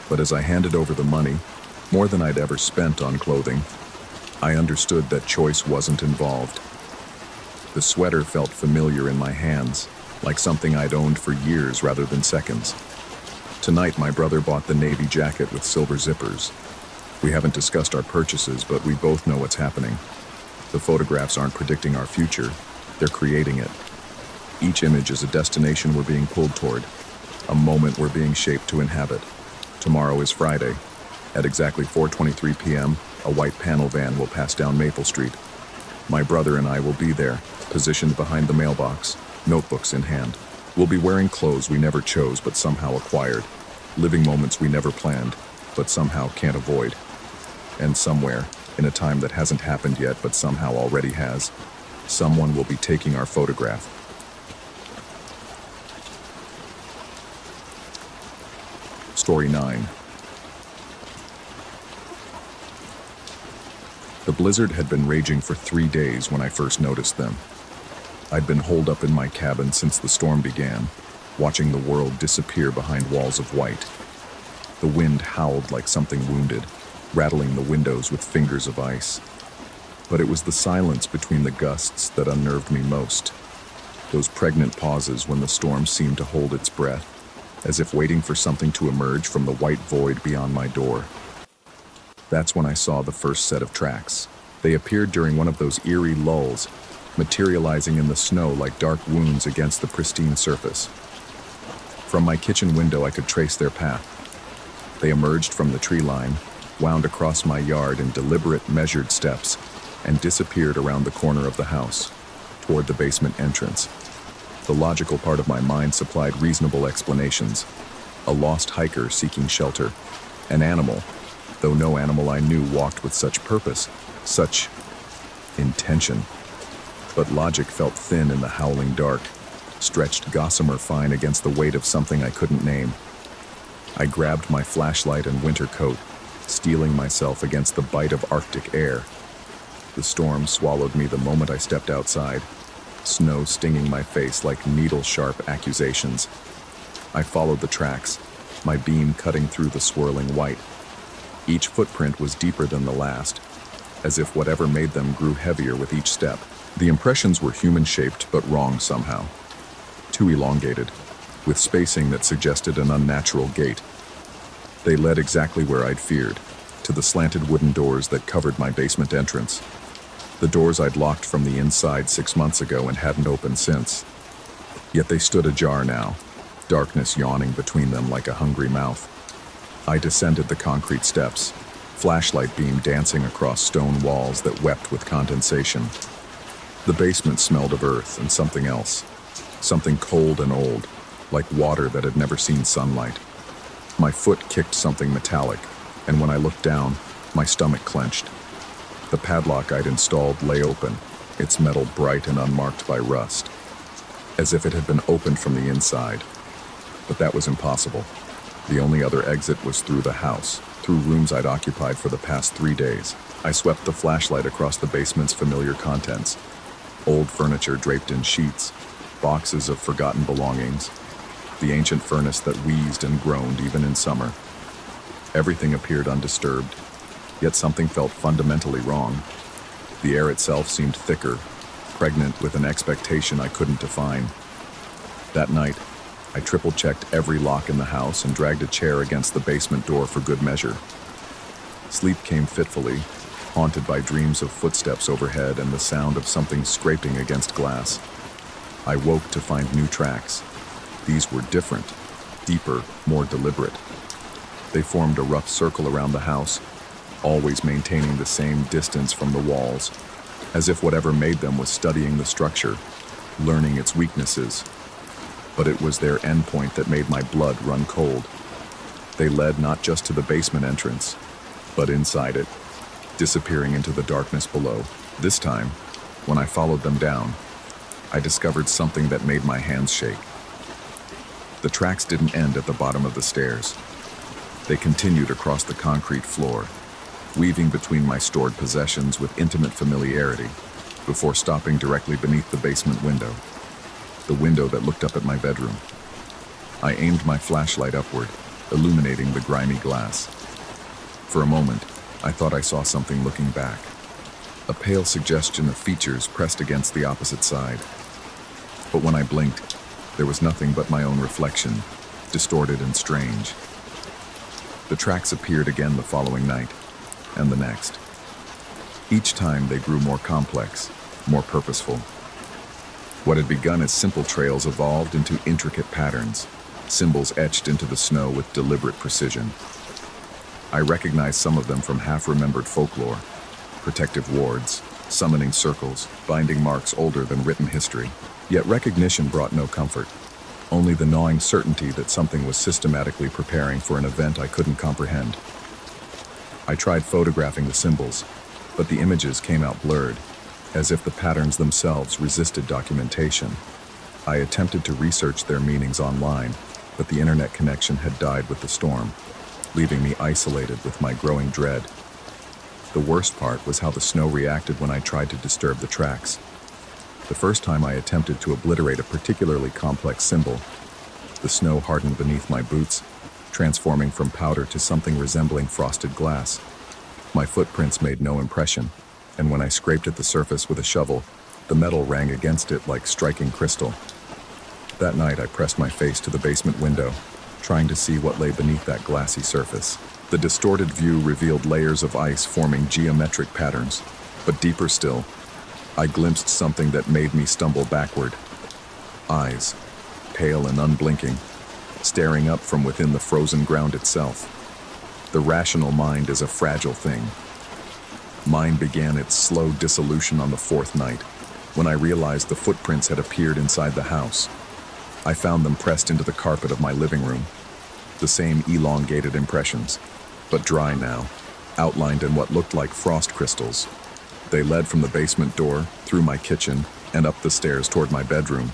But as I handed over the money, more than I'd ever spent on clothing, I understood that choice wasn't involved. The sweater felt familiar in my hands, like something I'd owned for years rather than seconds. Tonight my brother bought the navy jacket with silver zippers. We haven't discussed our purchases, but we both know what's happening. The photographs aren't predicting our future, they're creating it. Each image is a destination we're being pulled toward, a moment we're being shaped to inhabit. Tomorrow is Friday. At exactly 4:23 p.m., a white panel van will pass down Maple Street. My brother and I will be there, positioned behind the mailbox, notebooks in hand. We'll be wearing clothes we never chose but somehow acquired, living moments we never planned but somehow can't avoid. And somewhere, in a time that hasn't happened yet but somehow already has, someone will be taking our photograph. Story 9. The blizzard had been raging for 3 days when I first noticed them. I'd been holed up in my cabin since the storm began, watching the world disappear behind walls of white. The wind howled like something wounded, rattling the windows with fingers of ice. But it was the silence between the gusts that unnerved me most. Those pregnant pauses when the storm seemed to hold its breath, as if waiting for something to emerge from the white void beyond my door. That's when I saw the first set of tracks. They appeared during one of those eerie lulls, materializing in the snow like dark wounds against the pristine surface. From my kitchen window I could trace their path. They emerged from the tree line, wound across my yard in deliberate, measured steps, and disappeared around the corner of the house, toward the basement entrance. The logical part of my mind supplied reasonable explanations. A lost hiker seeking shelter. An animal, though no animal I knew walked with such purpose, such intention. But logic felt thin in the howling dark, stretched gossamer fine against the weight of something I couldn't name. I grabbed my flashlight and winter coat, steeling myself against the bite of Arctic air. The storm swallowed me the moment I stepped outside, snow stinging my face like needle-sharp accusations. I followed the tracks, my beam cutting through the swirling white. Each footprint was deeper than the last, as if whatever made them grew heavier with each step. The impressions were human-shaped but wrong somehow. Too elongated, with spacing that suggested an unnatural gait. They led exactly where I'd feared, to the slanted wooden doors that covered my basement entrance. The doors I'd locked from the inside 6 months ago and hadn't opened since. Yet they stood ajar now, darkness yawning between them like a hungry mouth. I descended the concrete steps, flashlight beam dancing across stone walls that wept with condensation. The basement smelled of earth and something else, something cold and old, like water that had never seen sunlight. My foot kicked something metallic, and when I looked down, my stomach clenched. The padlock I'd installed lay open, its metal bright and unmarked by rust, as if it had been opened from the inside. But that was impossible. The only other exit was through the house, through rooms I'd occupied for the past 3 days. I swept the flashlight across the basement's familiar contents. Old furniture draped in sheets, boxes of forgotten belongings, the ancient furnace that wheezed and groaned even in summer. Everything appeared undisturbed, yet something felt fundamentally wrong. The air itself seemed thicker, pregnant with an expectation I couldn't define. That night, I triple-checked every lock in the house and dragged a chair against the basement door for good measure. Sleep came fitfully, haunted by dreams of footsteps overhead and the sound of something scraping against glass. I woke to find new tracks. These were different, deeper, more deliberate. They formed a rough circle around the house, always maintaining the same distance from the walls, as if whatever made them was studying the structure, learning its weaknesses. But it was their endpoint that made my blood run cold. They led not just to the basement entrance, but inside it, disappearing into the darkness below. This time, when I followed them down, I discovered something that made my hands shake. The tracks didn't end at the bottom of the stairs. They continued across the concrete floor, weaving between my stored possessions with intimate familiarity, before stopping directly beneath the basement window, the window that looked up at my bedroom. I aimed my flashlight upward, illuminating the grimy glass. For a moment, I thought I saw something looking back, a pale suggestion of features pressed against the opposite side. But when I blinked, there was nothing but my own reflection, distorted and strange. The tracks appeared again the following night, and the next. Each time they grew more complex, more purposeful. What had begun as simple trails evolved into intricate patterns, symbols etched into the snow with deliberate precision. I recognized some of them from half-remembered folklore, protective wards, summoning circles, binding marks older than written history. Yet recognition brought no comfort, only the gnawing certainty that something was systematically preparing for an event I couldn't comprehend. I tried photographing the symbols, but the images came out blurred, as if the patterns themselves resisted documentation. I attempted to research their meanings online, but the internet connection had died with the storm, leaving me isolated with my growing dread. The worst part was how the snow reacted when I tried to disturb the tracks. The first time I attempted to obliterate a particularly complex symbol, the snow hardened beneath my boots, transforming from powder to something resembling frosted glass. My footprints made no impression, and when I scraped at the surface with a shovel, the metal rang against it like striking crystal. That night, I pressed my face to the basement window, trying to see what lay beneath that glassy surface. The distorted view revealed layers of ice forming geometric patterns, but deeper still, I glimpsed something that made me stumble backward. Eyes, pale and unblinking, staring up from within the frozen ground itself. The rational mind is a fragile thing. Mine began its slow dissolution on the fourth night, when I realized the footprints had appeared inside the house. I found them pressed into the carpet of my living room. The same elongated impressions, but dry now, outlined in what looked like frost crystals. They led from the basement door, through my kitchen, and up the stairs toward my bedroom.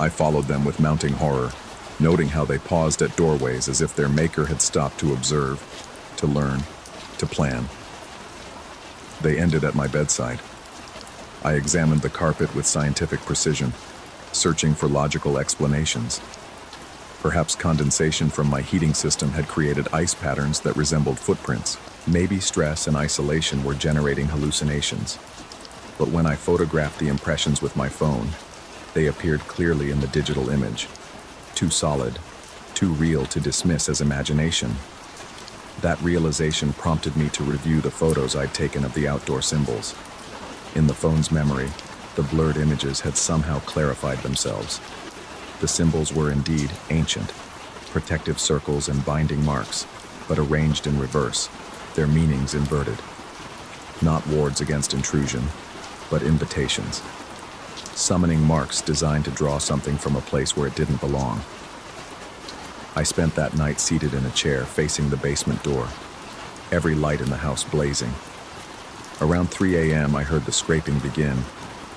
I followed them with mounting horror, noting how they paused at doorways as if their maker had stopped to observe, to learn, to plan. They ended at my bedside. I examined the carpet with scientific precision, searching for logical explanations. Perhaps condensation from my heating system had created ice patterns that resembled footprints. Maybe stress and isolation were generating hallucinations. But when I photographed the impressions with my phone, they appeared clearly in the digital image. Too solid, too real to dismiss as imagination. That realization prompted me to review the photos I'd taken of the outdoor symbols. In the phone's memory, the blurred images had somehow clarified themselves. The symbols were indeed ancient, protective circles and binding marks, but arranged in reverse, their meanings inverted. Not wards against intrusion, but invitations. Summoning marks designed to draw something from a place where it didn't belong. I spent that night seated in a chair facing the basement door, every light in the house blazing. Around 3 a.m. I heard the scraping begin,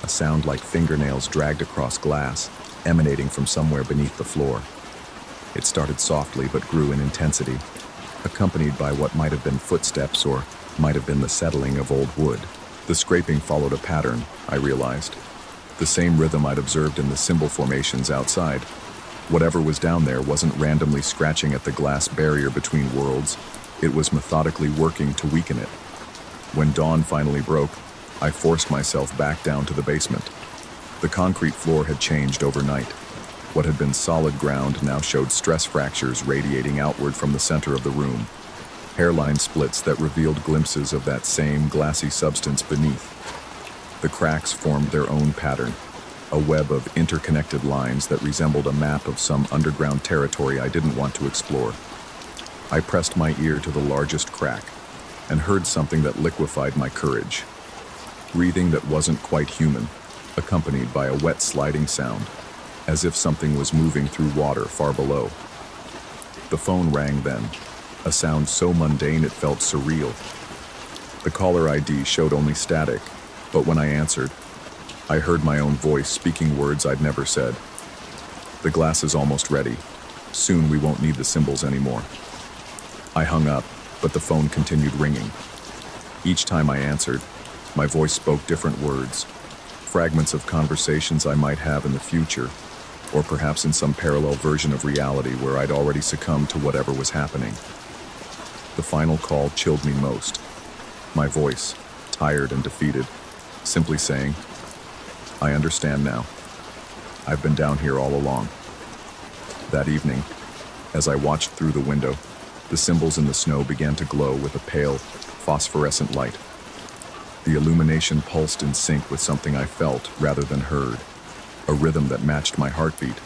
a sound like fingernails dragged across glass, emanating from somewhere beneath the floor. It started softly but grew in intensity, accompanied by what might have been footsteps or might have been the settling of old wood. The scraping followed a pattern, I realized. The same rhythm I'd observed in the symbol formations outside. Whatever was down there wasn't randomly scratching at the glass barrier between worlds. It was methodically working to weaken it. When dawn finally broke, I forced myself back down to the basement. The concrete floor had changed overnight. What had been solid ground now showed stress fractures radiating outward from the center of the room, hairline splits that revealed glimpses of that same glassy substance beneath. The cracks formed their own pattern, a web of interconnected lines that resembled a map of some underground territory I didn't want to explore. I pressed my ear to the largest crack and heard something that liquefied my courage. Breathing that wasn't quite human, accompanied by a wet sliding sound, as if something was moving through water far below. The phone rang then, a sound so mundane it felt surreal. The caller ID showed only static, but when I answered, I heard my own voice speaking words I'd never said. The glass is almost ready. Soon we won't need the symbols anymore. I hung up, but the phone continued ringing. Each time I answered, my voice spoke different words, fragments of conversations I might have in the future, or perhaps in some parallel version of reality where I'd already succumbed to whatever was happening. The final call chilled me most. My voice, tired and defeated, simply saying, "I understand now. I've been down here all along." That evening, as I watched through the window, the symbols in the snow began to glow with a pale, phosphorescent light. The illumination pulsed in sync with something I felt rather than heard, a rhythm that matched my heartbeat,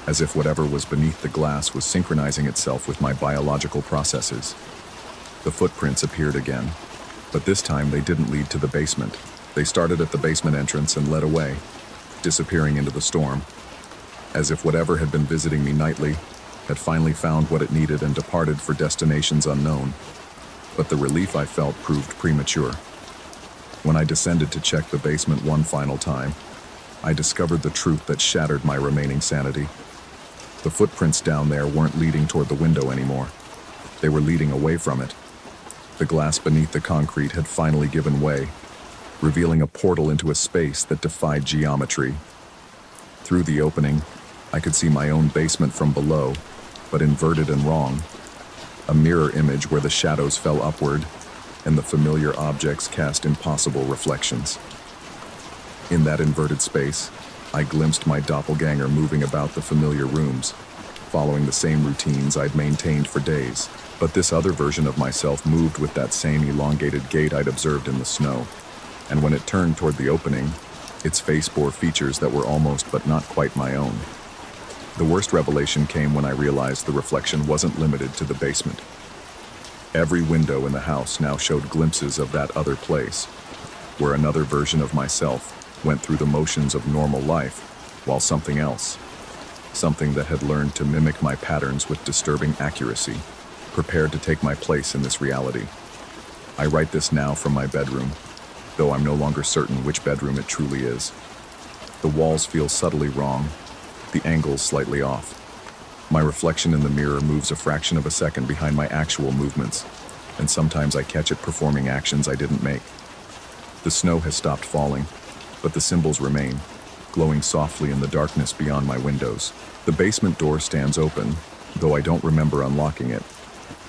as if whatever was beneath the glass was synchronizing itself with my biological processes. The footprints appeared again, but this time they didn't lead to the basement. They started at the basement entrance and led away, disappearing into the storm, as if whatever had been visiting me nightly had finally found what it needed and departed for destinations unknown. But the relief I felt proved premature. When I descended to check the basement one final time, I discovered the truth that shattered my remaining sanity. The footprints down there weren't leading toward the window anymore. They were leading away from it. The glass beneath the concrete had finally given way, revealing a portal into a space that defied geometry. Through the opening, I could see my own basement from below, but inverted and wrong. A mirror image where the shadows fell upward, and the familiar objects cast impossible reflections. In that inverted space, I glimpsed my doppelganger moving about the familiar rooms, following the same routines I'd maintained for days. But this other version of myself moved with that same elongated gait I'd observed in the snow. And when it turned toward the opening, its face bore features that were almost but not quite my own. The worst revelation came when I realized the reflection wasn't limited to the basement. Every window in the house now showed glimpses of that other place, where another version of myself went through the motions of normal life, while something else, something that had learned to mimic my patterns with disturbing accuracy, prepared to take my place in this reality. I write this now from my bedroom, though I'm no longer certain which bedroom it truly is. The walls feel subtly wrong, the angles slightly off. My reflection in the mirror moves a fraction of a second behind my actual movements, and sometimes I catch it performing actions I didn't make. The snow has stopped falling, but the symbols remain, glowing softly in the darkness beyond my windows. The basement door stands open, though I don't remember unlocking it.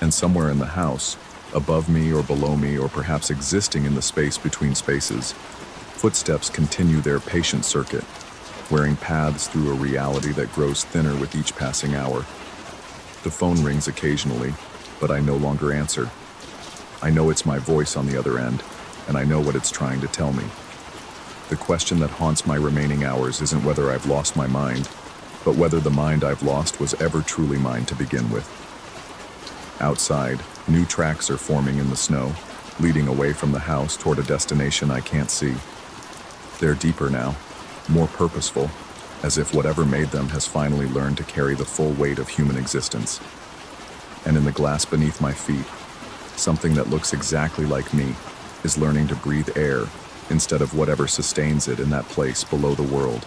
And somewhere in the house, above me or below me or perhaps existing in the space between spaces, footsteps continue their patient circuit, wearing paths through a reality that grows thinner with each passing hour. The phone rings occasionally, but I no longer answer. I know it's my voice on the other end, and I know what it's trying to tell me. The question that haunts my remaining hours isn't whether I've lost my mind, but whether the mind I've lost was ever truly mine to begin with. Outside, new tracks are forming in the snow, leading away from the house toward a destination I can't see. They're deeper now, more purposeful, as if whatever made them has finally learned to carry the full weight of human existence. And in the glass beneath my feet, something that looks exactly like me is learning to breathe air instead of whatever sustains it in that place below the world.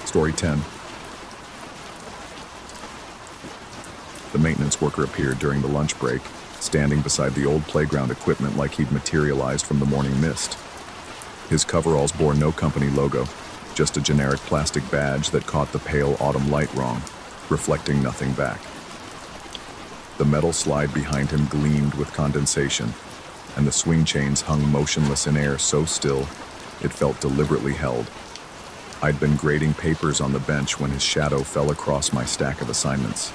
Story 10. The maintenance worker appeared during the lunch break, standing beside the old playground equipment like he'd materialized from the morning mist. His coveralls bore no company logo, just a generic plastic badge that caught the pale autumn light wrong, reflecting nothing back. The metal slide behind him gleamed with condensation, and the swing chains hung motionless in air so still, it felt deliberately held. I'd been grading papers on the bench when his shadow fell across my stack of assignments.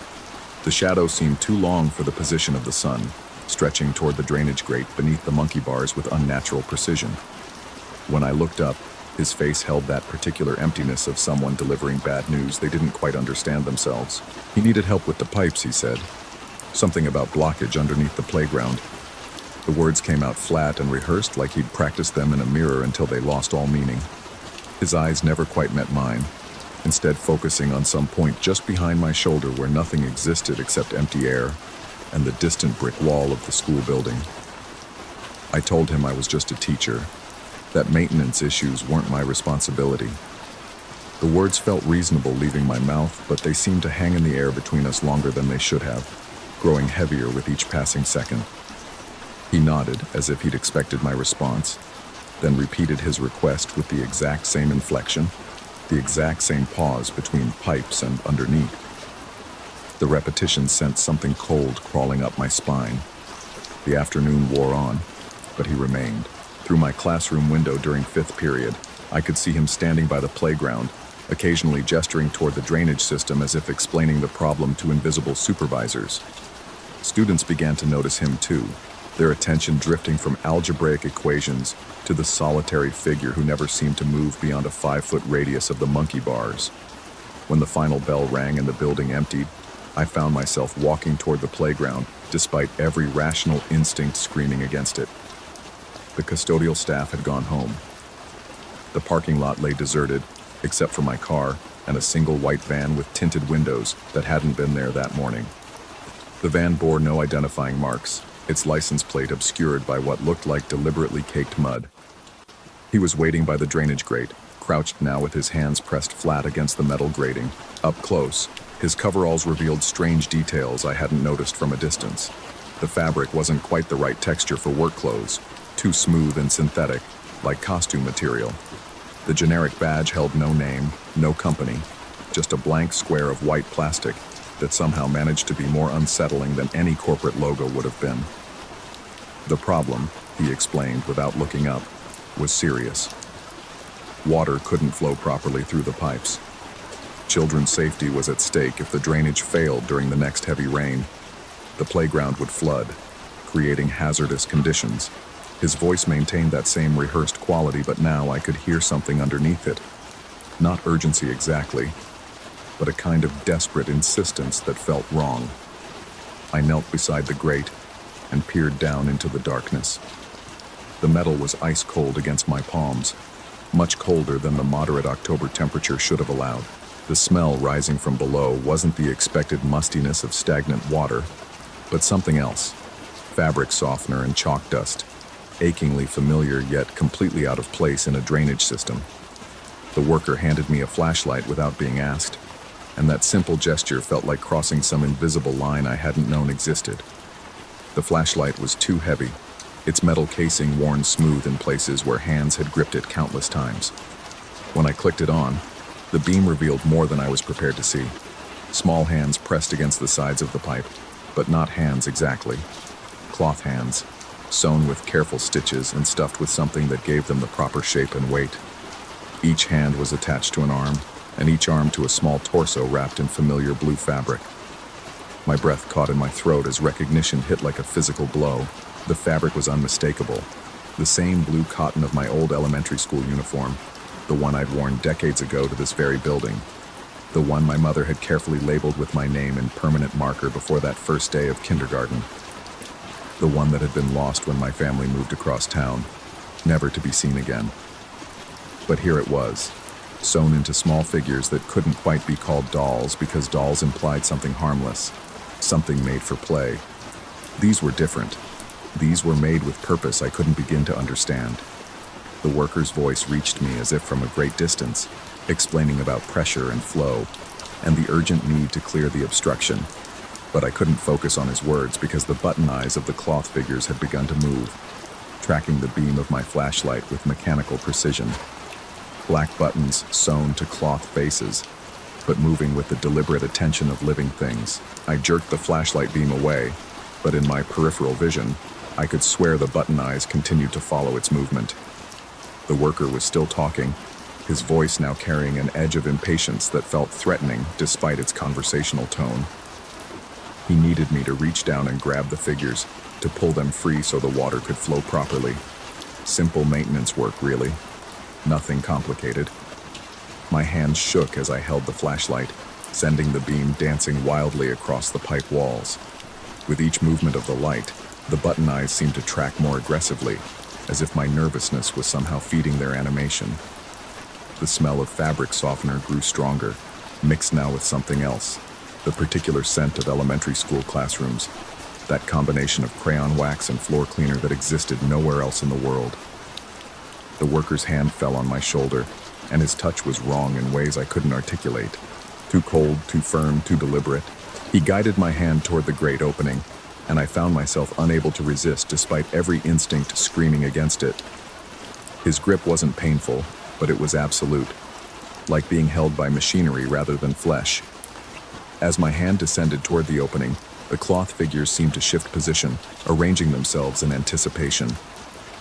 The shadow seemed too long for the position of the sun, stretching toward the drainage grate beneath the monkey bars with unnatural precision. When I looked up, his face held that particular emptiness of someone delivering bad news they didn't quite understand themselves. He needed help with the pipes, he said. Something about blockage underneath the playground. The words came out flat and rehearsed like he'd practiced them in a mirror until they lost all meaning. His eyes never quite met mine, instead focusing on some point just behind my shoulder where nothing existed except empty air and the distant brick wall of the school building. I told him I was just a teacher, that maintenance issues weren't my responsibility. The words felt reasonable leaving my mouth, but they seemed to hang in the air between us longer than they should have, growing heavier with each passing second. He nodded as if he'd expected my response, then repeated his request with the exact same inflection, the exact same pause between pipes and underneath. The repetition sent something cold crawling up my spine. The afternoon wore on, but he remained. Through my classroom window during fifth period, I could see him standing by the playground, occasionally gesturing toward the drainage system as if explaining the problem to invisible supervisors. Students began to notice him too, their attention drifting from algebraic equations to the solitary figure who never seemed to move beyond a 5-foot radius of the monkey bars. When the final bell rang and the building emptied, I found myself walking toward the playground, despite every rational instinct screaming against it. The custodial staff had gone home. The parking lot lay deserted, except for my car and a single white van with tinted windows that hadn't been there that morning. The van bore no identifying marks, its license plate obscured by what looked like deliberately caked mud. He was waiting by the drainage grate, crouched now with his hands pressed flat against the metal grating. Up close, his coveralls revealed strange details I hadn't noticed from a distance. The fabric wasn't quite the right texture for work clothes, too smooth and synthetic, like costume material. The generic badge held no name, no company, just a blank square of white plastic that somehow managed to be more unsettling than any corporate logo would have been. The problem, he explained without looking up, was serious. Water couldn't flow properly through the pipes. Children's safety was at stake if the drainage failed during the next heavy rain. The playground would flood, creating hazardous conditions. His voice maintained that same rehearsed quality, but now I could hear something underneath it. Not urgency exactly, but a kind of desperate insistence that felt wrong. I knelt beside the grate and peered down into the darkness. The metal was ice cold against my palms, much colder than the moderate October temperature should have allowed. The smell rising from below wasn't the expected mustiness of stagnant water, but something else. Fabric softener and chalk dust, achingly familiar yet completely out of place in a drainage system. The worker handed me a flashlight without being asked, and that simple gesture felt like crossing some invisible line I hadn't known existed. The flashlight was too heavy, its metal casing worn smooth in places where hands had gripped it countless times. When I clicked it on, the beam revealed more than I was prepared to see. Small hands pressed against the sides of the pipe, but not hands exactly. Cloth hands, sewn with careful stitches and stuffed with something that gave them the proper shape and weight. Each hand was attached to an arm, and each arm to a small torso wrapped in familiar blue fabric. My breath caught in my throat as recognition hit like a physical blow. The fabric was unmistakable. The same blue cotton of my old elementary school uniform, the one I'd worn decades ago to this very building, the one my mother had carefully labeled with my name in permanent marker before that first day of kindergarten, the one that had been lost when my family moved across town, never to be seen again. But here it was, sewn into small figures that couldn't quite be called dolls because dolls implied something harmless, something made for play. These were different. These were made with purpose I couldn't begin to understand. The worker's voice reached me as if from a great distance, explaining about pressure and flow, and the urgent need to clear the obstruction. But I couldn't focus on his words because the button eyes of the cloth figures had begun to move, tracking the beam of my flashlight with mechanical precision. Black buttons sewn to cloth faces, but moving with the deliberate attention of living things. I jerked the flashlight beam away, but in my peripheral vision, I could swear the button eyes continued to follow its movement. The worker was still talking, his voice now carrying an edge of impatience that felt threatening despite its conversational tone. He needed me to reach down and grab the figures, to pull them free so the water could flow properly. Simple maintenance work, really. Nothing complicated. My hands shook as I held the flashlight, sending the beam dancing wildly across the pipe walls. With each movement of the light, the button eyes seemed to track more aggressively, as if my nervousness was somehow feeding their animation. The smell of fabric softener grew stronger, mixed now with something else, the particular scent of elementary school classrooms, that combination of crayon wax and floor cleaner that existed nowhere else in the world. The worker's hand fell on my shoulder, and his touch was wrong in ways I couldn't articulate. Too cold, too firm, too deliberate. He guided my hand toward the grate opening, and I found myself unable to resist despite every instinct screaming against it. His grip wasn't painful, but it was absolute, like being held by machinery rather than flesh. As my hand descended toward the opening, the cloth figures seemed to shift position, arranging themselves in anticipation.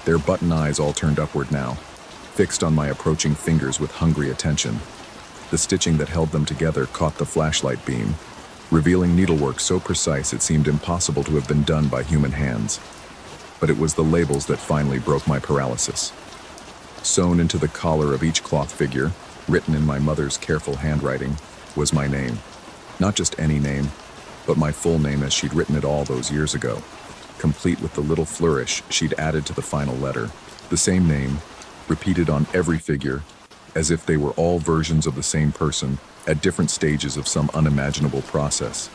Their button eyes all turned upward now, fixed on my approaching fingers with hungry attention. The stitching that held them together caught the flashlight beam, revealing needlework so precise it seemed impossible to have been done by human hands. But it was the labels that finally broke my paralysis. Sewn into the collar of each cloth figure, written in my mother's careful handwriting, was my name. Not just any name, but my full name as she'd written it all those years ago, complete with the little flourish she'd added to the final letter. The same name, repeated on every figure, as if they were all versions of the same person at different stages of some unimaginable process.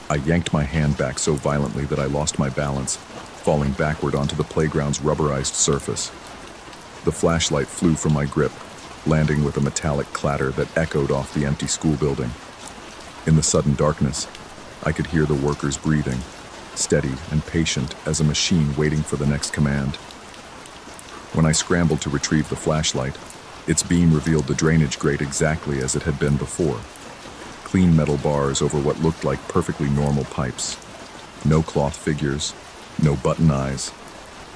I yanked my hand back so violently that I lost my balance, falling backward onto the playground's rubberized surface. The flashlight flew from my grip, landing with a metallic clatter that echoed off the empty school building. In the sudden darkness, I could hear the workers breathing, steady and patient as a machine waiting for the next command. When I scrambled to retrieve the flashlight, its beam revealed the drainage grate exactly as it had been before. Clean metal bars over what looked like perfectly normal pipes. No cloth figures, no button eyes,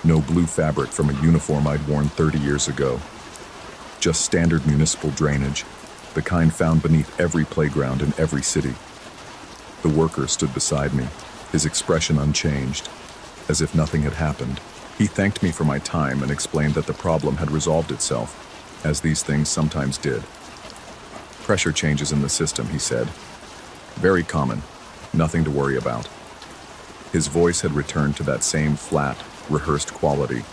no blue fabric from a uniform I'd worn 30 years ago. Just standard municipal drainage, the kind found beneath every playground in every city. The worker stood beside me, his expression unchanged, as if nothing had happened. He thanked me for my time and explained that the problem had resolved itself, as these things sometimes did. Pressure changes in the system, he said. Very common. Nothing to worry about. His voice had returned to that same flat, rehearsed quality,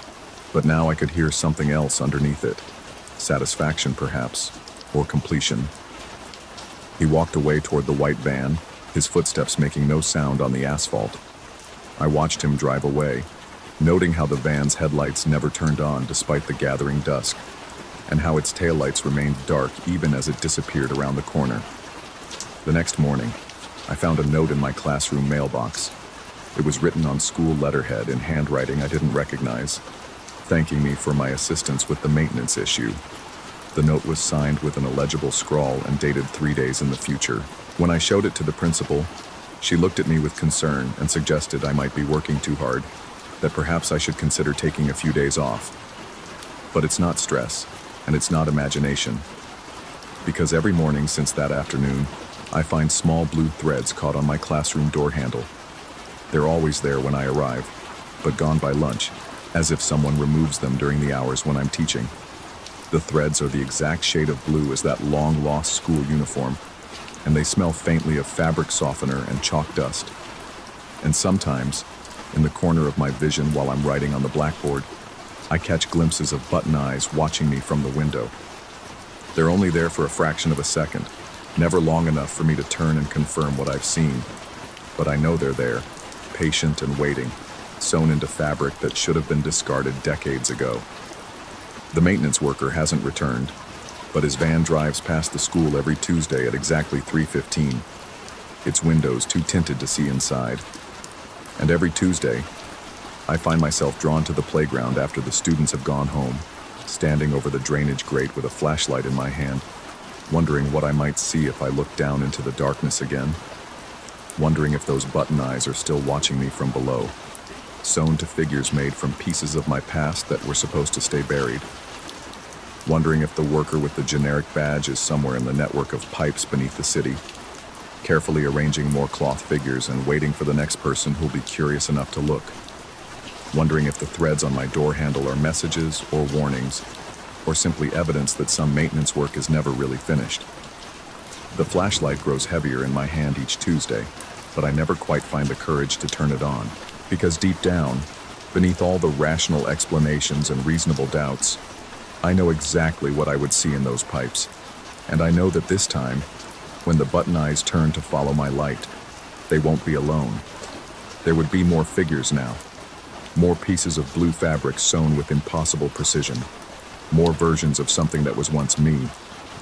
but now I could hear something else underneath it. Satisfaction, perhaps, or completion. He walked away toward the white van, his footsteps making no sound on the asphalt. I watched him drive away, noting how the van's headlights never turned on despite the gathering dusk, and how its taillights remained dark even as it disappeared around the corner. The next morning, I found a note in my classroom mailbox. It was written on school letterhead in handwriting I didn't recognize, thanking me for my assistance with the maintenance issue. The note was signed with an illegible scrawl and dated 3 days in the future. When I showed it to the principal, she looked at me with concern and suggested I might be working too hard, that perhaps I should consider taking a few days off. But it's not stress, and it's not imagination. Because every morning since that afternoon, I find small blue threads caught on my classroom door handle. They're always there when I arrive, but gone by lunch, as if someone removes them during the hours when I'm teaching. The threads are the exact shade of blue as that long-lost school uniform, and they smell faintly of fabric softener and chalk dust. And sometimes, in the corner of my vision while I'm writing on the blackboard, I catch glimpses of button eyes watching me from the window. They're only there for a fraction of a second, never long enough for me to turn and confirm what I've seen. But I know they're there, patient and waiting, sewn into fabric that should have been discarded decades ago. The maintenance worker hasn't returned, but his van drives past the school every Tuesday at exactly 3:15. Its windows too tinted to see inside. And every Tuesday, I find myself drawn to the playground after the students have gone home, standing over the drainage grate with a flashlight in my hand, wondering what I might see if I looked down into the darkness again, wondering if those button eyes are still watching me from below, sewn to figures made from pieces of my past that were supposed to stay buried, wondering if the worker with the generic badge is somewhere in the network of pipes beneath the city, carefully arranging more cloth figures and waiting for the next person who'll be curious enough to look, wondering if the threads on my door handle are messages or warnings, or simply evidence that some maintenance work is never really finished. The flashlight grows heavier in my hand each Tuesday, but I never quite find the courage to turn it on, because deep down, beneath all the rational explanations and reasonable doubts, I know exactly what I would see in those pipes, and I know that this time, when the button eyes turn to follow my light, they won't be alone. There would be more figures now, more pieces of blue fabric sewn with impossible precision, more versions of something that was once me,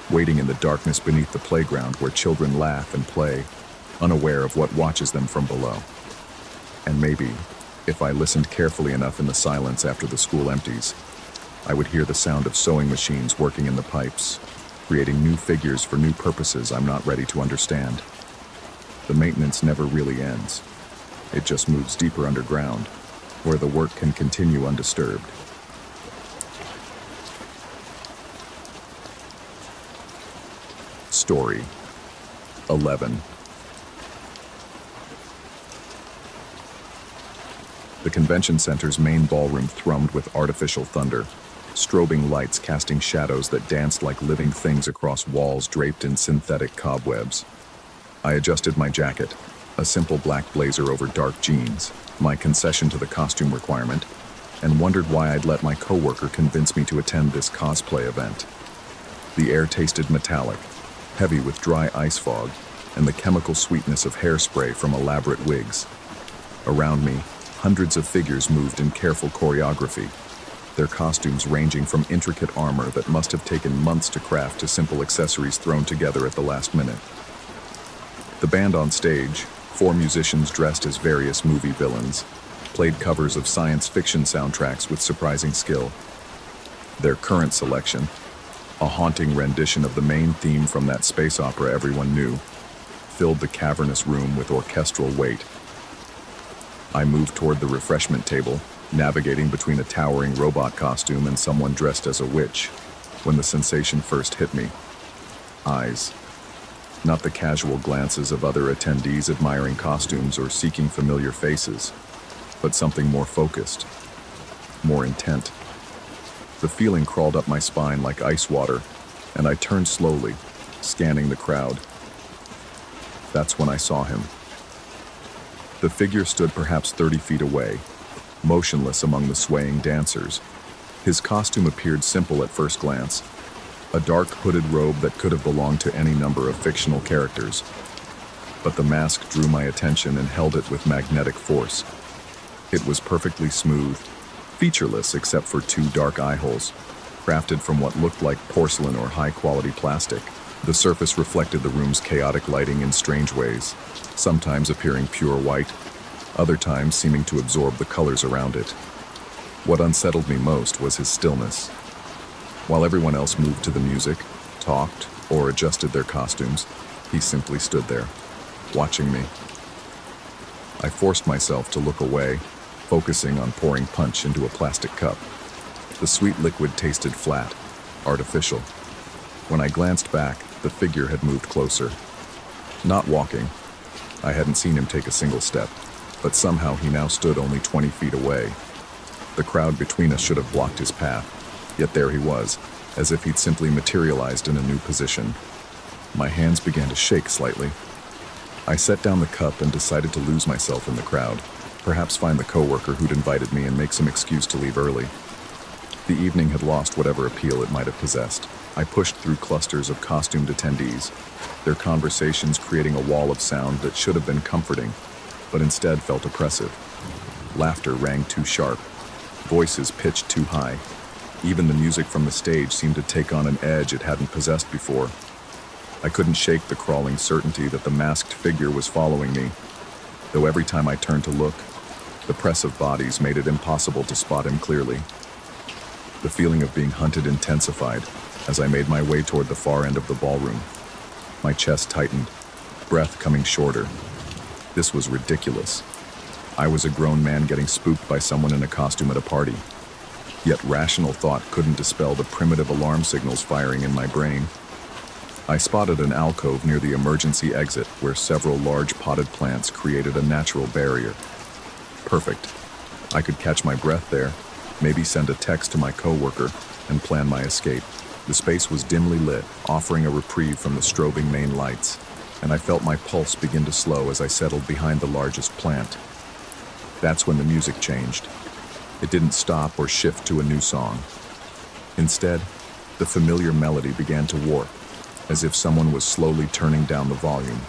waiting in the darkness beneath the playground where children laugh and play, unaware of what watches them from below. And maybe, if I listened carefully enough in the silence after the school empties, I would hear the sound of sewing machines working in the pipes, creating new figures for new purposes I'm not ready to understand. The maintenance never really ends. It just moves deeper underground, where the work can continue undisturbed. Story 11. The convention center's main ballroom thrummed with artificial thunder, strobing lights casting shadows that danced like living things across walls draped in synthetic cobwebs. I adjusted my jacket, a simple black blazer over dark jeans, my concession to the costume requirement, and wondered why I'd let my coworker convince me to attend this cosplay event. The air tasted metallic, heavy with dry ice fog, and the chemical sweetness of hairspray from elaborate wigs. Around me, hundreds of figures moved in careful choreography, their costumes ranging from intricate armor that must have taken months to craft to simple accessories thrown together at the last minute. The band on stage, 4 musicians dressed as various movie villains, played covers of science fiction soundtracks with surprising skill. Their current selection, a haunting rendition of the main theme from that space opera everyone knew, filled the cavernous room with orchestral weight. I moved toward the refreshment table, navigating between a towering robot costume and someone dressed as a witch, when the sensation first hit me. Eyes. Not the casual glances of other attendees admiring costumes or seeking familiar faces, but something more focused, more intent. The feeling crawled up my spine like ice water, and I turned slowly, scanning the crowd. That's when I saw him. The figure stood perhaps 30 feet away, motionless among the swaying dancers. His costume appeared simple at first glance, a dark hooded robe that could have belonged to any number of fictional characters. But the mask drew my attention and held it with magnetic force. It was perfectly smooth, featureless except for two dark eye holes, crafted from what looked like porcelain or high-quality plastic. The surface reflected the room's chaotic lighting in strange ways, sometimes appearing pure white, other times seeming to absorb the colors around it. What unsettled me most was his stillness. While everyone else moved to the music, talked, or adjusted their costumes, he simply stood there, watching me. I forced myself to look away, focusing on pouring punch into a plastic cup. The sweet liquid tasted flat, artificial. When I glanced back, the figure had moved closer. Not walking. I hadn't seen him take a single step, but somehow he now stood only 20 feet away. The crowd between us should have blocked his path, yet there he was, as if he'd simply materialized in a new position. My hands began to shake slightly. I set down the cup and decided to lose myself in the crowd, perhaps find the coworker who'd invited me and make some excuse to leave early. The evening had lost whatever appeal it might have possessed. I pushed through clusters of costumed attendees, their conversations creating a wall of sound that should have been comforting, but instead felt oppressive. Laughter rang too sharp, voices pitched too high. Even the music from the stage seemed to take on an edge it hadn't possessed before. I couldn't shake the crawling certainty that the masked figure was following me, though every time I turned to look, the press of bodies made it impossible to spot him clearly. The feeling of being hunted intensified as I made my way toward the far end of the ballroom. My chest tightened, breath coming shorter. This was ridiculous. I was a grown man getting spooked by someone in a costume at a party. Yet rational thought couldn't dispel the primitive alarm signals firing in my brain. I spotted an alcove near the emergency exit where several large potted plants created a natural barrier. Perfect. I could catch my breath there, maybe send a text to my coworker, and plan my escape. The space was dimly lit, offering a reprieve from the strobing main lights, and I felt my pulse begin to slow as I settled behind the largest plant. That's when the music changed. It didn't stop or shift to a new song. Instead, the familiar melody began to warp, as if someone was slowly turning down the volume,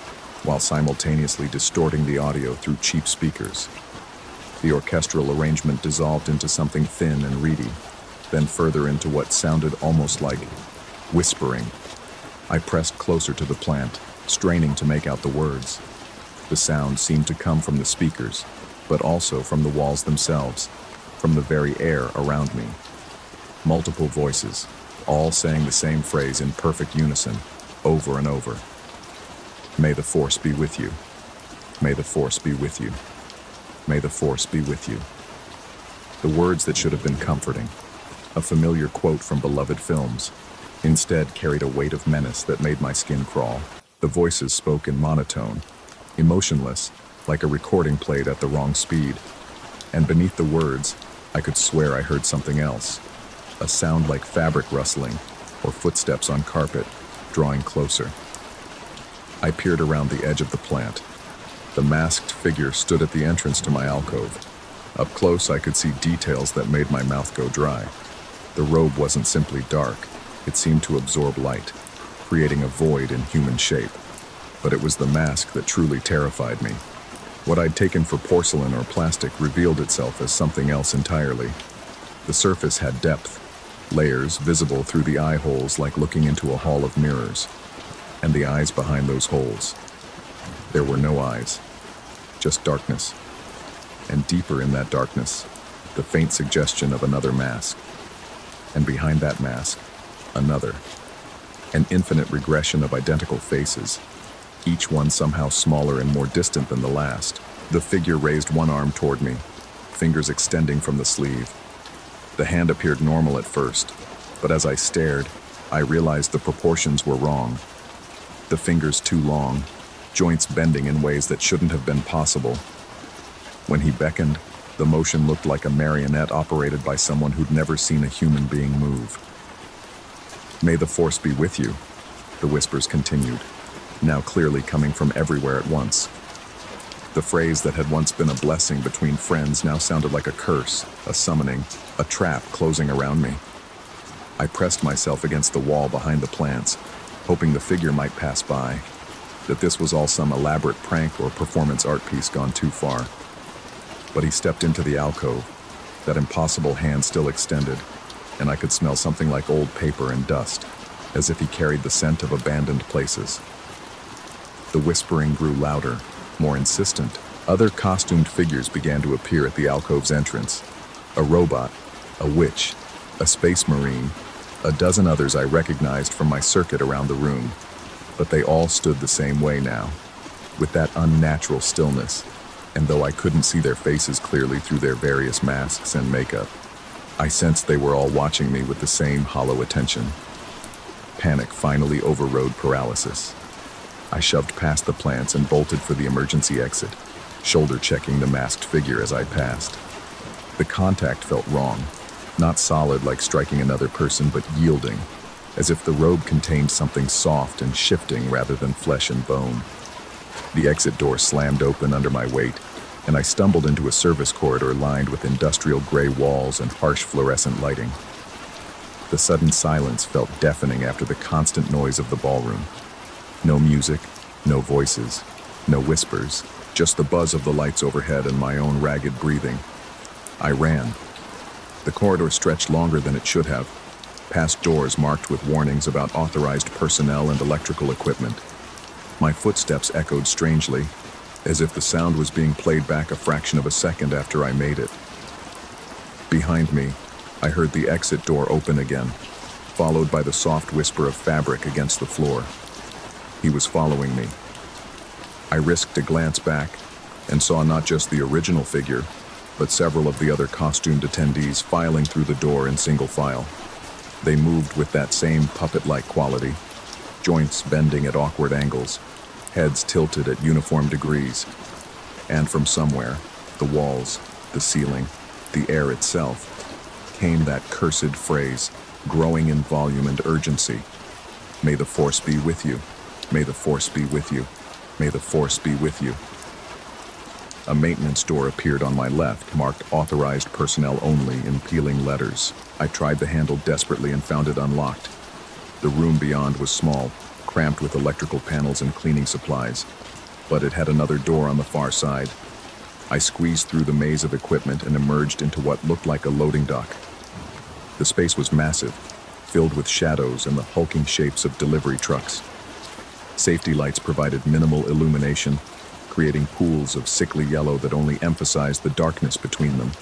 while simultaneously distorting the audio through cheap speakers. The orchestral arrangement dissolved into something thin and reedy, then further into what sounded almost like whispering. I pressed closer to the plant, straining to make out the words. The sound seemed to come from the speakers, but also from the walls themselves, from the very air around me. Multiple voices, all saying the same phrase in perfect unison, over and over. May the force be with you. May the force be with you. May the force be with you. The words that should have been comforting, a familiar quote from beloved films, instead carried a weight of menace that made my skin crawl. The voices spoke in monotone, emotionless, like a recording played at the wrong speed. And beneath the words, I could swear I heard something else, a sound like fabric rustling or footsteps on carpet, drawing closer. I peered around the edge of the plant. The masked figure stood at the entrance to my alcove. Up close, I could see details that made my mouth go dry. The robe wasn't simply dark, it seemed to absorb light, creating a void in human shape. But it was the mask that truly terrified me. What I'd taken for porcelain or plastic revealed itself as something else entirely. The surface had depth, layers visible through the eye holes like looking into a hall of mirrors. And the eyes behind those holes. There were no eyes, just darkness. And deeper in that darkness, the faint suggestion of another mask. And behind that mask, another. An infinite regression of identical faces, each one somehow smaller and more distant than the last. The figure raised one arm toward me, fingers extending from the sleeve. The hand appeared normal at first, but as I stared, I realized the proportions were wrong. The fingers too long, joints bending in ways that shouldn't have been possible. When he beckoned, the motion looked like a marionette operated by someone who'd never seen a human being move. May the force be with you. The whispers continued, now clearly coming from everywhere at once. The phrase that had once been a blessing between friends now sounded like a curse, a summoning, a trap closing around me. I pressed myself against the wall behind the plants, hoping the figure might pass by, that this was all some elaborate prank or performance art piece gone too far. But he stepped into the alcove, that impossible hand still extended, and I could smell something like old paper and dust, as if he carried the scent of abandoned places. The whispering grew louder, more insistent. Other costumed figures began to appear at the alcove's entrance. A robot, a witch, a space marine, a dozen others I recognized from my circuit around the room. But they all stood the same way now, with that unnatural stillness, and though I couldn't see their faces clearly through their various masks and makeup, I sensed they were all watching me with the same hollow attention. Panic finally overrode paralysis. I shoved past the plants and bolted for the emergency exit, shoulder-checking the masked figure as I passed. The contact felt wrong, not solid like striking another person, but yielding, as if the robe contained something soft and shifting rather than flesh and bone. The exit door slammed open under my weight, and I stumbled into a service corridor lined with industrial gray walls and harsh fluorescent lighting. The sudden silence felt deafening after the constant noise of the ballroom. No music, no voices, no whispers, just the buzz of the lights overhead and my own ragged breathing. I ran. The corridor stretched longer than it should have, past doors marked with warnings about authorized personnel and electrical equipment. My footsteps echoed strangely, as if the sound was being played back a fraction of a second after I made it. Behind me, I heard the exit door open again, followed by the soft whisper of fabric against the floor. He was following me. I risked a glance back and saw not just the original figure, but several of the other costumed attendees filing through the door in single file. They moved with that same puppet-like quality, joints bending at awkward angles, heads tilted at uniform degrees. And from somewhere, the walls, the ceiling, the air itself, came that cursed phrase, growing in volume and urgency. May the force be with you. May the force be with you. May the force be with you. A maintenance door appeared on my left, marked authorized personnel only in peeling letters. I tried the handle desperately and found it unlocked. The room beyond was small, cramped with electrical panels and cleaning supplies, but it had another door on the far side. I squeezed through the maze of equipment and emerged into what looked like a loading dock. The space was massive, filled with shadows and the hulking shapes of delivery trucks. Safety lights provided minimal illumination, creating pools of sickly yellow that only emphasized the darkness between them.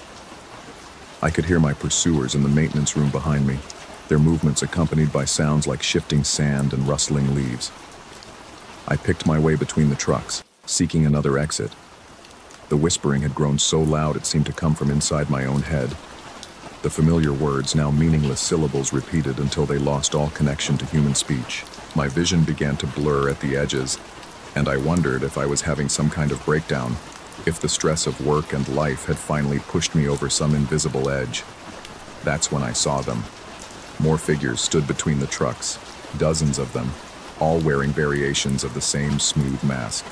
I could hear my pursuers in the maintenance room behind me, their movements accompanied by sounds like shifting sand and rustling leaves. I picked my way between the trucks, seeking another exit. The whispering had grown so loud it seemed to come from inside my own head. The familiar words, now meaningless syllables, repeated until they lost all connection to human speech. My vision began to blur at the edges, and I wondered if I was having some kind of breakdown, if the stress of work and life had finally pushed me over some invisible edge. That's when I saw them. More figures stood between the trucks, dozens of them, all wearing variations of the same smooth mask.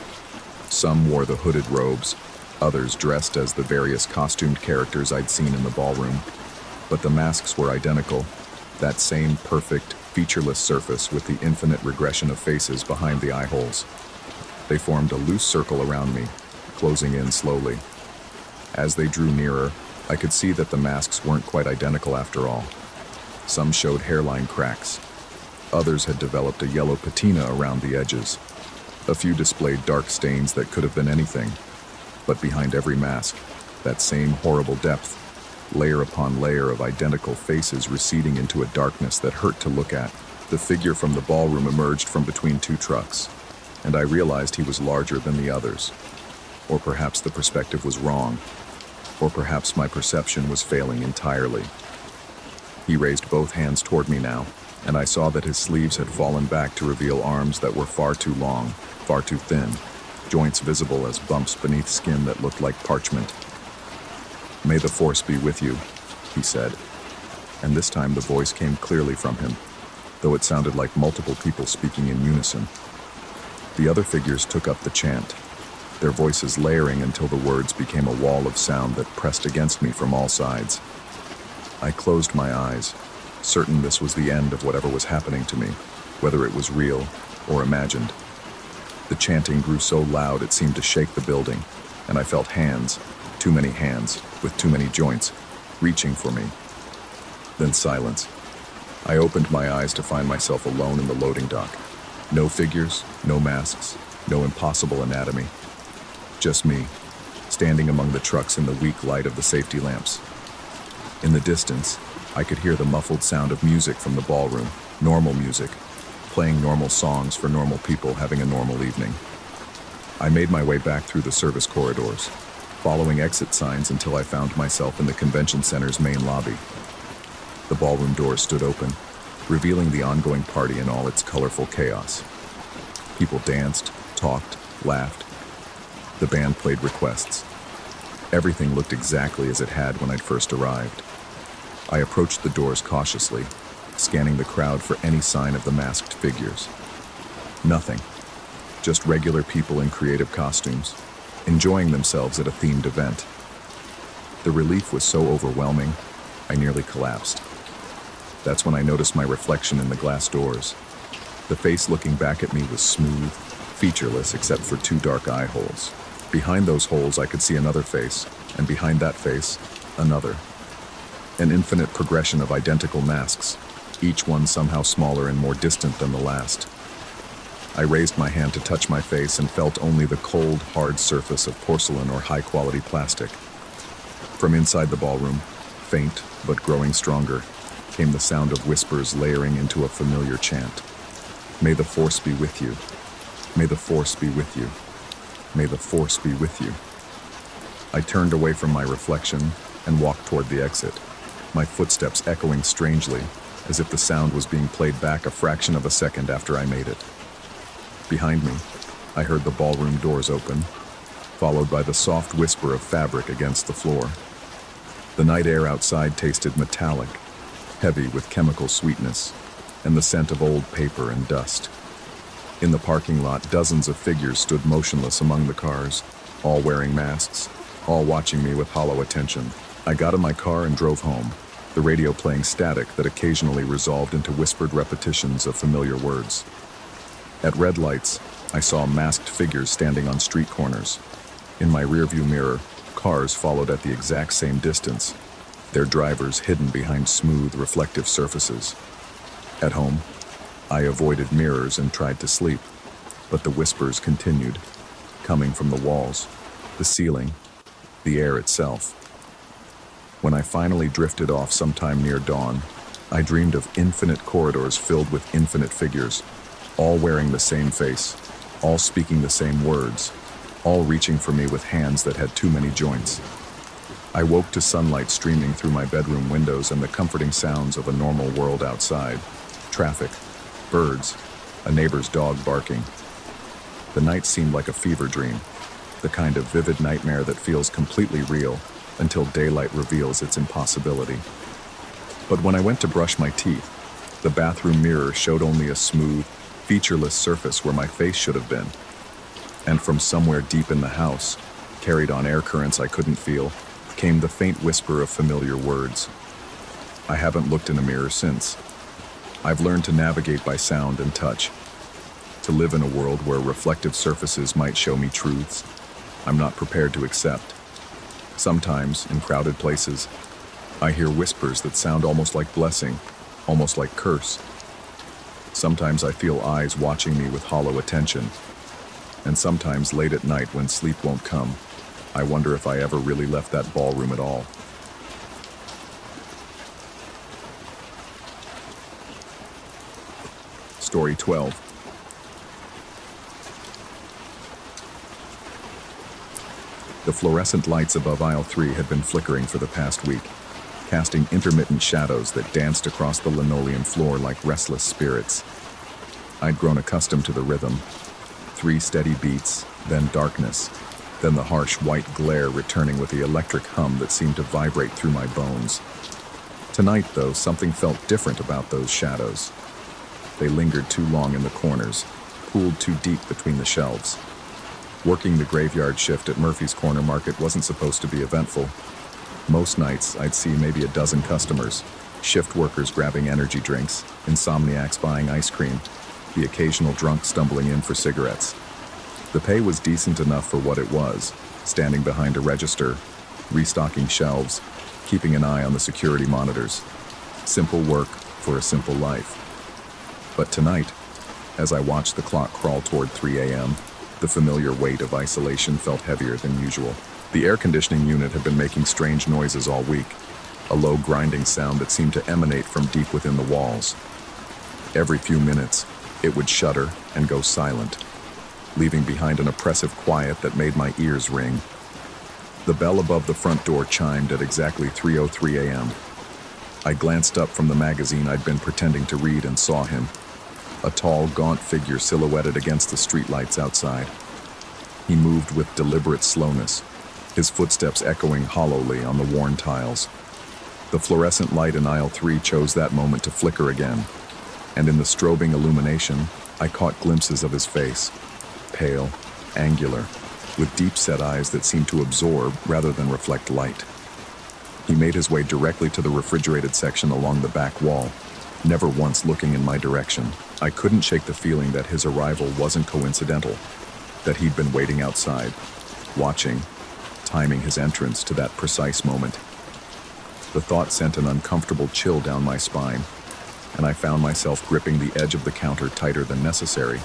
Some wore the hooded robes, others dressed as the various costumed characters I'd seen in the ballroom. But the masks were identical, that same perfect, featureless surface with the infinite regression of faces behind the eye holes. They formed a loose circle around me, closing in slowly. As they drew nearer, I could see that the masks weren't quite identical after all. Some showed hairline cracks. Others had developed a yellow patina around the edges. A few displayed dark stains that could have been anything. But behind every mask, that same horrible depth, layer upon layer of identical faces receding into a darkness that hurt to look at. The figure from the ballroom emerged from between two trucks, and I realized he was larger than the others. Or perhaps the perspective was wrong, or perhaps my perception was failing entirely. He raised both hands toward me now, and I saw that his sleeves had fallen back to reveal arms that were far too long, far too thin, joints visible as bumps beneath skin that looked like parchment. "May the force be with you," he said, and this time the voice came clearly from him. though it sounded like multiple people speaking in unison. The other figures took up the chant, their voices layering until the words became a wall of sound that pressed against me from all sides. I closed my eyes, certain this was the end of whatever was happening to me, whether it was real or imagined. The chanting grew so loud it seemed to shake the building, and I felt hands, too many hands, with too many joints, reaching for me. Then silence. I opened my eyes to find myself alone in the loading dock. No figures, no masks, no impossible anatomy. Just me, standing among the trucks in the weak light of the safety lamps. In the distance, I could hear the muffled sound of music from the ballroom, normal music, playing normal songs for normal people having a normal evening. I made my way back through the service corridors, following exit signs until I found myself in the convention center's main lobby. The ballroom doors stood open, revealing the ongoing party in all its colorful chaos. People danced, talked, laughed. The band played requests. Everything looked exactly as it had when I'd first arrived. I approached the doors cautiously, scanning the crowd for any sign of the masked figures. Nothing. Just regular people in creative costumes, enjoying themselves at a themed event. The relief was so overwhelming, I nearly collapsed. That's when I noticed my reflection in the glass doors. The face looking back at me was smooth, featureless except for two dark eye holes. Behind those holes I could see another face, and behind that face, another. An infinite progression of identical masks, each one somehow smaller and more distant than the last. I raised my hand to touch my face and felt only the cold, hard surface of porcelain or high-quality plastic. From inside the ballroom, faint but growing stronger, came the sound of whispers layering into a familiar chant. May the force be with you. May the force be with you. May the force be with you. I turned away from my reflection and walked toward the exit, my footsteps echoing strangely, as if the sound was being played back a fraction of a second after I made it. Behind me, I heard the ballroom doors open, followed by the soft whisper of fabric against the floor. The night air outside tasted metallic, heavy with chemical sweetness, and the scent of old paper and dust. In the parking lot, dozens of figures stood motionless among the cars, all wearing masks, all watching me with hollow attention. I got in my car and drove home, the radio playing static that occasionally resolved into whispered repetitions of familiar words. At red lights, I saw masked figures standing on street corners. In my rearview mirror, cars followed at the exact same distance, their drivers hidden behind smooth, reflective surfaces. At home, I avoided mirrors and tried to sleep, but the whispers continued, coming from the walls, the ceiling, the air itself. When I finally drifted off sometime near dawn, I dreamed of infinite corridors filled with infinite figures, all wearing the same face, all speaking the same words, all reaching for me with hands that had too many joints. I woke to sunlight streaming through my bedroom windows and the comforting sounds of a normal world outside. Traffic, birds, a neighbor's dog barking. The night seemed like a fever dream, the kind of vivid nightmare that feels completely real until daylight reveals its impossibility. But when I went to brush my teeth, the bathroom mirror showed only a smooth, featureless surface where my face should have been. And from somewhere deep in the house, carried on air currents I couldn't feel, came the faint whisper of familiar words. I haven't looked in a mirror since. I've learned to navigate by sound and touch, to live in a world where reflective surfaces might show me truths I'm not prepared to accept. Sometimes, in crowded places, I hear whispers that sound almost like blessing, almost like curse. Sometimes I feel eyes watching me with hollow attention, and sometimes late at night when sleep won't come, I wonder if I ever really left that ballroom at all. Story 12. The fluorescent lights above aisle 3 had been flickering for the past week, casting intermittent shadows that danced across the linoleum floor like restless spirits. I'd grown accustomed to the rhythm. 3 steady beats, then darkness, then the harsh white glare returning with the electric hum that seemed to vibrate through my bones. Tonight, though, something felt different about those shadows. They lingered too long in the corners, pooled too deep between the shelves. Working the graveyard shift at Murphy's Corner Market wasn't supposed to be eventful. Most nights, I'd see maybe a dozen customers, shift workers grabbing energy drinks, insomniacs buying ice cream, the occasional drunk stumbling in for cigarettes. The pay was decent enough for what it was, standing behind a register, restocking shelves, keeping an eye on the security monitors. Simple work for a simple life. But tonight, as I watched the clock crawl toward 3 a.m., the familiar weight of isolation felt heavier than usual. The air conditioning unit had been making strange noises all week, a low grinding sound that seemed to emanate from deep within the walls. Every few minutes, it would shudder and go silent, leaving behind an oppressive quiet that made my ears ring. The bell above the front door chimed at exactly 3:03 a.m. I glanced up from the magazine I'd been pretending to read and saw him, a tall, gaunt figure silhouetted against the streetlights outside. He moved with deliberate slowness, his footsteps echoing hollowly on the worn tiles. The fluorescent light in aisle 3 chose that moment to flicker again, and in the strobing illumination, I caught glimpses of his face, pale, angular, with deep-set eyes that seemed to absorb rather than reflect light. He made his way directly to the refrigerated section along the back wall, never once looking in my direction. I couldn't shake the feeling that his arrival wasn't coincidental, that he'd been waiting outside, watching, timing his entrance to that precise moment. The thought sent an uncomfortable chill down my spine, and I found myself gripping the edge of the counter tighter than necessary.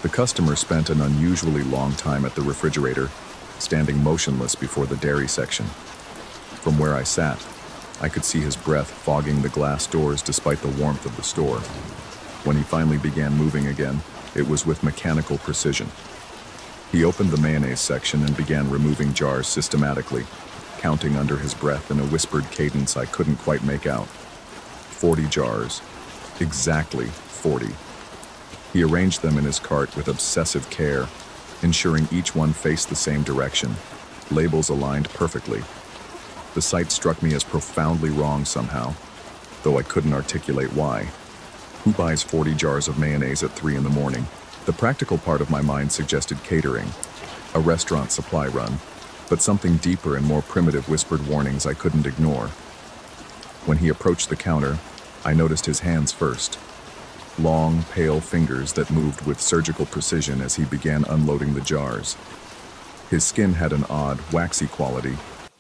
The customer spent an unusually long time at the refrigerator, standing motionless before the dairy section. From where I sat, I could see his breath fogging the glass doors despite the warmth of the store. When he finally began moving again, it was with mechanical precision. He opened the mayonnaise section and began removing jars systematically, counting under his breath in a whispered cadence I couldn't quite make out. 40 jars. Exactly 40. He arranged them in his cart with obsessive care, ensuring each one faced the same direction, labels aligned perfectly. The sight struck me as profoundly wrong somehow, though I couldn't articulate why. Who buys 40 jars of mayonnaise at 3 in the morning? The practical part of my mind suggested catering, a restaurant supply run, but something deeper and more primitive whispered warnings I couldn't ignore. When he approached the counter, I noticed his hands first. Long, pale fingers that moved with surgical precision as he began unloading the jars. His skin had an odd, waxy quality,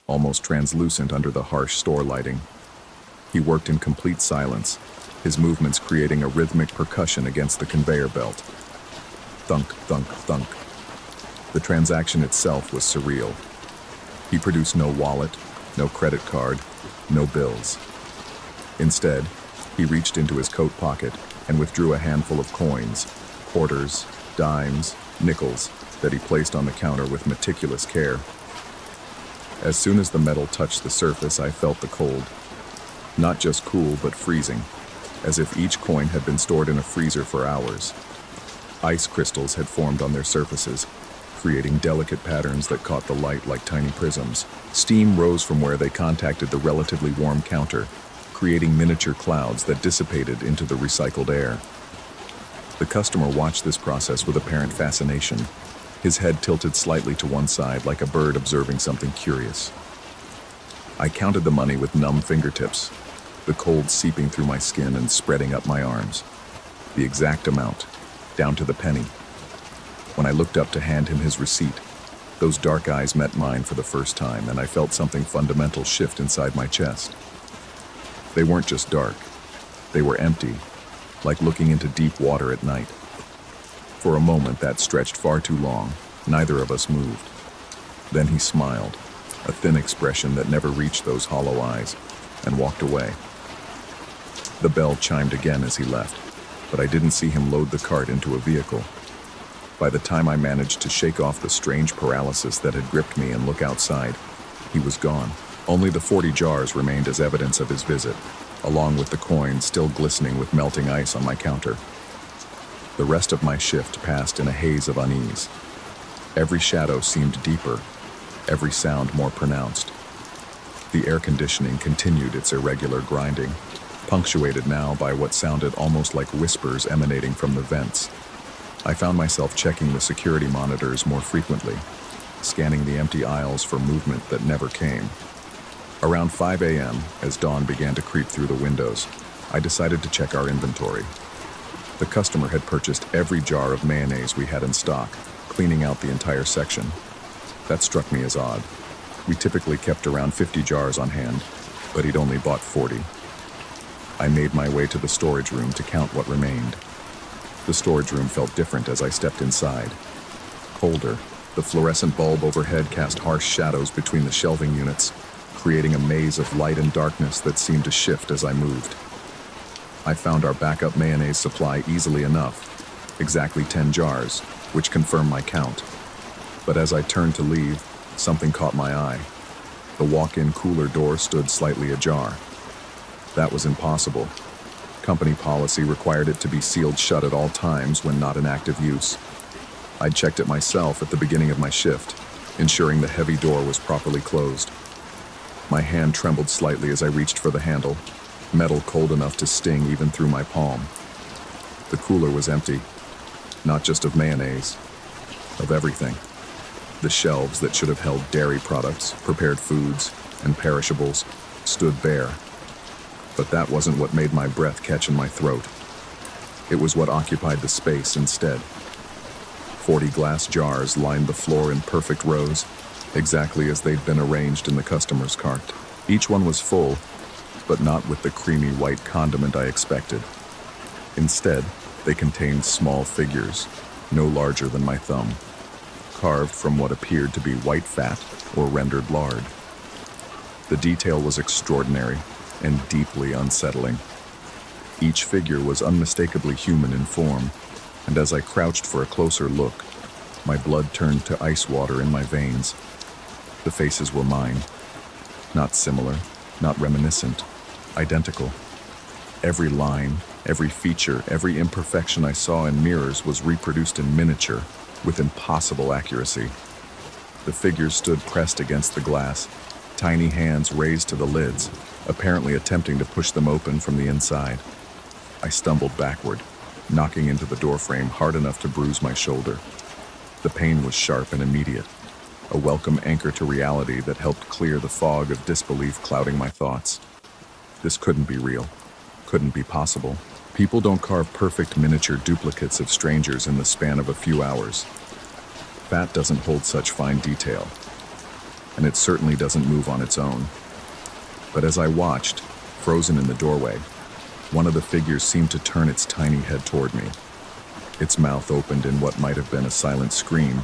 almost translucent under the harsh store lighting. He worked in complete silence, his movements creating a rhythmic percussion against the conveyor belt. Thunk, thunk, thunk. The transaction itself was surreal. He produced no wallet, no credit card, no bills. Instead, he reached into his coat pocket and withdrew a handful of coins, quarters, dimes, nickels, that he placed on the counter with meticulous care. As soon as the metal touched the surface, I felt the cold. Not just cool, but freezing, as if each coin had been stored in a freezer for hours. Ice crystals had formed on their surfaces, creating delicate patterns that caught the light like tiny prisms. Steam rose from where they contacted the relatively warm counter, creating miniature clouds that dissipated into the recycled air. The customer watched this process with apparent fascination, his head tilted slightly to one side like a bird observing something curious. I counted the money with numb fingertips, the cold seeping through my skin and spreading up my arms. The exact amount, down to the penny. When I looked up to hand him his receipt, those dark eyes met mine for the first time, and I felt something fundamental shift inside my chest. They weren't just dark. They were empty, like looking into deep water at night. For a moment that stretched far too long. Neither of us moved. Then he smiled, a thin expression that never reached those hollow eyes, and walked away. The bell chimed again as he left, but I didn't see him load the cart into a vehicle. By the time I managed to shake off the strange paralysis that had gripped me and look outside, he was gone. Only the 40 jars remained as evidence of his visit, along with the coins still glistening with melting ice on my counter. The rest of my shift passed in a haze of unease. Every shadow seemed deeper, every sound more pronounced. The air conditioning continued its irregular grinding, punctuated now by what sounded almost like whispers emanating from the vents. I found myself checking the security monitors more frequently, scanning the empty aisles for movement that never came. Around 5 a.m., as dawn began to creep through the windows, I decided to check our inventory. The customer had purchased every jar of mayonnaise we had in stock, cleaning out the entire section. That struck me as odd. We typically kept around 50 jars on hand, but he'd only bought 40. I made my way to the storage room to count what remained. The storage room felt different as I stepped inside. Colder, the fluorescent bulb overhead cast harsh shadows between the shelving units, creating a maze of light and darkness that seemed to shift as I moved. I found our backup mayonnaise supply easily enough, exactly 10 jars, which confirmed my count. But as I turned to leave, something caught my eye. The walk-in cooler door stood slightly ajar. That was impossible. Company policy required it to be sealed shut at all times when not in active use. I'd checked it myself at the beginning of my shift, ensuring the heavy door was properly closed. My hand trembled slightly as I reached for the handle, metal cold enough to sting even through my palm. The cooler was empty, not just of mayonnaise, of everything. The shelves that should have held dairy products, prepared foods, and perishables stood bare. But that wasn't what made my breath catch in my throat. It was what occupied the space instead. 40 glass jars lined the floor in perfect rows, exactly as they'd been arranged in the customer's cart. Each one was full, but not with the creamy white condiment I expected. Instead, they contained small figures, no larger than my thumb, carved from what appeared to be white fat or rendered lard. The detail was extraordinary and deeply unsettling. Each figure was unmistakably human in form, and as I crouched for a closer look, my blood turned to ice water in my veins. The faces were mine. Not similar, not reminiscent, identical. Every line, every feature, every imperfection I saw in mirrors was reproduced in miniature, with impossible accuracy. The figures stood pressed against the glass, tiny hands raised to the lids, apparently attempting to push them open from the inside. I stumbled backward, knocking into the doorframe hard enough to bruise my shoulder. The pain was sharp and immediate, a welcome anchor to reality that helped clear the fog of disbelief clouding my thoughts. This couldn't be real, couldn't be possible. People don't carve perfect miniature duplicates of strangers in the span of a few hours. Fat doesn't hold such fine detail, and it certainly doesn't move on its own. But as I watched, frozen in the doorway, one of the figures seemed to turn its tiny head toward me. Its mouth opened in what might have been a silent scream,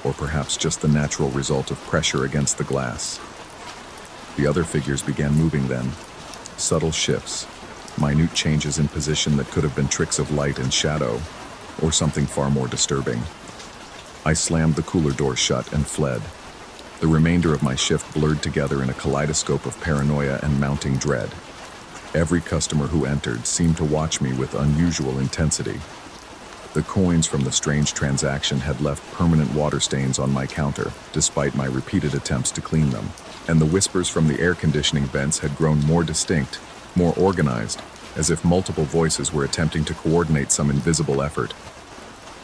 or perhaps just the natural result of pressure against the glass. The other figures began moving then, subtle shifts, minute changes in position that could have been tricks of light and shadow, or something far more disturbing. I slammed the cooler door shut and fled. The remainder of my shift blurred together in a kaleidoscope of paranoia and mounting dread. Every customer who entered seemed to watch me with unusual intensity. The coins from the strange transaction had left permanent water stains on my counter, despite my repeated attempts to clean them. And the whispers from the air conditioning vents had grown more distinct, more organized, as if multiple voices were attempting to coordinate some invisible effort.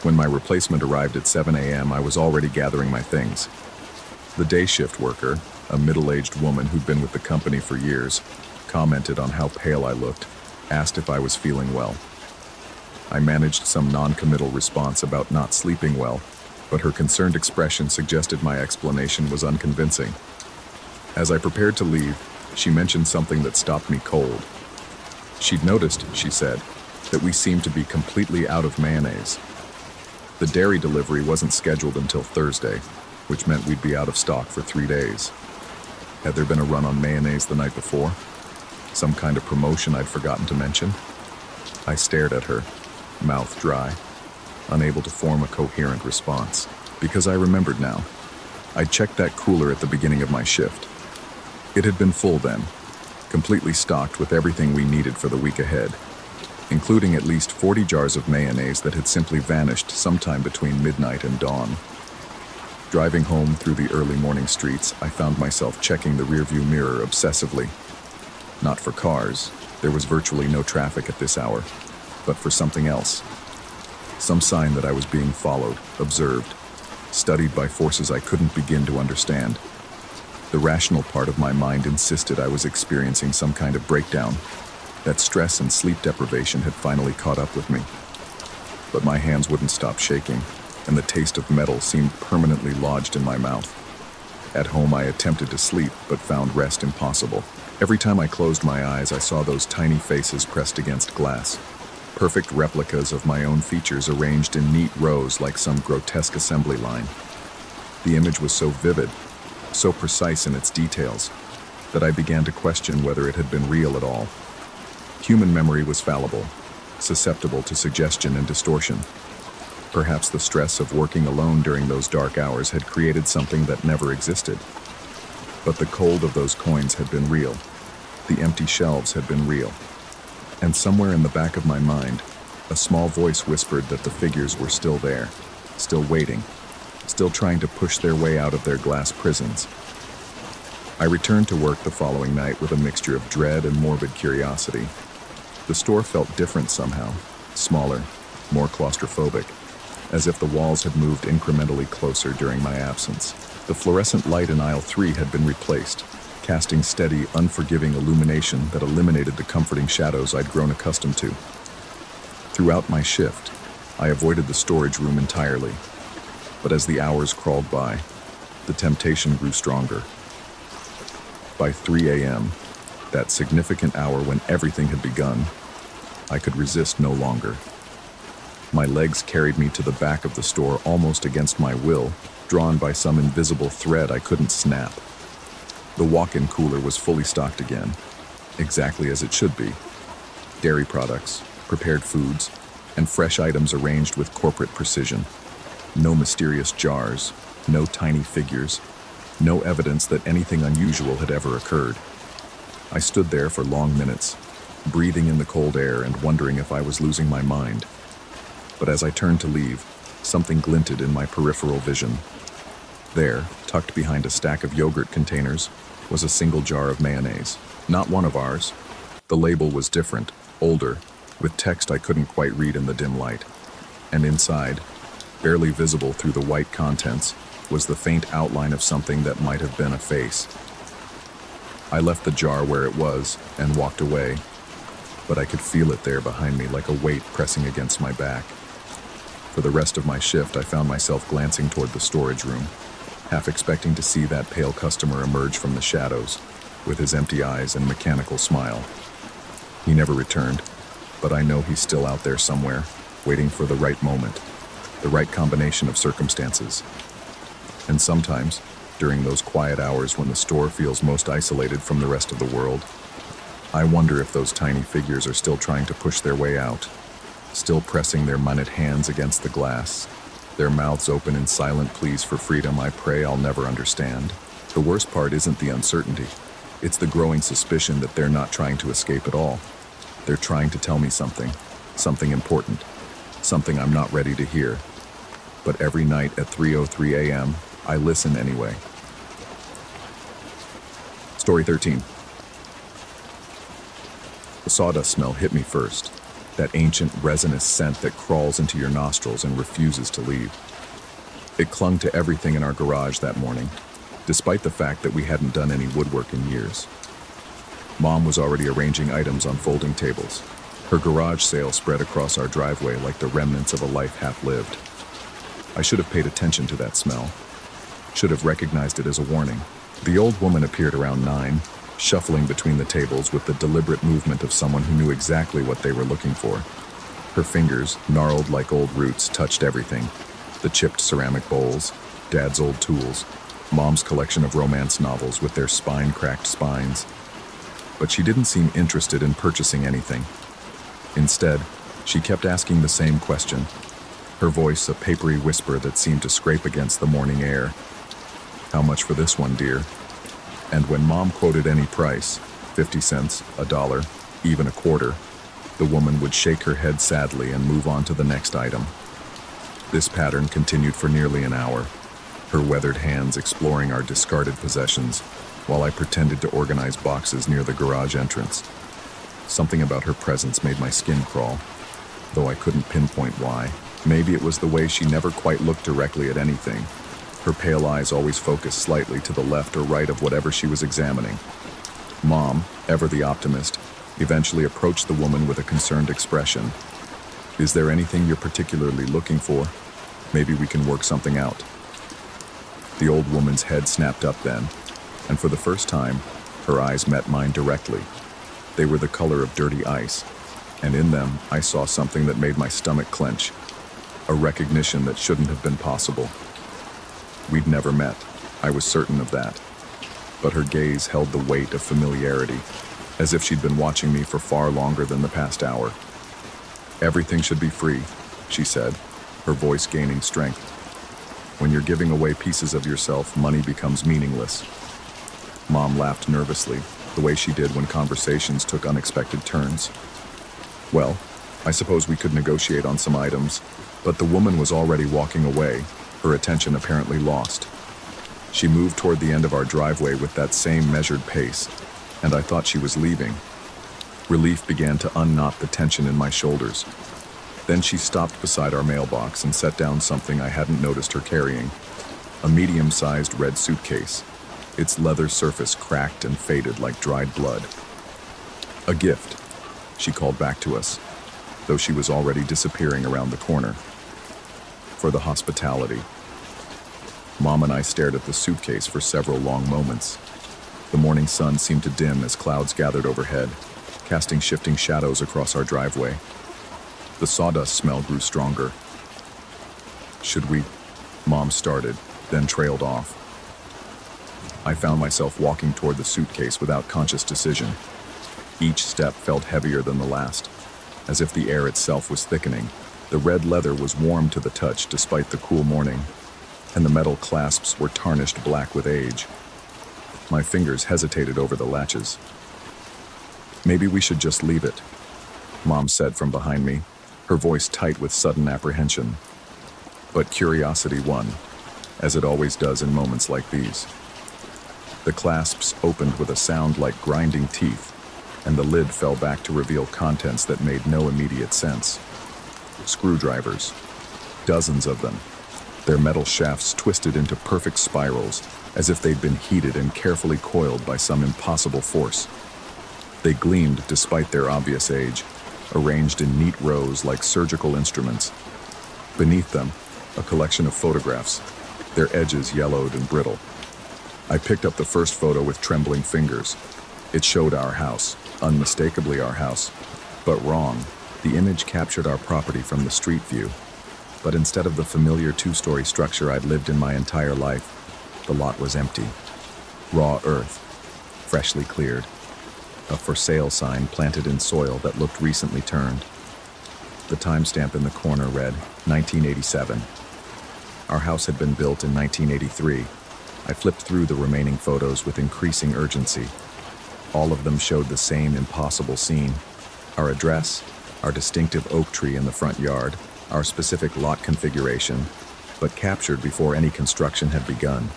When my replacement arrived at 7 a.m., I was already gathering my things. The day shift worker, a middle-aged woman who'd been with the company for years, commented on how pale I looked, asked if I was feeling well. I managed some non-committal response about not sleeping well, but her concerned expression suggested my explanation was unconvincing. As I prepared to leave, she mentioned something that stopped me cold. She'd noticed, she said, that we seemed to be completely out of mayonnaise. The dairy delivery wasn't scheduled until Thursday, which meant we'd be out of stock for 3 days. Had there been a run on mayonnaise the night before? Some kind of promotion I'd forgotten to mention? I stared at her, mouth dry, unable to form a coherent response. Because I remembered now. I'd checked that cooler at the beginning of my shift. It had been full then, completely stocked with everything we needed for the week ahead, including at least 40 jars of mayonnaise that had simply vanished sometime between midnight and dawn. Driving home through the early morning streets, I found myself checking the rearview mirror obsessively. Not for cars, There was virtually no traffic at this hour, but for something else. Some sign that I was being followed, observed, studied by forces I couldn't begin to understand. The rational part of my mind insisted I was experiencing some kind of breakdown, that stress and sleep deprivation had finally caught up with me. But my hands wouldn't stop shaking, and the taste of metal seemed permanently lodged in my mouth. At home, I attempted to sleep, but found rest impossible. Every time I closed my eyes, I saw those tiny faces pressed against glass, perfect replicas of my own features arranged in neat rows like some grotesque assembly line. The image was so vivid, so precise in its details, that I began to question whether it had been real at all. Human memory was fallible, susceptible to suggestion and distortion. Perhaps the stress of working alone during those dark hours had created something that never existed. But the cold of those coins had been real. The empty shelves had been real. And somewhere in the back of my mind, a small voice whispered that the figures were still there, still waiting, still trying to push their way out of their glass prisons. I returned to work the following night with a mixture of dread and morbid curiosity. The store felt different somehow, smaller, more claustrophobic, as if the walls had moved incrementally closer during my absence. The fluorescent light in aisle 3 had been replaced, casting steady, unforgiving illumination that eliminated the comforting shadows I'd grown accustomed to. Throughout my shift, I avoided the storage room entirely, but as the hours crawled by, the temptation grew stronger. By 3 a.m., that significant hour when everything had begun, I could resist no longer. My legs carried me to the back of the store almost against my will, drawn by some invisible thread I couldn't snap. The walk-in cooler was fully stocked again, exactly as it should be. Dairy products, prepared foods, and fresh items arranged with corporate precision. No mysterious jars, no tiny figures, no evidence that anything unusual had ever occurred. I stood there for long minutes, breathing in the cold air and wondering if I was losing my mind. But as I turned to leave, something glinted in my peripheral vision. There, tucked behind a stack of yogurt containers, was a single jar of mayonnaise. Not one of ours. The label was different, older, with text I couldn't quite read in the dim light. And inside, barely visible through the white contents, was the faint outline of something that might have been a face. I left the jar where it was and walked away, but I could feel it there behind me like a weight pressing against my back. For the rest of my shift, I found myself glancing toward the storage room, half expecting to see that pale customer emerge from the shadows, with his empty eyes and mechanical smile. He never returned, but I know he's still out there somewhere, waiting for the right moment, the right combination of circumstances. And sometimes, during those quiet hours when the store feels most isolated from the rest of the world, I wonder if those tiny figures are still trying to push their way out, still pressing their minute hands against the glass, their mouths open in silent pleas for freedom I pray I'll never understand. The worst part isn't the uncertainty. It's the growing suspicion that they're not trying to escape at all. They're trying to tell me something important, something I'm not ready to hear. But every night at 3:03 a.m., I listen anyway. Story 13. The sawdust smell hit me first. That ancient resinous scent that crawls into your nostrils and refuses to leave. It clung to everything in our garage that morning, despite the fact that we hadn't done any woodwork in years. Mom was already arranging items on folding tables. Her garage sale spread across our driveway like the remnants of a life half-lived. I should have paid attention to that smell. Should have recognized it as a warning. The old woman appeared around 9, shuffling between the tables with the deliberate movement of someone who knew exactly what they were looking for. Her fingers, gnarled like old roots, touched everything. The chipped ceramic bowls, Dad's old tools, Mom's collection of romance novels with their spine-cracked spines. But she didn't seem interested in purchasing anything. Instead, she kept asking the same question, her voice a papery whisper that seemed to scrape against the morning air. "How much for this one, dear?" And when Mom quoted any price, 50 cents, $1, even a quarter, the woman would shake her head sadly and move on to the next item. This pattern continued for nearly an hour, her weathered hands exploring our discarded possessions, while I pretended to organize boxes near the garage entrance. Something about her presence made my skin crawl, though I couldn't pinpoint why. Maybe it was the way she never quite looked directly at anything. Her pale eyes always focused slightly to the left or right of whatever she was examining. Mom, ever the optimist, eventually approached the woman with a concerned expression. "Is there anything you're particularly looking for? Maybe we can work something out." The old woman's head snapped up then, and for the first time, her eyes met mine directly. They were the color of dirty ice, and in them I saw something that made my stomach clench, a recognition that shouldn't have been possible. We'd never met, I was certain of that, but her gaze held the weight of familiarity, as if she'd been watching me for far longer than the past hour. "Everything should be free," she said, her voice gaining strength. "When you're giving away pieces of yourself, money becomes meaningless." Mom laughed nervously, the way she did when conversations took unexpected turns. "Well, I suppose we could negotiate on some items," but the woman was already walking away, her attention apparently lost. She moved toward the end of our driveway with that same measured pace, and I thought she was leaving. Relief began to unknot the tension in my shoulders. Then she stopped beside our mailbox and set down something I hadn't noticed her carrying, a medium-sized red suitcase, its leather surface cracked and faded like dried blood. "A gift," she called back to us, though she was already disappearing around the corner. "For the hospitality." Mom and I stared at the suitcase for several long moments. The morning sun seemed to dim as clouds gathered overhead, casting shifting shadows across our driveway. The sawdust smell grew stronger. "Should we?" Mom started, then trailed off. I found myself walking toward the suitcase without conscious decision. Each step felt heavier than the last, as if the air itself was thickening. The red leather was warm to the touch despite the cool morning, and the metal clasps were tarnished black with age. My fingers hesitated over the latches. "Maybe we should just leave it," Mom said from behind me, her voice tight with sudden apprehension. But curiosity won, as it always does in moments like these. The clasps opened with a sound like grinding teeth, and the lid fell back to reveal contents that made no immediate sense. Screwdrivers, dozens of them, their metal shafts twisted into perfect spirals, as if they'd been heated and carefully coiled by some impossible force. They gleamed despite their obvious age, arranged in neat rows like surgical instruments. Beneath them, a collection of photographs, their edges yellowed and brittle. I picked up the first photo with trembling fingers. It showed our house, unmistakably our house, but wrong. The image captured our property from the street view, but instead of the familiar two-story structure I'd lived in my entire life, the lot was empty. Raw earth, freshly cleared. A for sale sign planted in soil that looked recently turned. The timestamp in the corner read 1987. Our house had been built in 1983. I flipped through the remaining photos with increasing urgency. All of them showed the same impossible scene. Our address, our distinctive oak tree in the front yard, our specific lot configuration, but captured before any construction had begun.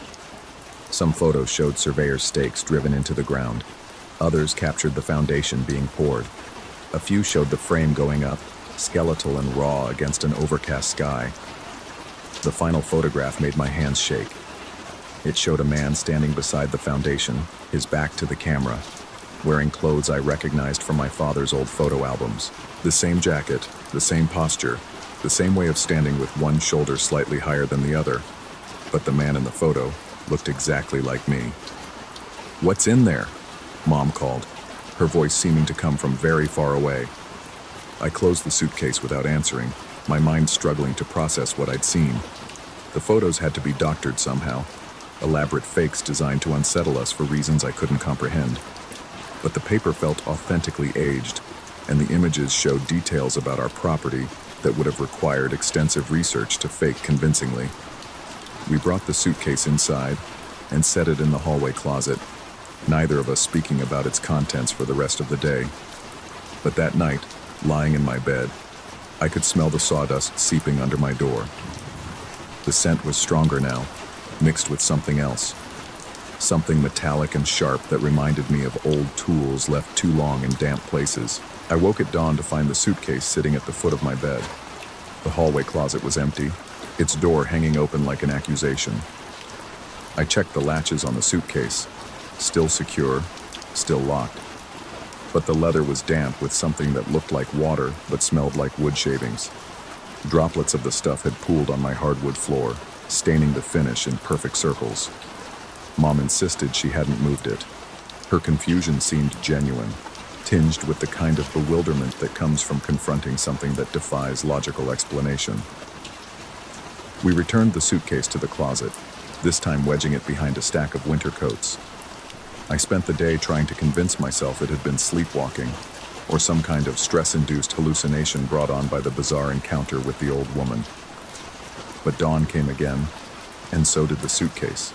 Some photos showed surveyor's stakes driven into the ground. Others captured the foundation being poured. A few showed the frame going up, skeletal and raw against an overcast sky. The final photograph made my hands shake. It showed a man standing beside the foundation, his back to the camera, wearing clothes I recognized from my father's old photo albums. The same jacket, the same posture, the same way of standing with one shoulder slightly higher than the other. But the man in the photo looked exactly like me. "What's in there?" Mom called, her voice seeming to come from very far away. I closed the suitcase without answering, my mind struggling to process what I'd seen. The photos had to be doctored somehow, elaborate fakes designed to unsettle us for reasons I couldn't comprehend. But the paper felt authentically aged, and the images showed details about our property that would have required extensive research to fake convincingly. We brought the suitcase inside and set it in the hallway closet, neither of us speaking about its contents for the rest of the day. But that night, lying in my bed, I could smell the sawdust seeping under my door. The scent was stronger now, mixed with something else. something metallic and sharp that reminded me of old tools left too long in damp places. I woke at dawn to find the suitcase sitting at the foot of my bed. The hallway closet was empty, its door hanging open like an accusation. I checked the latches on the suitcase, still secure, still locked. But the leather was damp with something that looked like water but smelled like wood shavings. Droplets of the stuff had pooled on my hardwood floor, staining the finish in perfect circles. Mom insisted she hadn't moved it. Her confusion seemed genuine, tinged with the kind of bewilderment that comes from confronting something that defies logical explanation. We returned the suitcase to the closet, this time wedging it behind a stack of winter coats. I spent the day trying to convince myself it had been sleepwalking, or some kind of stress-induced hallucination brought on by the bizarre encounter with the old woman. But dawn came again, and so did the suitcase.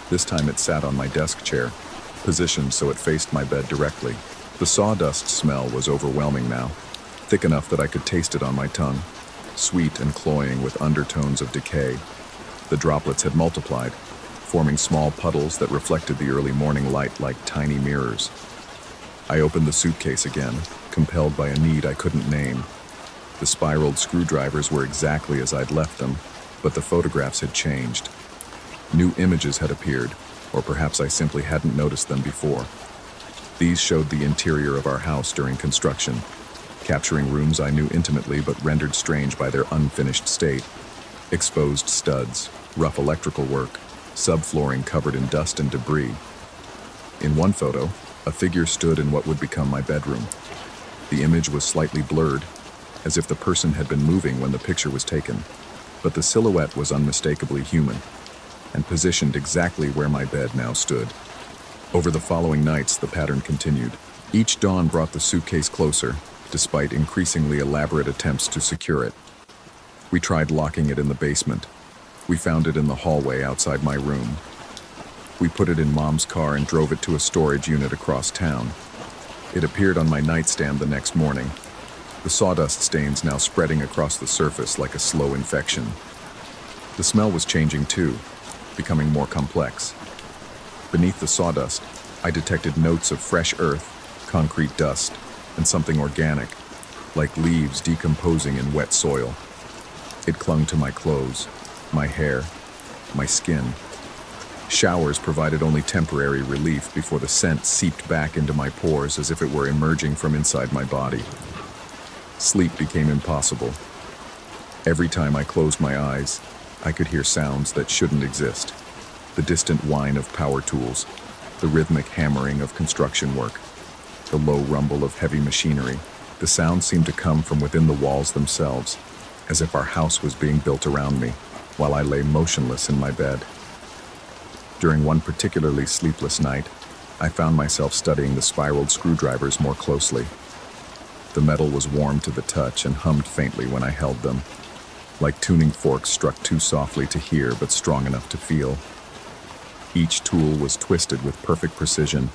This time it sat on my desk chair, positioned so it faced my bed directly. The sawdust smell was overwhelming now, thick enough that I could taste it on my tongue, sweet and cloying with undertones of decay. The droplets had multiplied, forming small puddles that reflected the early morning light like tiny mirrors. I opened the suitcase again, compelled by a need I couldn't name. The spiraled screwdrivers were exactly as I'd left them, but the photographs had changed. New images had appeared, or perhaps I simply hadn't noticed them before. These showed the interior of our house during construction, capturing rooms I knew intimately but rendered strange by their unfinished state. Exposed studs, rough electrical work, subflooring covered in dust and debris. In one photo, a figure stood in what would become my bedroom. The image was slightly blurred, as if the person had been moving when the picture was taken, but the silhouette was unmistakably human, and positioned exactly where my bed now stood. Over the following nights, the pattern continued. Each dawn brought the suitcase closer, despite increasingly elaborate attempts to secure it. We tried locking it in the basement. We found it in the hallway outside my room. We put it in Mom's car and drove it to a storage unit across town. It appeared on my nightstand the next morning, the sawdust stains now spreading across the surface like a slow infection. The smell was changing too, becoming more complex. Beneath the sawdust, I detected notes of fresh earth, concrete dust, and something organic, like leaves decomposing in wet soil. It clung to my clothes, my hair, my skin. Showers provided only temporary relief before the scent seeped back into my pores as if it were emerging from inside my body. Sleep became impossible. Every time I closed my eyes, I could hear sounds that shouldn't exist. The distant whine of power tools, the rhythmic hammering of construction work, the low rumble of heavy machinery. The sound seemed to come from within the walls themselves, as if our house was being built around me, while I lay motionless in my bed. During one particularly sleepless night, I found myself studying the spiraled screwdrivers more closely. The metal was warm to the touch and hummed faintly when I held them, like tuning forks struck too softly to hear but strong enough to feel. Each tool was twisted with perfect precision,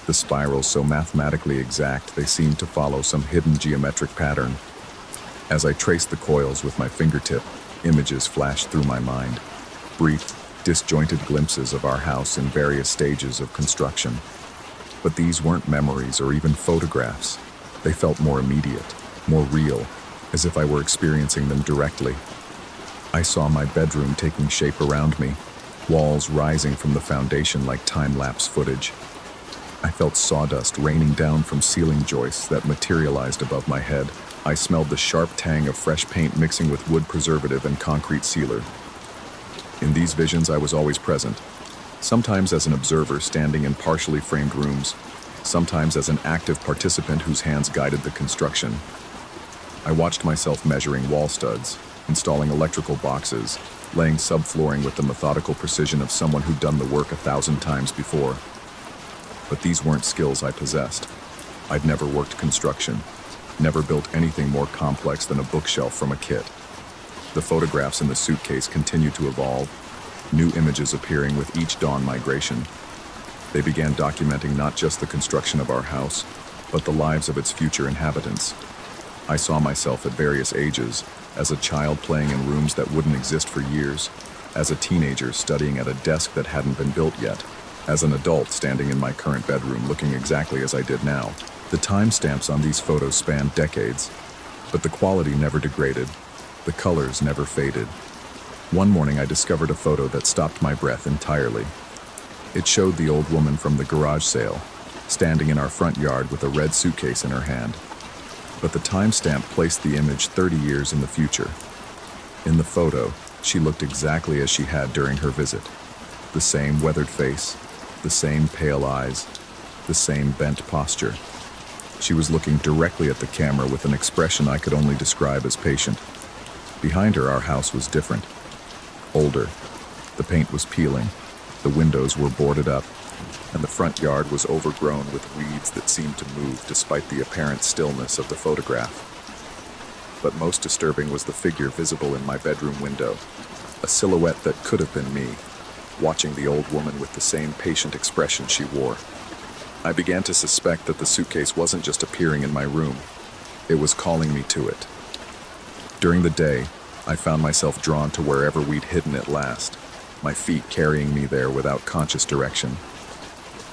the spirals so mathematically exact they seemed to follow some hidden geometric pattern. As I traced the coils with my fingertip, images flashed through my mind, brief, disjointed glimpses of our house in various stages of construction. But these weren't memories or even photographs. They felt more immediate, more real, as if I were experiencing them directly. I saw my bedroom taking shape around me, walls rising from the foundation like time-lapse footage. I felt sawdust raining down from ceiling joists that materialized above my head. I smelled the sharp tang of fresh paint mixing with wood preservative and concrete sealer. In these visions, I was always present, sometimes as an observer standing in partially framed rooms, sometimes as an active participant whose hands guided the construction. I watched myself measuring wall studs, installing electrical boxes, laying subflooring with the methodical precision of someone who'd done the work 1,000 times before. But these weren't skills I possessed. I'd never worked construction, never built anything more complex than a bookshelf from a kit. The photographs in the suitcase continued to evolve, new images appearing with each dawn migration. They began documenting not just the construction of our house, but the lives of its future inhabitants. I saw myself at various ages, as a child playing in rooms that wouldn't exist for years, as a teenager studying at a desk that hadn't been built yet, as an adult standing in my current bedroom looking exactly as I did now. The timestamps on these photos span decades, but the quality never degraded, the colors never faded. One morning I discovered a photo that stopped my breath entirely. It showed the old woman from the garage sale, standing in our front yard with a red suitcase in her hand. But the timestamp placed the image 30 years in the future. In the photo, she looked exactly as she had during her visit. The same weathered face, the same pale eyes, the same bent posture. She was looking directly at the camera with an expression I could only describe as patient. Behind her, our house was different. Older. The paint was peeling, the windows were boarded up, and the front yard was overgrown with weeds that seemed to move despite the apparent stillness of the photograph. But most disturbing was the figure visible in my bedroom window, a silhouette that could have been me, watching the old woman with the same patient expression she wore. I began to suspect that the suitcase wasn't just appearing in my room, it was calling me to it. During the day, I found myself drawn to wherever we'd hidden it last, my feet carrying me there without conscious direction.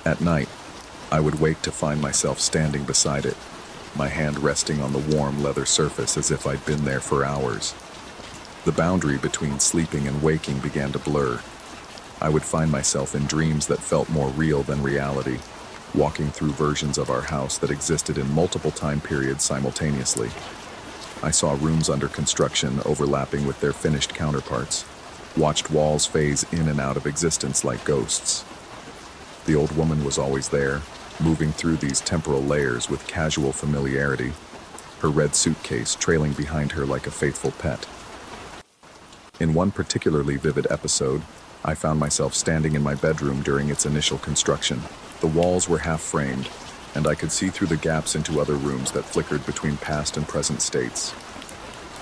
At night, I would wake to find myself standing beside it, my hand resting on the warm leather surface as if I'd been there for hours. The boundary between sleeping and waking began to blur. I would find myself in dreams that felt more real than reality, walking through versions of our house that existed in multiple time periods simultaneously. I saw rooms under construction overlapping with their finished counterparts, watched walls phase in and out of existence like ghosts. The old woman was always there, moving through these temporal layers with casual familiarity, her red suitcase trailing behind her like a faithful pet. In one particularly vivid episode, I found myself standing in my bedroom during its initial construction. The walls were half-framed, and I could see through the gaps into other rooms that flickered between past and present states.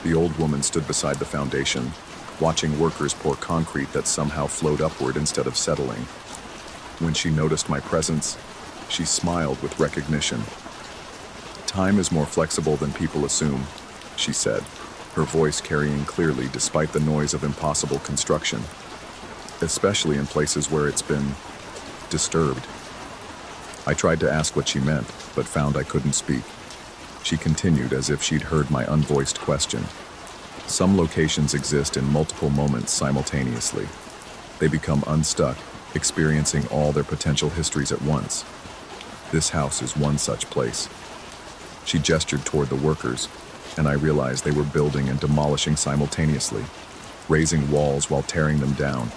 The old woman stood beside the foundation, watching workers pour concrete that somehow flowed upward instead of settling. When she noticed my presence, she smiled with recognition. "Time is more flexible than people assume," she said, her voice carrying clearly despite the noise of impossible construction, especially in places where it's been disturbed. I tried to ask what she meant, but found I couldn't speak. She continued as if she'd heard my unvoiced question. Some locations exist in multiple moments simultaneously. They become unstuck, experiencing all their potential histories at once. This house is one such place. She gestured toward the workers, and I realized they were building and demolishing simultaneously, raising walls while tearing them down,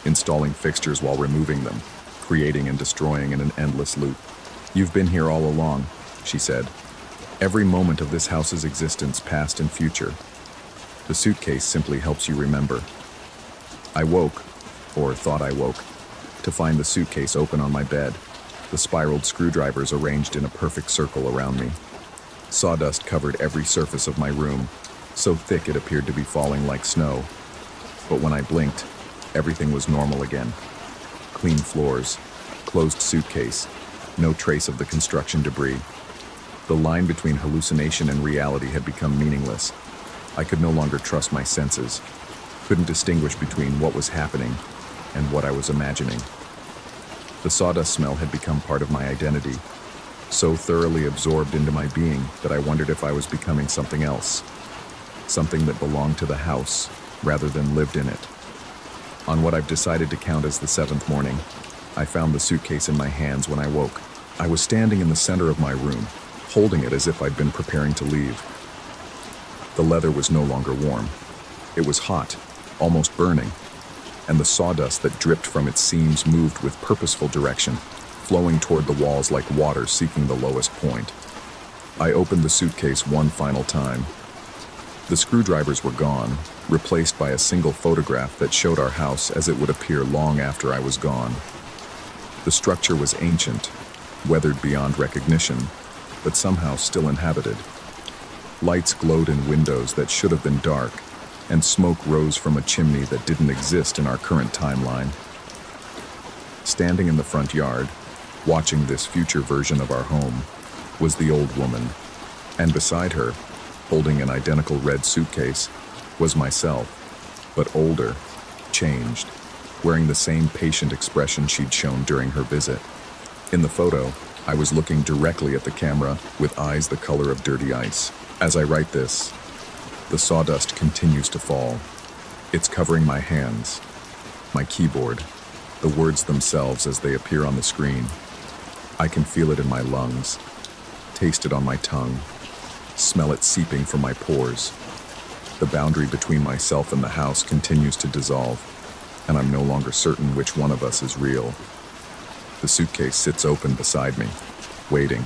installing fixtures while removing them, creating and destroying in an endless loop. "You've been here all along," she said. "Every moment of this house's existence, past and future. The suitcase simply helps you remember." I woke, or thought I woke, to find the suitcase open on my bed, the spiraled screwdrivers arranged in a perfect circle around me. Sawdust covered every surface of my room, so thick it appeared to be falling like snow. But when I blinked, everything was normal again. Clean floors, closed suitcase, no trace of the construction debris. The line between hallucination and reality had become meaningless. I could no longer trust my senses, couldn't distinguish between what was happening and what I was imagining. The sawdust smell had become part of my identity, so thoroughly absorbed into my being that I wondered if I was becoming something else, something that belonged to the house rather than lived in it. On what I've decided to count as the seventh morning, I found the suitcase in my hands when I woke. I was standing in the center of my room, holding it as if I'd been preparing to leave. The leather was no longer warm. It was hot, almost burning, and the sawdust that dripped from its seams moved with purposeful direction, flowing toward the walls like water seeking the lowest point. I opened the suitcase one final time. The screwdrivers were gone, replaced by a single photograph that showed our house as it would appear long after I was gone. The structure was ancient, weathered beyond recognition, but somehow still inhabited. Lights glowed in windows that should have been dark, and smoke rose from a chimney that didn't exist in our current timeline. Standing in the front yard, watching this future version of our home, was the old woman, and beside her, holding an identical red suitcase, was myself, but older, changed, wearing the same patient expression she'd shown during her visit. In the photo, I was looking directly at the camera with eyes the color of dirty ice. As I write this, the sawdust continues to fall. It's covering my hands, my keyboard, the words themselves as they appear on the screen. I can feel it in my lungs, taste it on my tongue, smell it seeping from my pores. The boundary between myself and the house continues to dissolve, and I'm no longer certain which one of us is real. The suitcase sits open beside me, waiting.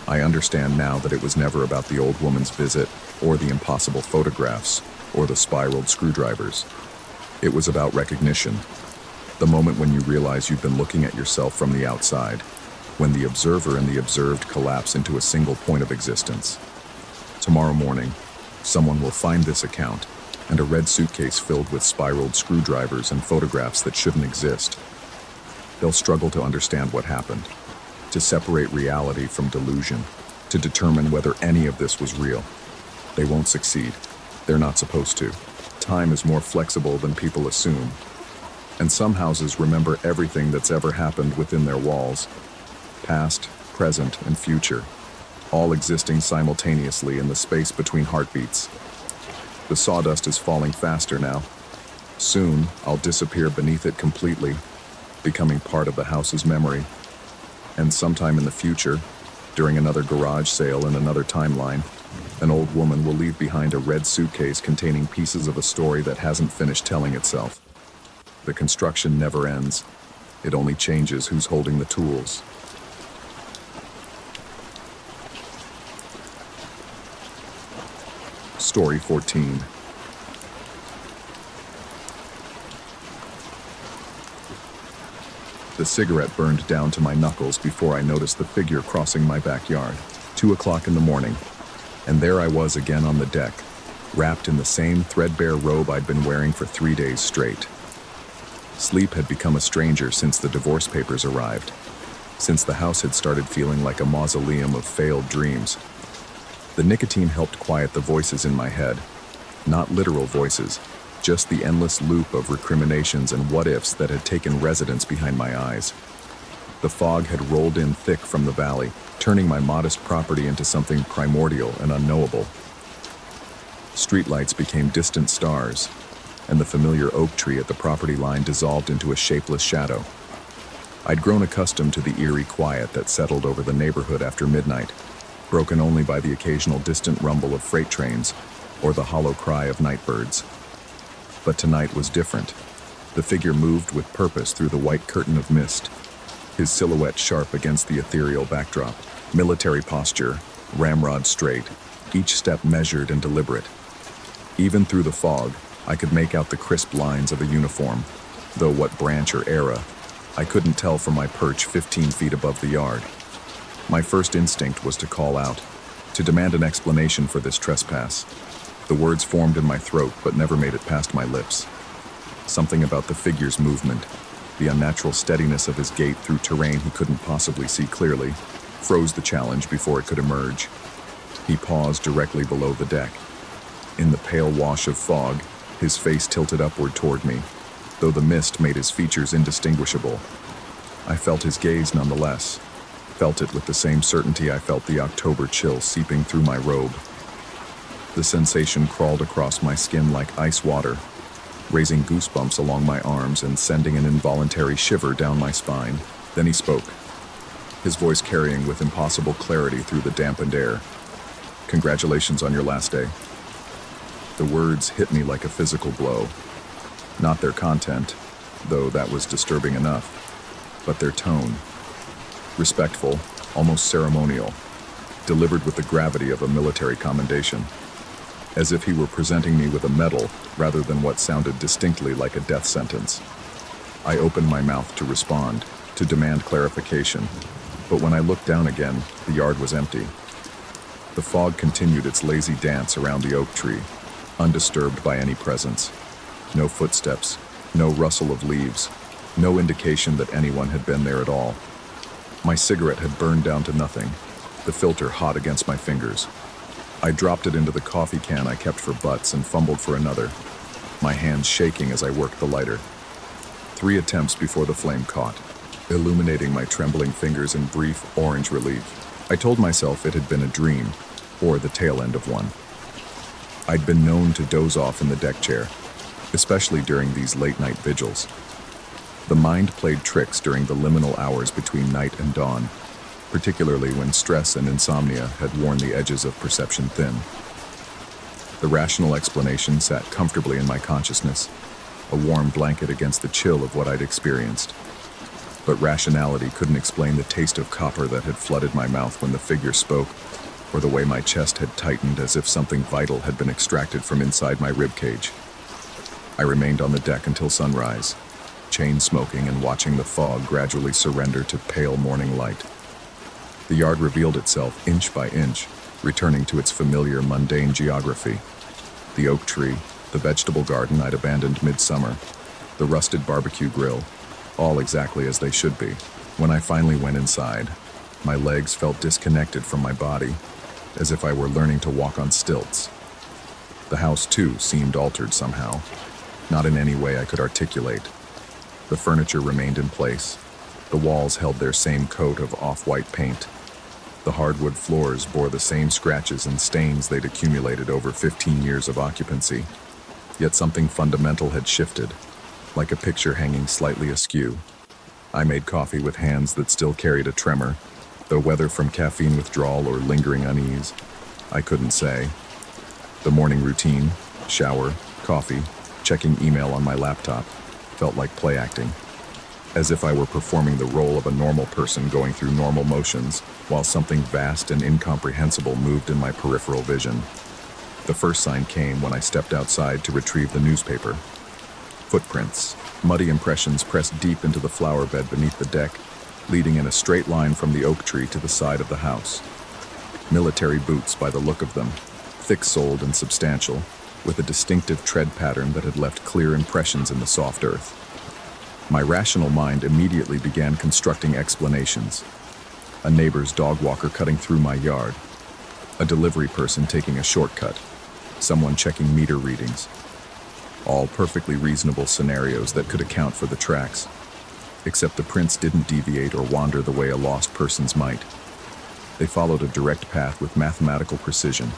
I understand now that it was never about the old woman's visit, or the impossible photographs, or the spiraled screwdrivers. It was about recognition. The moment when you realize you've been looking at yourself from the outside, when the observer and the observed collapse into a single point of existence. Tomorrow morning, someone will find this account and a red suitcase filled with spiraled screwdrivers and photographs that shouldn't exist. They'll struggle to understand what happened, to separate reality from delusion, to determine whether any of this was real. They won't succeed. They're not supposed to. Time is more flexible than people assume. And some houses remember everything that's ever happened within their walls. Past, present, and future, all existing simultaneously in the space between heartbeats. The sawdust is falling faster now. Soon, I'll disappear beneath it completely, becoming part of the house's memory. And sometime in the future, during another garage sale in another timeline, an old woman will leave behind a red suitcase containing pieces of a story that hasn't finished telling itself. The construction never ends. It only changes who's holding the tools. Story 14. The cigarette burned down to my knuckles before I noticed the figure crossing my backyard. 2 o'clock in the morning, and there I was again on the deck, wrapped in the same threadbare robe I'd been wearing for 3 days straight. Sleep had become a stranger since the divorce papers arrived, since the house had started feeling like a mausoleum of failed dreams. The nicotine helped quiet the voices in my head, not literal voices, just the endless loop of recriminations and what-ifs that had taken residence behind my eyes. The fog had rolled in thick from the valley, turning my modest property into something primordial and unknowable. Streetlights became distant stars, and the familiar oak tree at the property line dissolved into a shapeless shadow. I'd grown accustomed to the eerie quiet that settled over the neighborhood after midnight, broken only by the occasional distant rumble of freight trains or the hollow cry of night birds. But tonight was different. The figure moved with purpose through the white curtain of mist, his silhouette sharp against the ethereal backdrop. Military posture, ramrod straight, each step measured and deliberate. Even through the fog, I could make out the crisp lines of a uniform, though what branch or era, I couldn't tell from my perch 15 feet above the yard. My first instinct was to call out, to demand an explanation for this trespass. The words formed in my throat but never made it past my lips. Something about the figure's movement, the unnatural steadiness of his gait through terrain he couldn't possibly see clearly, froze the challenge before it could emerge. He paused directly below the deck. In the pale wash of fog, his face tilted upward toward me, though the mist made his features indistinguishable. I felt his gaze nonetheless, felt it with the same certainty I felt the October chill seeping through my robe. The sensation crawled across my skin like ice water, raising goosebumps along my arms and sending an involuntary shiver down my spine. Then he spoke, his voice carrying with impossible clarity through the dampened air. "Congratulations on your last day." The words hit me like a physical blow. Not their content, though that was disturbing enough, but their tone. Respectful, almost ceremonial, delivered with the gravity of a military commendation, as if he were presenting me with a medal rather than what sounded distinctly like a death sentence. I opened my mouth to respond, to demand clarification, but when I looked down again, the yard was empty. The fog continued its lazy dance around the oak tree, undisturbed by any presence. No footsteps, no rustle of leaves, no indication that anyone had been there at all. My cigarette had burned down to nothing, the filter hot against my fingers. I dropped it into the coffee can I kept for butts and fumbled for another. my hands shaking as I worked the lighter. 3 attempts before the flame caught, illuminating my trembling fingers in brief orange relief. I told myself it had been a dream, or the tail end of one. I'd been known to doze off in the deck chair, especially during these late-night vigils. The mind played tricks during the liminal hours between night and dawn, particularly when stress and insomnia had worn the edges of perception thin. The rational explanation sat comfortably in my consciousness, a warm blanket against the chill of what I'd experienced. But rationality couldn't explain the taste of copper that had flooded my mouth when the figure spoke, or the way my chest had tightened as if something vital had been extracted from inside my ribcage. I remained on the deck until sunrise, chain smoking and watching the fog gradually surrender to pale morning light. The yard revealed itself inch by inch, returning to its familiar mundane geography. The oak tree, the vegetable garden I'd abandoned midsummer, the rusted barbecue grill, all exactly as they should be. When I finally went inside, my legs felt disconnected from my body, as if I were learning to walk on stilts. The house, too, seemed altered somehow, not in any way I could articulate. The furniture remained in place. The walls held their same coat of off-white paint. The hardwood floors bore the same scratches and stains they'd accumulated over 15 years of occupancy. Yet something fundamental had shifted, like a picture hanging slightly askew. I made coffee with hands that still carried a tremor, though whether from caffeine withdrawal or lingering unease, I couldn't say. The morning routine, shower, coffee, checking email on my laptop, felt like play acting, as if I were performing the role of a normal person going through normal motions, while something vast and incomprehensible moved in my peripheral vision. The first sign came when I stepped outside to retrieve the newspaper. Footprints, muddy impressions pressed deep into the flower bed beneath the deck, leading in a straight line from the oak tree to the side of the house. Military boots by the look of them, thick-soled and substantial, with a distinctive tread pattern that had left clear impressions in the soft earth. My rational mind immediately began constructing explanations. A neighbor's dog walker cutting through my yard, a delivery person taking a shortcut, someone checking meter readings. All perfectly reasonable scenarios that could account for the tracks, except the prints didn't deviate or wander the way a lost person's might. They followed a direct path with mathematical precision,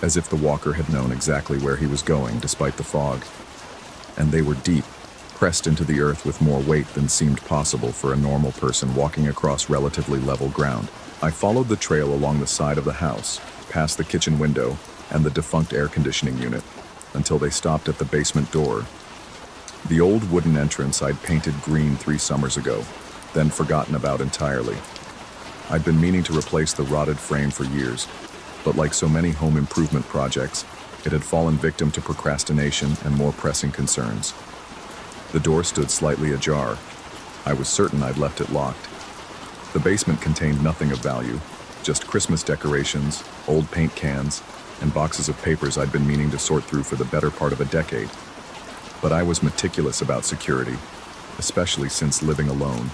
as if the walker had known exactly where he was going despite the fog. And they were deep, pressed into the earth with more weight than seemed possible for a normal person walking across relatively level ground. I followed the trail along the side of the house, past the kitchen window and the defunct air conditioning unit, until they stopped at the basement door. The old wooden entrance I'd painted green 3 summers ago, then forgotten about entirely. I'd been meaning to replace the rotted frame for years, but like so many home improvement projects, it had fallen victim to procrastination and more pressing concerns. The door stood slightly ajar. I was certain I'd left it locked. The basement contained nothing of value, just Christmas decorations, old paint cans, and boxes of papers I'd been meaning to sort through for the better part of a decade. But I was meticulous about security, especially since living alone.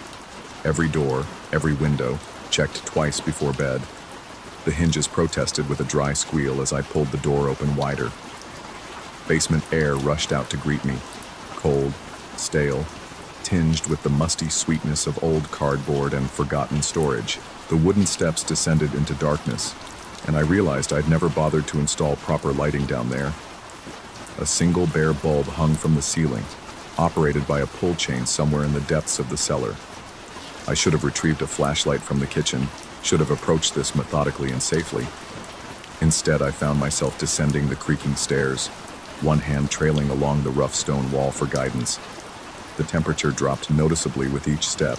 Every door, every window, checked twice before bed. The hinges protested with a dry squeal as I pulled the door open wider. Basement air rushed out to greet me, cold, stale, tinged with the musty sweetness of old cardboard and forgotten storage. The wooden steps descended into darkness, and I realized I'd never bothered to install proper lighting down there. A single bare bulb hung from the ceiling, operated by a pull chain somewhere in the depths of the cellar. I should have retrieved a flashlight from the kitchen, should have approached this methodically and safely. Instead, I found myself descending the creaking stairs, one hand trailing along the rough stone wall for guidance. The temperature dropped noticeably with each step,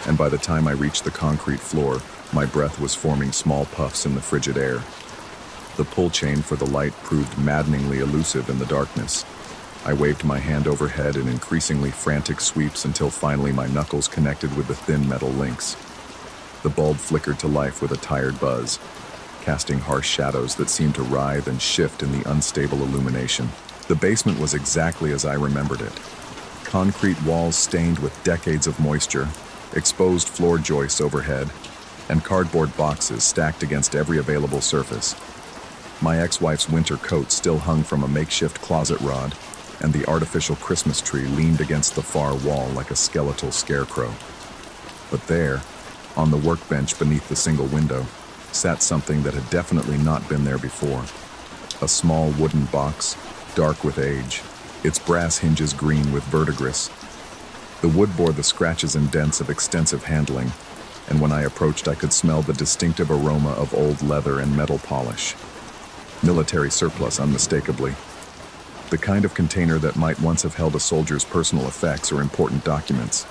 and by the time I reached the concrete floor, my breath was forming small puffs in the frigid air. The pull chain for the light proved maddeningly elusive in the darkness. I waved my hand overhead in increasingly frantic sweeps until finally my knuckles connected with the thin metal links. The bulb flickered to life with a tired buzz, casting harsh shadows that seemed to writhe and shift in the unstable illumination. The basement was exactly as I remembered it. Concrete walls stained with decades of moisture, exposed floor joists overhead, and cardboard boxes stacked against every available surface. My ex-wife's winter coat still hung from a makeshift closet rod, and the artificial Christmas tree leaned against the far wall like a skeletal scarecrow. But there, on the workbench beneath the single window, sat something that had definitely not been there before. A small wooden box, dark with age, its brass hinges green with verdigris. The wood bore the scratches and dents of extensive handling, and when I approached I could smell the distinctive aroma of old leather and metal polish. Military surplus, unmistakably. The kind of container that might once have held a soldier's personal effects or important documents.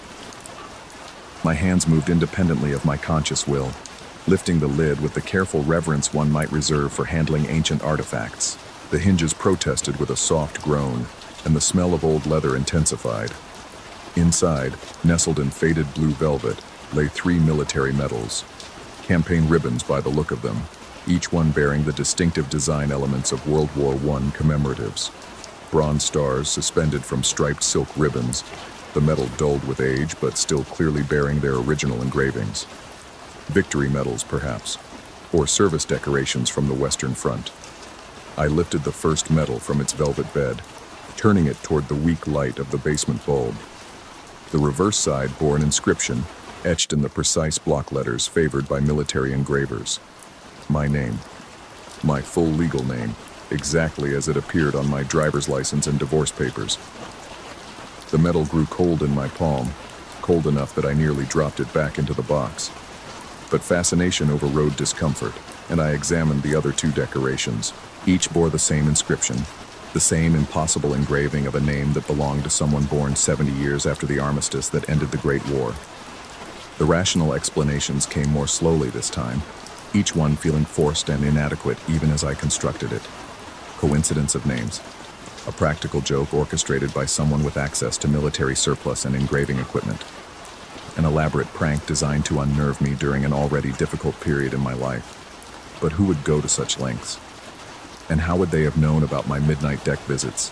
My hands moved independently of my conscious will, lifting the lid with the careful reverence one might reserve for handling ancient artifacts. The hinges protested with a soft groan, and the smell of old leather intensified. Inside, nestled in faded blue velvet, lay 3 military medals. Campaign ribbons by the look of them, each one bearing the distinctive design elements of World War I commemoratives. Bronze stars suspended from striped silk ribbons, the metal dulled with age but still clearly bearing their original engravings. Victory medals, perhaps, or service decorations from the Western Front. I lifted the first medal from its velvet bed, turning it toward the weak light of the basement bulb. The reverse side bore an inscription, etched in the precise block letters favored by military engravers. My name. My full legal name, exactly as it appeared on my driver's license and divorce papers. The metal grew cold in my palm, cold enough that I nearly dropped it back into the box. But fascination overrode discomfort, and I examined the other 2 decorations. Each bore the same inscription, the same impossible engraving of a name that belonged to someone born 70 years after the armistice that ended the Great War. The rational explanations came more slowly this time, each one feeling forced and inadequate even as I constructed it. Coincidence of names. A practical joke orchestrated by someone with access to military surplus and engraving equipment. An elaborate prank designed to unnerve me during an already difficult period in my life. But who would go to such lengths? And how would they have known about my midnight deck visits?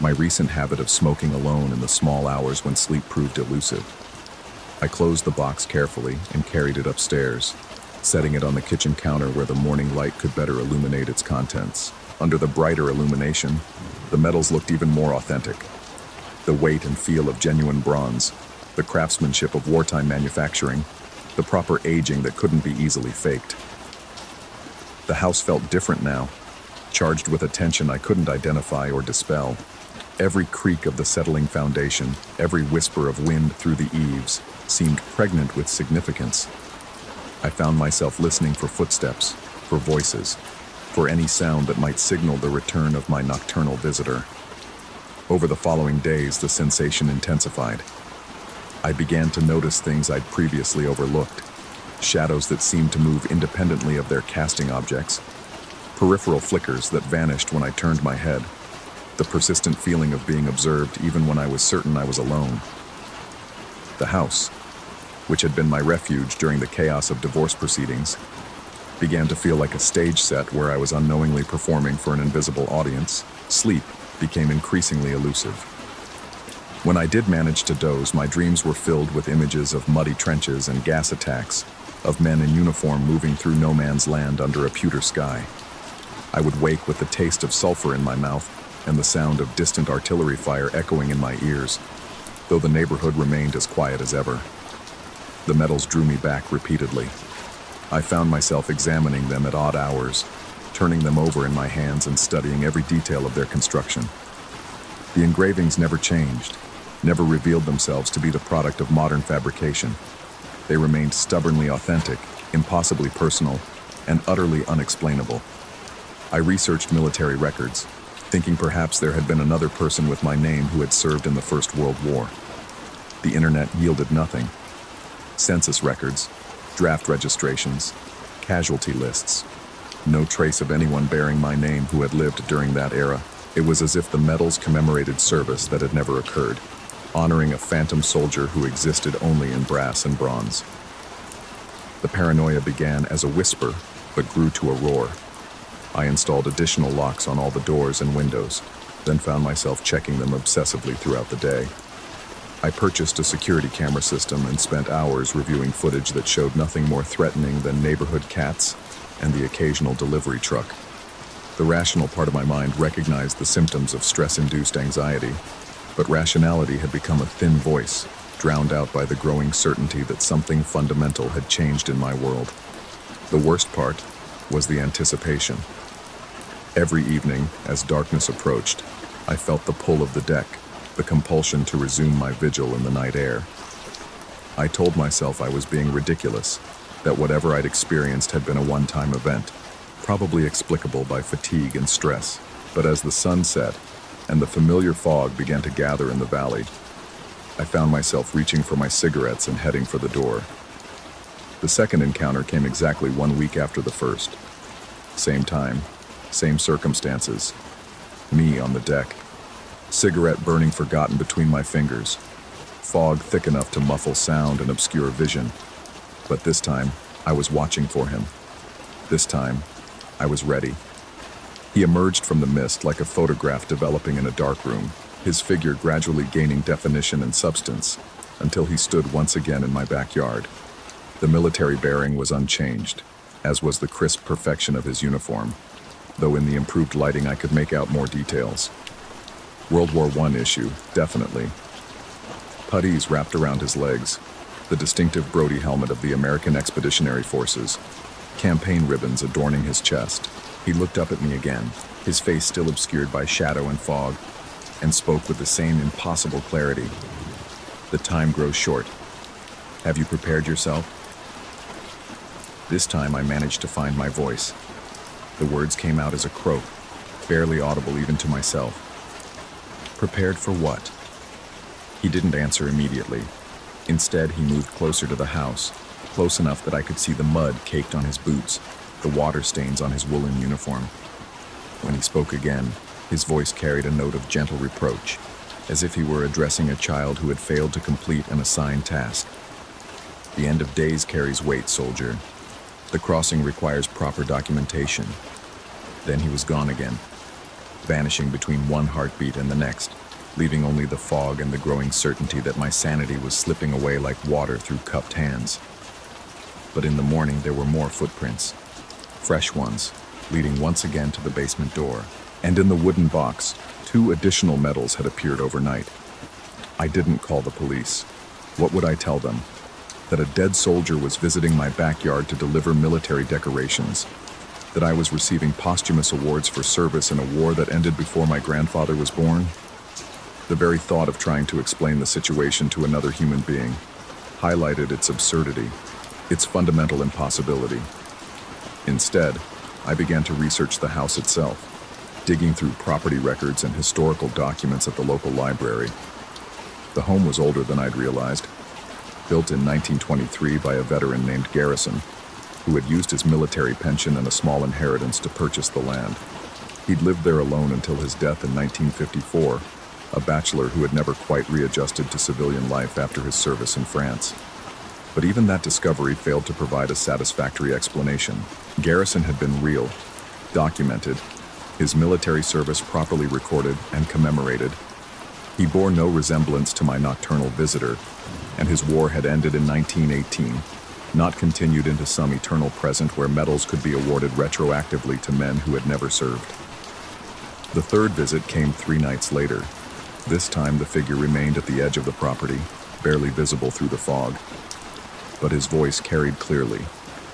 My recent habit of smoking alone in the small hours when sleep proved elusive. I closed the box carefully and carried it upstairs, setting it on the kitchen counter where the morning light could better illuminate its contents. Under the brighter illumination, the metals looked even more authentic. The weight and feel of genuine bronze, the craftsmanship of wartime manufacturing, the proper aging that couldn't be easily faked. The house felt different now, charged with a tension I couldn't identify or dispel. Every creak of the settling foundation, every whisper of wind through the eaves, seemed pregnant with significance. I found myself listening for footsteps, for voices, for any sound that might signal the return of my nocturnal visitor. Over the following days, the sensation intensified. I began to notice things I'd previously overlooked, shadows that seemed to move independently of their casting objects, peripheral flickers that vanished when I turned my head, the persistent feeling of being observed even when I was certain I was alone. The house, which had been my refuge during the chaos of divorce proceedings, began to feel like a stage set where I was unknowingly performing for an invisible audience. Sleep became increasingly elusive. When I did manage to doze, my dreams were filled with images of muddy trenches and gas attacks, of men in uniform moving through no man's land under a pewter sky. I would wake with the taste of sulfur in my mouth and the sound of distant artillery fire echoing in my ears, though the neighborhood remained as quiet as ever. The metals drew me back repeatedly. I found myself examining them at odd hours, turning them over in my hands and studying every detail of their construction. The engravings never changed, never revealed themselves to be the product of modern fabrication. They remained stubbornly authentic, impossibly personal, and utterly unexplainable. I researched military records, thinking perhaps there had been another person with my name who had served in the First World War. The internet yielded nothing. Census records, draft registrations, casualty lists. No trace of anyone bearing my name who had lived during that era. It was as if the medals commemorated service that had never occurred, honoring a phantom soldier who existed only in brass and bronze. The paranoia began as a whisper, but grew to a roar. I installed additional locks on all the doors and windows, then found myself checking them obsessively throughout the day. I purchased a security camera system and spent hours reviewing footage that showed nothing more threatening than neighborhood cats and the occasional delivery truck. The rational part of my mind recognized the symptoms of stress-induced anxiety, but rationality had become a thin voice, drowned out by the growing certainty that something fundamental had changed in my world. The worst part was the anticipation. Every evening, as darkness approached, I felt the pull of the deck, the compulsion to resume my vigil in the night air. I told myself I was being ridiculous, that whatever I'd experienced had been a one-time event, probably explicable by fatigue and stress. But as the sun set and the familiar fog began to gather in the valley, I found myself reaching for my cigarettes and heading for the door. The second encounter came exactly 1 week after the first. Same time, same circumstances. Me on the deck, cigarette burning forgotten between my fingers, fog thick enough to muffle sound and obscure vision. But this time, I was watching for him. This time, I was ready. He emerged from the mist like a photograph developing in a dark room, his figure gradually gaining definition and substance, until he stood once again in my backyard. The military bearing was unchanged, as was the crisp perfection of his uniform, though in the improved lighting I could make out more details. World War I issue, definitely. Puttees wrapped around his legs, the distinctive Brodie helmet of the American Expeditionary Forces, campaign ribbons adorning his chest. He looked up at me again, his face still obscured by shadow and fog, and spoke with the same impossible clarity. The time grows short. Have you prepared yourself? This time I managed to find my voice. The words came out as a croak, barely audible even to myself. Prepared for what? He didn't answer immediately. Instead, he moved closer to the house, close enough that I could see the mud caked on his boots, the water stains on his woolen uniform. When he spoke again, his voice carried a note of gentle reproach, as if he were addressing a child who had failed to complete an assigned task. The end of days carries weight, soldier. The crossing requires proper documentation. Then he was gone again, vanishing between one heartbeat and the next, leaving only the fog and the growing certainty that my sanity was slipping away like water through cupped hands. But in the morning there were more footprints, fresh ones, leading once again to the basement door. And in the wooden box, 2 additional medals had appeared overnight. I didn't call the police. What would I tell them? That a dead soldier was visiting my backyard to deliver military decorations, that I was receiving posthumous awards for service in a war that ended before my grandfather was born? The very thought of trying to explain the situation to another human being highlighted its absurdity, its fundamental impossibility. Instead, I began to research the house itself, digging through property records and historical documents at the local library. The home was older than I'd realized, built in 1923 by a veteran named Garrison, who had used his military pension and a small inheritance to purchase the land. He'd lived there alone until his death in 1954, a bachelor who had never quite readjusted to civilian life after his service in France. But even that discovery failed to provide a satisfactory explanation. Garrison had been real, documented, his military service properly recorded and commemorated. He bore no resemblance to my nocturnal visitor, and his war had ended in 1918, not continued into some eternal present where medals could be awarded retroactively to men who had never served. The third visit came 3 nights later. This time the figure remained at the edge of the property, barely visible through the fog. But his voice carried clearly,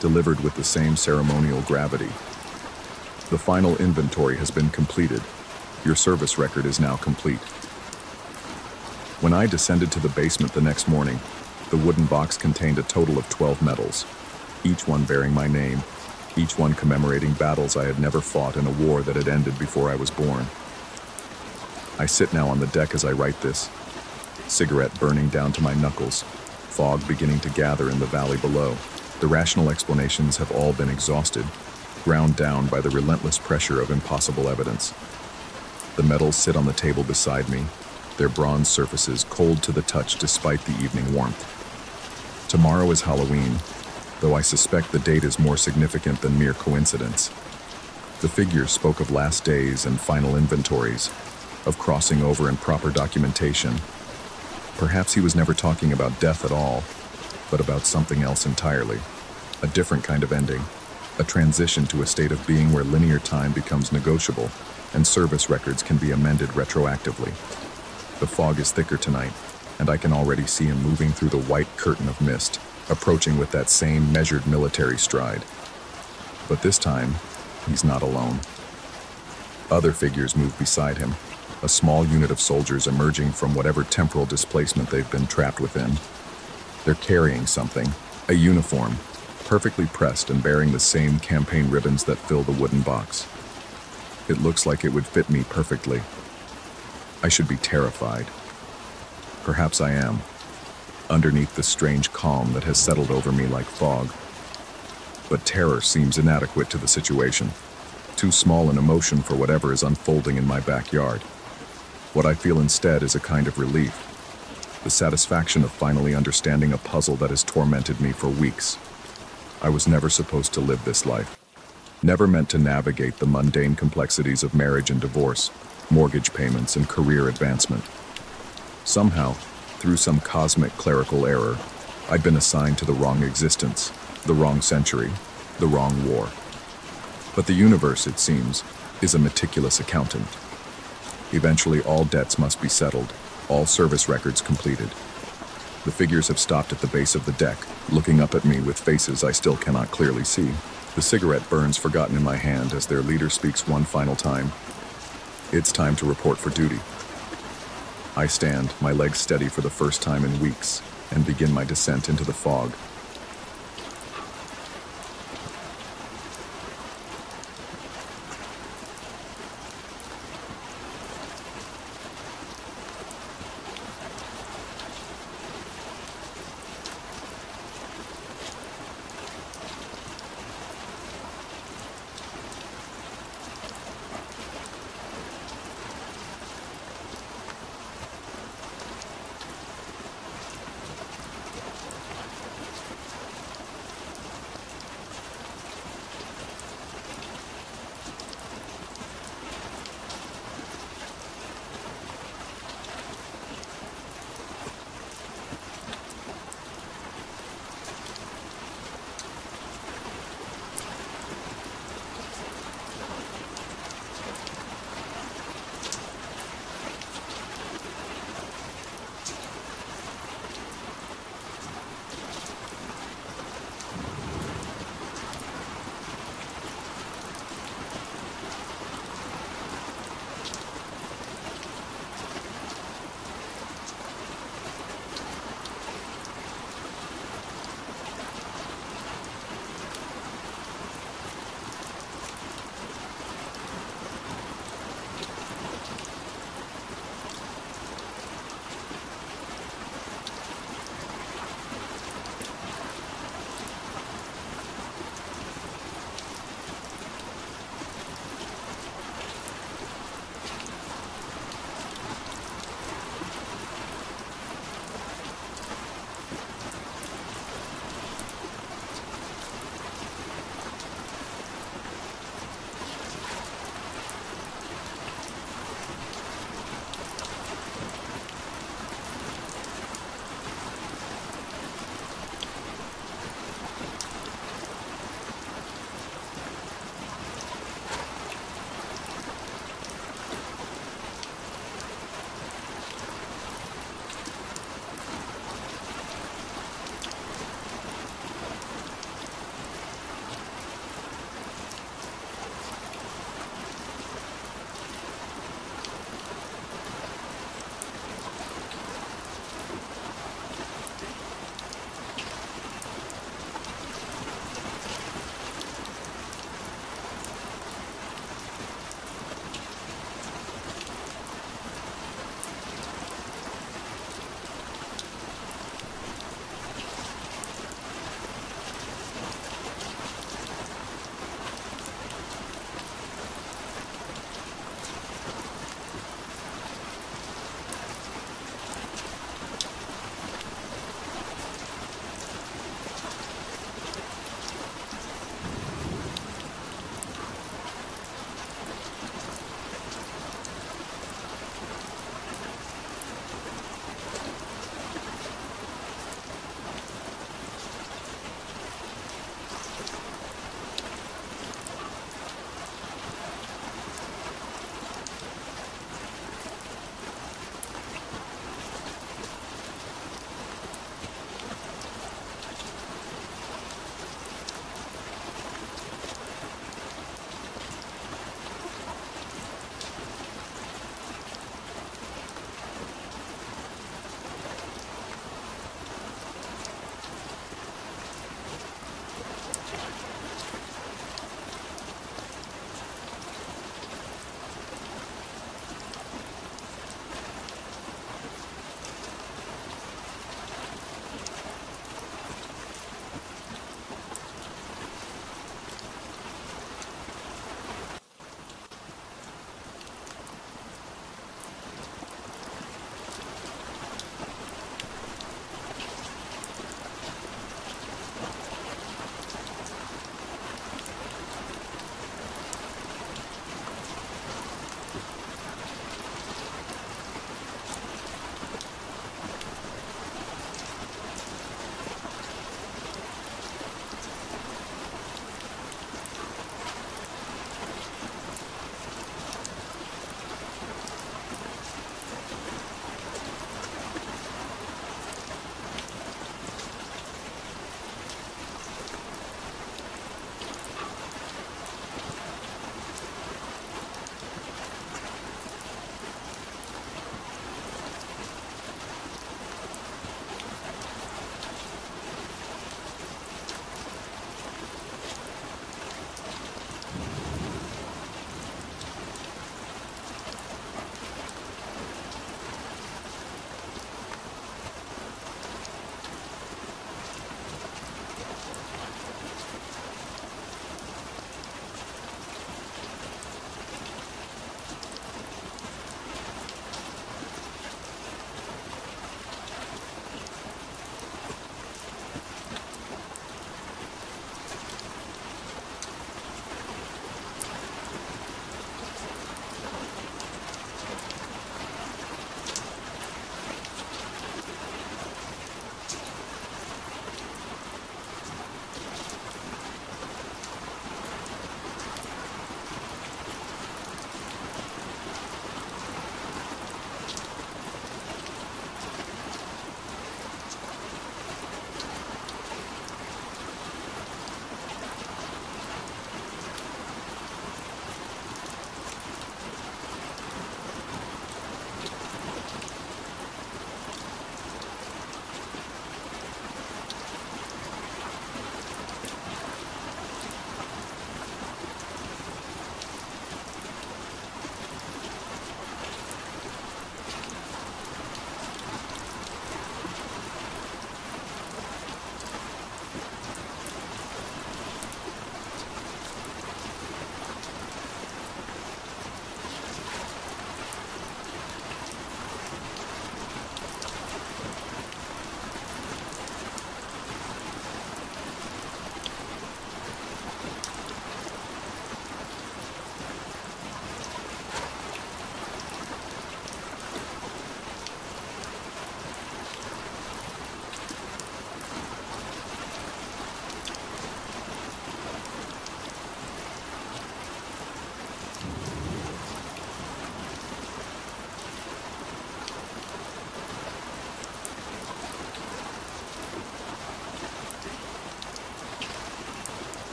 delivered with the same ceremonial gravity. The final inventory has been completed. Your service record is now complete. When I descended to the basement the next morning, the wooden box contained a total of 12 medals, each one bearing my name, each one commemorating battles I had never fought in a war that had ended before I was born. I sit now on the deck as I write this, cigarette burning down to my knuckles, fog beginning to gather in the valley below. The rational explanations have all been exhausted, ground down by the relentless pressure of impossible evidence. The medals sit on the table beside me, their bronze surfaces cold to the touch despite the evening warmth. Tomorrow is Halloween, though I suspect the date is more significant than mere coincidence. The figure spoke of last days and final inventories, of crossing over and proper documentation. Perhaps he was never talking about death at all, but about something else entirely, a different kind of ending. a transition to a state of being where linear time becomes negotiable and service records can be amended retroactively. The fog is thicker tonight, and I can already see him moving through the white curtain of mist, approaching with that same measured military stride. But this time, he's not alone. Other figures move beside him, a small unit of soldiers emerging from whatever temporal displacement they've been trapped within. They're carrying something, a uniform, perfectly pressed and bearing the same campaign ribbons that fill the wooden box. It looks like it would fit me perfectly. I should be terrified. Perhaps I am, underneath the strange calm that has settled over me like fog. But terror seems inadequate to the situation, too small an emotion for whatever is unfolding in my backyard. What I feel instead is a kind of relief, the satisfaction of finally understanding a puzzle that has tormented me for weeks. I was never supposed to live this life, never meant to navigate the mundane complexities of marriage and divorce, mortgage payments and career advancement. Somehow, through some cosmic clerical error, I'd been assigned to the wrong existence, the wrong century, the wrong war. But the universe, it seems, is a meticulous accountant. Eventually, all debts must be settled, all service records completed. The figures have stopped at the base of the deck, looking up at me with faces I still cannot clearly see. The cigarette burns forgotten in my hand as their leader speaks one final time. It's time to report for duty. I stand, my legs steady for the first time in weeks, and begin my descent into the fog.